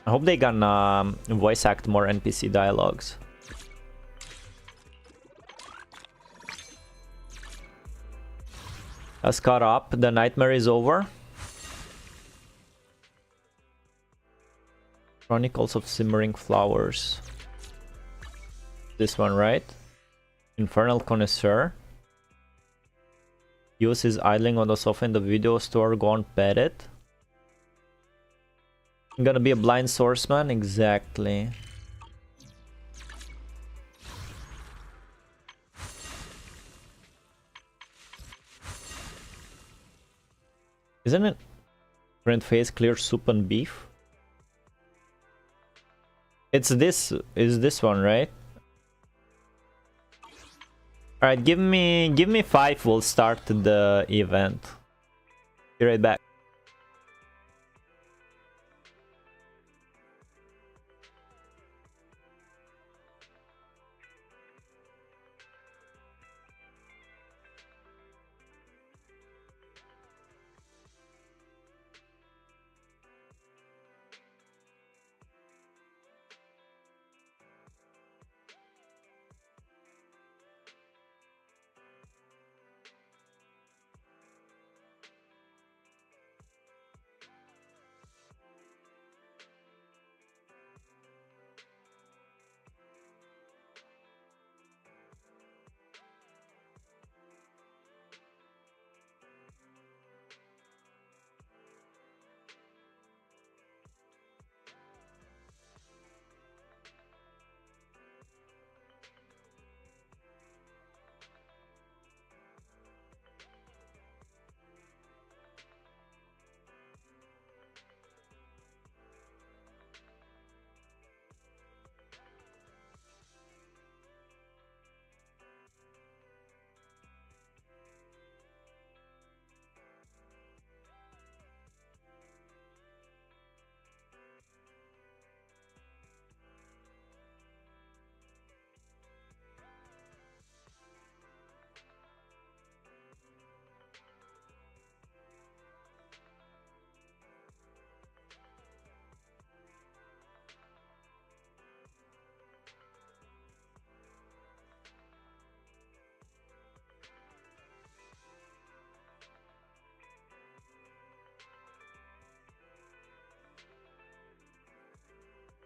I hope they gonna voice act more NPC dialogues. That's caught up. The nightmare is over. Chronicles of Simmering Flowers. This one, right? Infernal Connoisseur. Use is idling on the sofa in the video store. Go on, pet it. I'm gonna be a blind swordsman? Exactly. Isn't it? Current face, clear soup and beef. It's this. Is this one, right? Alright, give me 5, we'll start the event. Be right back.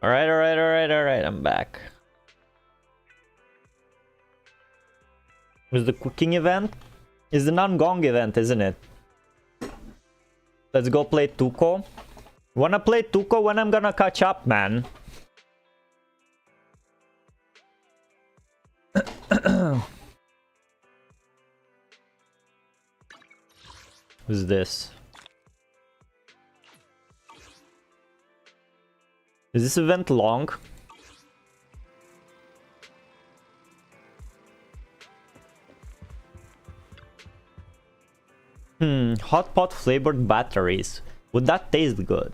Alright, I'm back. Was the cooking event? It's the non-gong event, isn't it? Let's go play Tuco. Wanna play Tuco when I'm gonna catch up, man? Who's this? Is this event long? Hot pot flavored batteries. Would that taste good?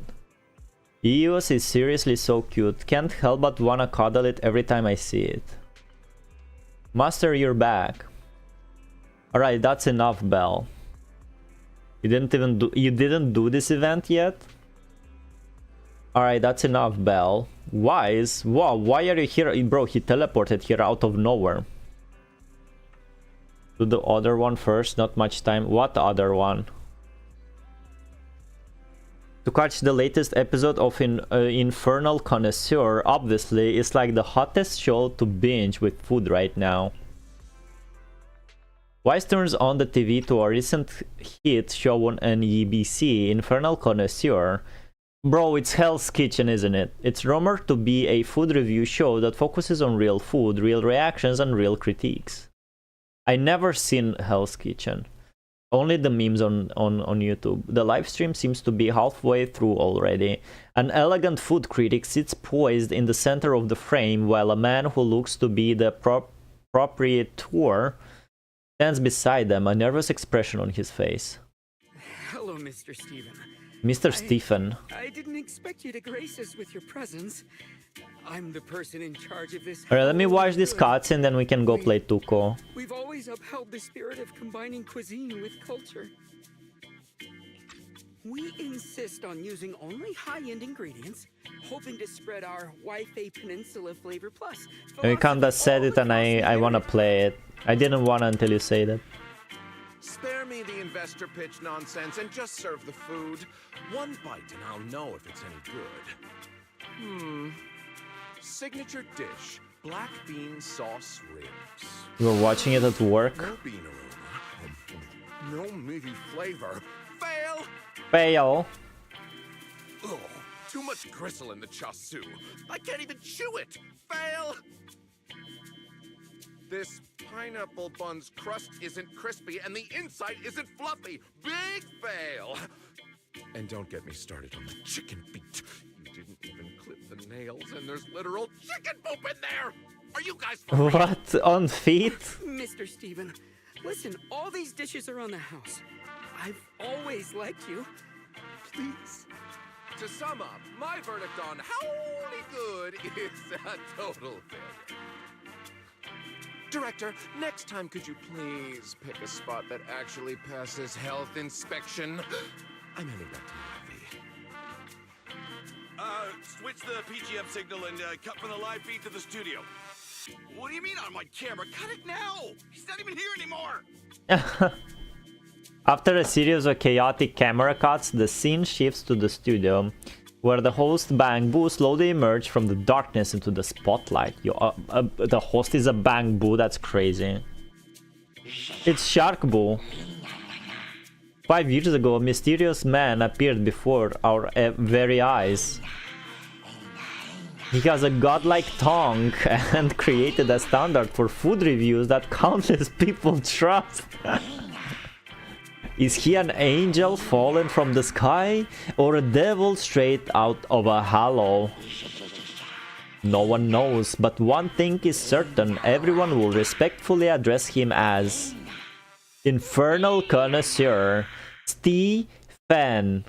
EOS is seriously so cute. Can't help but wanna cuddle it every time I see it. Master, you're back. Alright, that's enough, Belle. You didn't do this event yet? Alright, that's enough, Belle. Wise? Wow, why are you here? Bro, he teleported here out of nowhere. Do the other one first, not much time. What other one? To catch the latest episode of Infernal Connoisseur, obviously, it's like the hottest show to binge with food right now. Wise turns on the TV to a recent hit show on NBC, Infernal Connoisseur. Bro, it's Hell's Kitchen, isn't it? It's rumored to be a food review show that focuses on real food, real reactions, and real critiques. I never seen Hell's Kitchen. Only the memes on YouTube. The live stream seems to be halfway through already. An elegant food critic sits poised in the center of the frame while a man who looks to be the proprietor stands beside them, a nervous expression on his face. Hello, Mr. Stephen. Mr. Stephen. I didn't expect you to grace us with your presence. I'm the person in charge of this. Alright, let me watch this cutscene, then we can go play Tuco. We've always upheld the spirit of combining cuisine with culture. We insist on using only high-end ingredients, hoping to spread our Wi-Fi Peninsula Flavor Plus. You kinda said it and I wanna play it. I didn't wanna until you say that. Spare me the investor pitch nonsense and just serve the food. One bite and I'll know if it's any good. Signature dish, black bean sauce ribs. You were watching it at work? No bean aroma. No meaty flavor. Fail! Fail. Ugh, too much gristle in the chasu. I can't even chew it. Fail! This pineapple bun's crust isn't crispy and the inside isn't fluffy. Big fail! And don't get me started on the chicken feet. You didn't even clip the nails and there's literal chicken poop in there! Are you guys for real? What? On feet? Mr. Stephen, listen, all these dishes are on the house. I've always liked you. Please. To sum up, my verdict on howly good is a total failure. Director, next time could you please pick a spot that actually passes health inspection? I'm heading back to my RV. Switch the PGM signal and cut from the live feed to the studio. What do you mean on my camera? Cut it now! He's not even here anymore! After a series of chaotic camera cuts, the scene shifts to the studio, where the host Bang Boo slowly emerges from the darkness into the spotlight. The host is a Bang Boo, that's crazy. It's Shark Boo. 5 years ago, a mysterious man appeared before our very eyes. He has a godlike tongue and created a standard for food reviews that countless people trust. Is he an angel fallen from the sky or a devil straight out of a hollow? No one knows, but one thing is certain: everyone will respectfully address him as Infernal Connoisseur Stephen.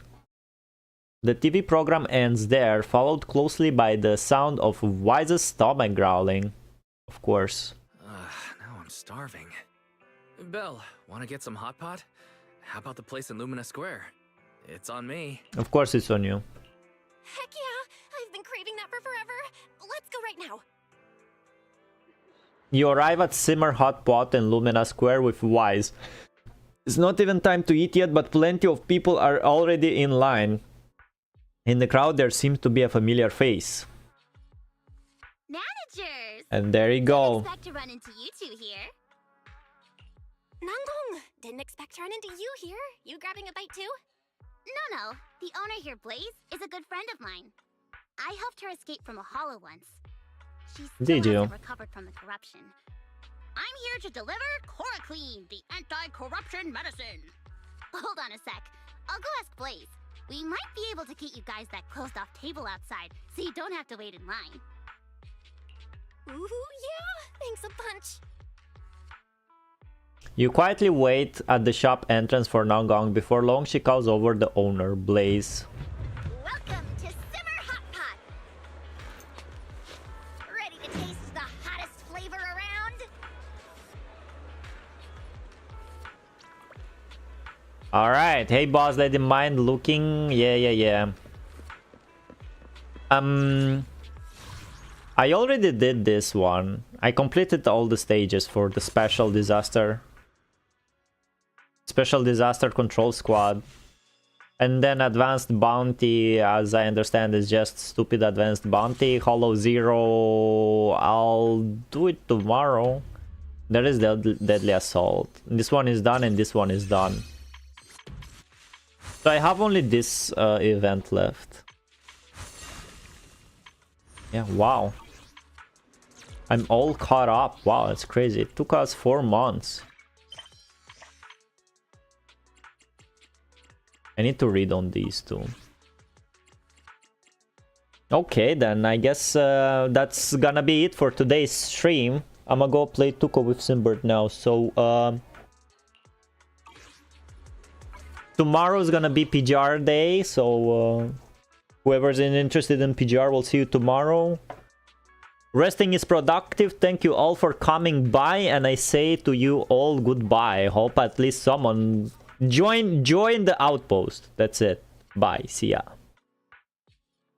The TV program ends there, followed closely by the sound of Wise's stomach growling. Of course. Now I'm starving. Belle, wanna get some hot pot? How about the place in Lumina Square? It's on me. Of course it's on you. Heck yeah! I've been craving that for forever. Let's go right now. You arrive at Simmer Hot Pot in Lumina Square with Wise. It's not even time to eat yet, but plenty of people are already in line. In the crowd there seems to be a familiar face. Managers! And there you go. Didn't expect to run into you two here. Nangong, didn't expect to run into you here. You grabbing a bite too? No. The owner here, Blaze, is a good friend of mine. I helped her escape from a hollow once. She still hasn't recovered from the corruption. I'm here to deliver Chloroquine, the anti-corruption medicine. Hold on a sec. I'll go ask Blaze. We might be able to get you guys that closed-off table outside, so you don't have to wait in line. Ooh, yeah! Thanks a bunch! You quietly wait at the shop entrance for Nangong. Before long, she calls over the owner, Blaze. Welcome to Simmer Hot Pot! Ready to taste the hottest flavor around? Alright, hey boss lady, mind looking? Yeah. I already did this one. I completed all the stages for the Special Disaster Control Squad. And then Advanced Bounty, as I understand, is just stupid Advanced Bounty. Hollow Zero, I'll do it tomorrow. There is Deadly Assault. This one is done and this one is done. So I have only this event left. Yeah, wow. I'm all caught up. Wow, that's crazy. It took us 4 months. I need to read on these two. Okay, then I guess that's gonna be it for today's stream. I'm gonna go play Tuco with Simbird now. So tomorrow's gonna be PGR day. So whoever's interested in PGR will see you tomorrow. Resting is productive. Thank you all for coming by, and I say to you all goodbye. Hope at least someone join the outpost. That's it. Bye. See ya.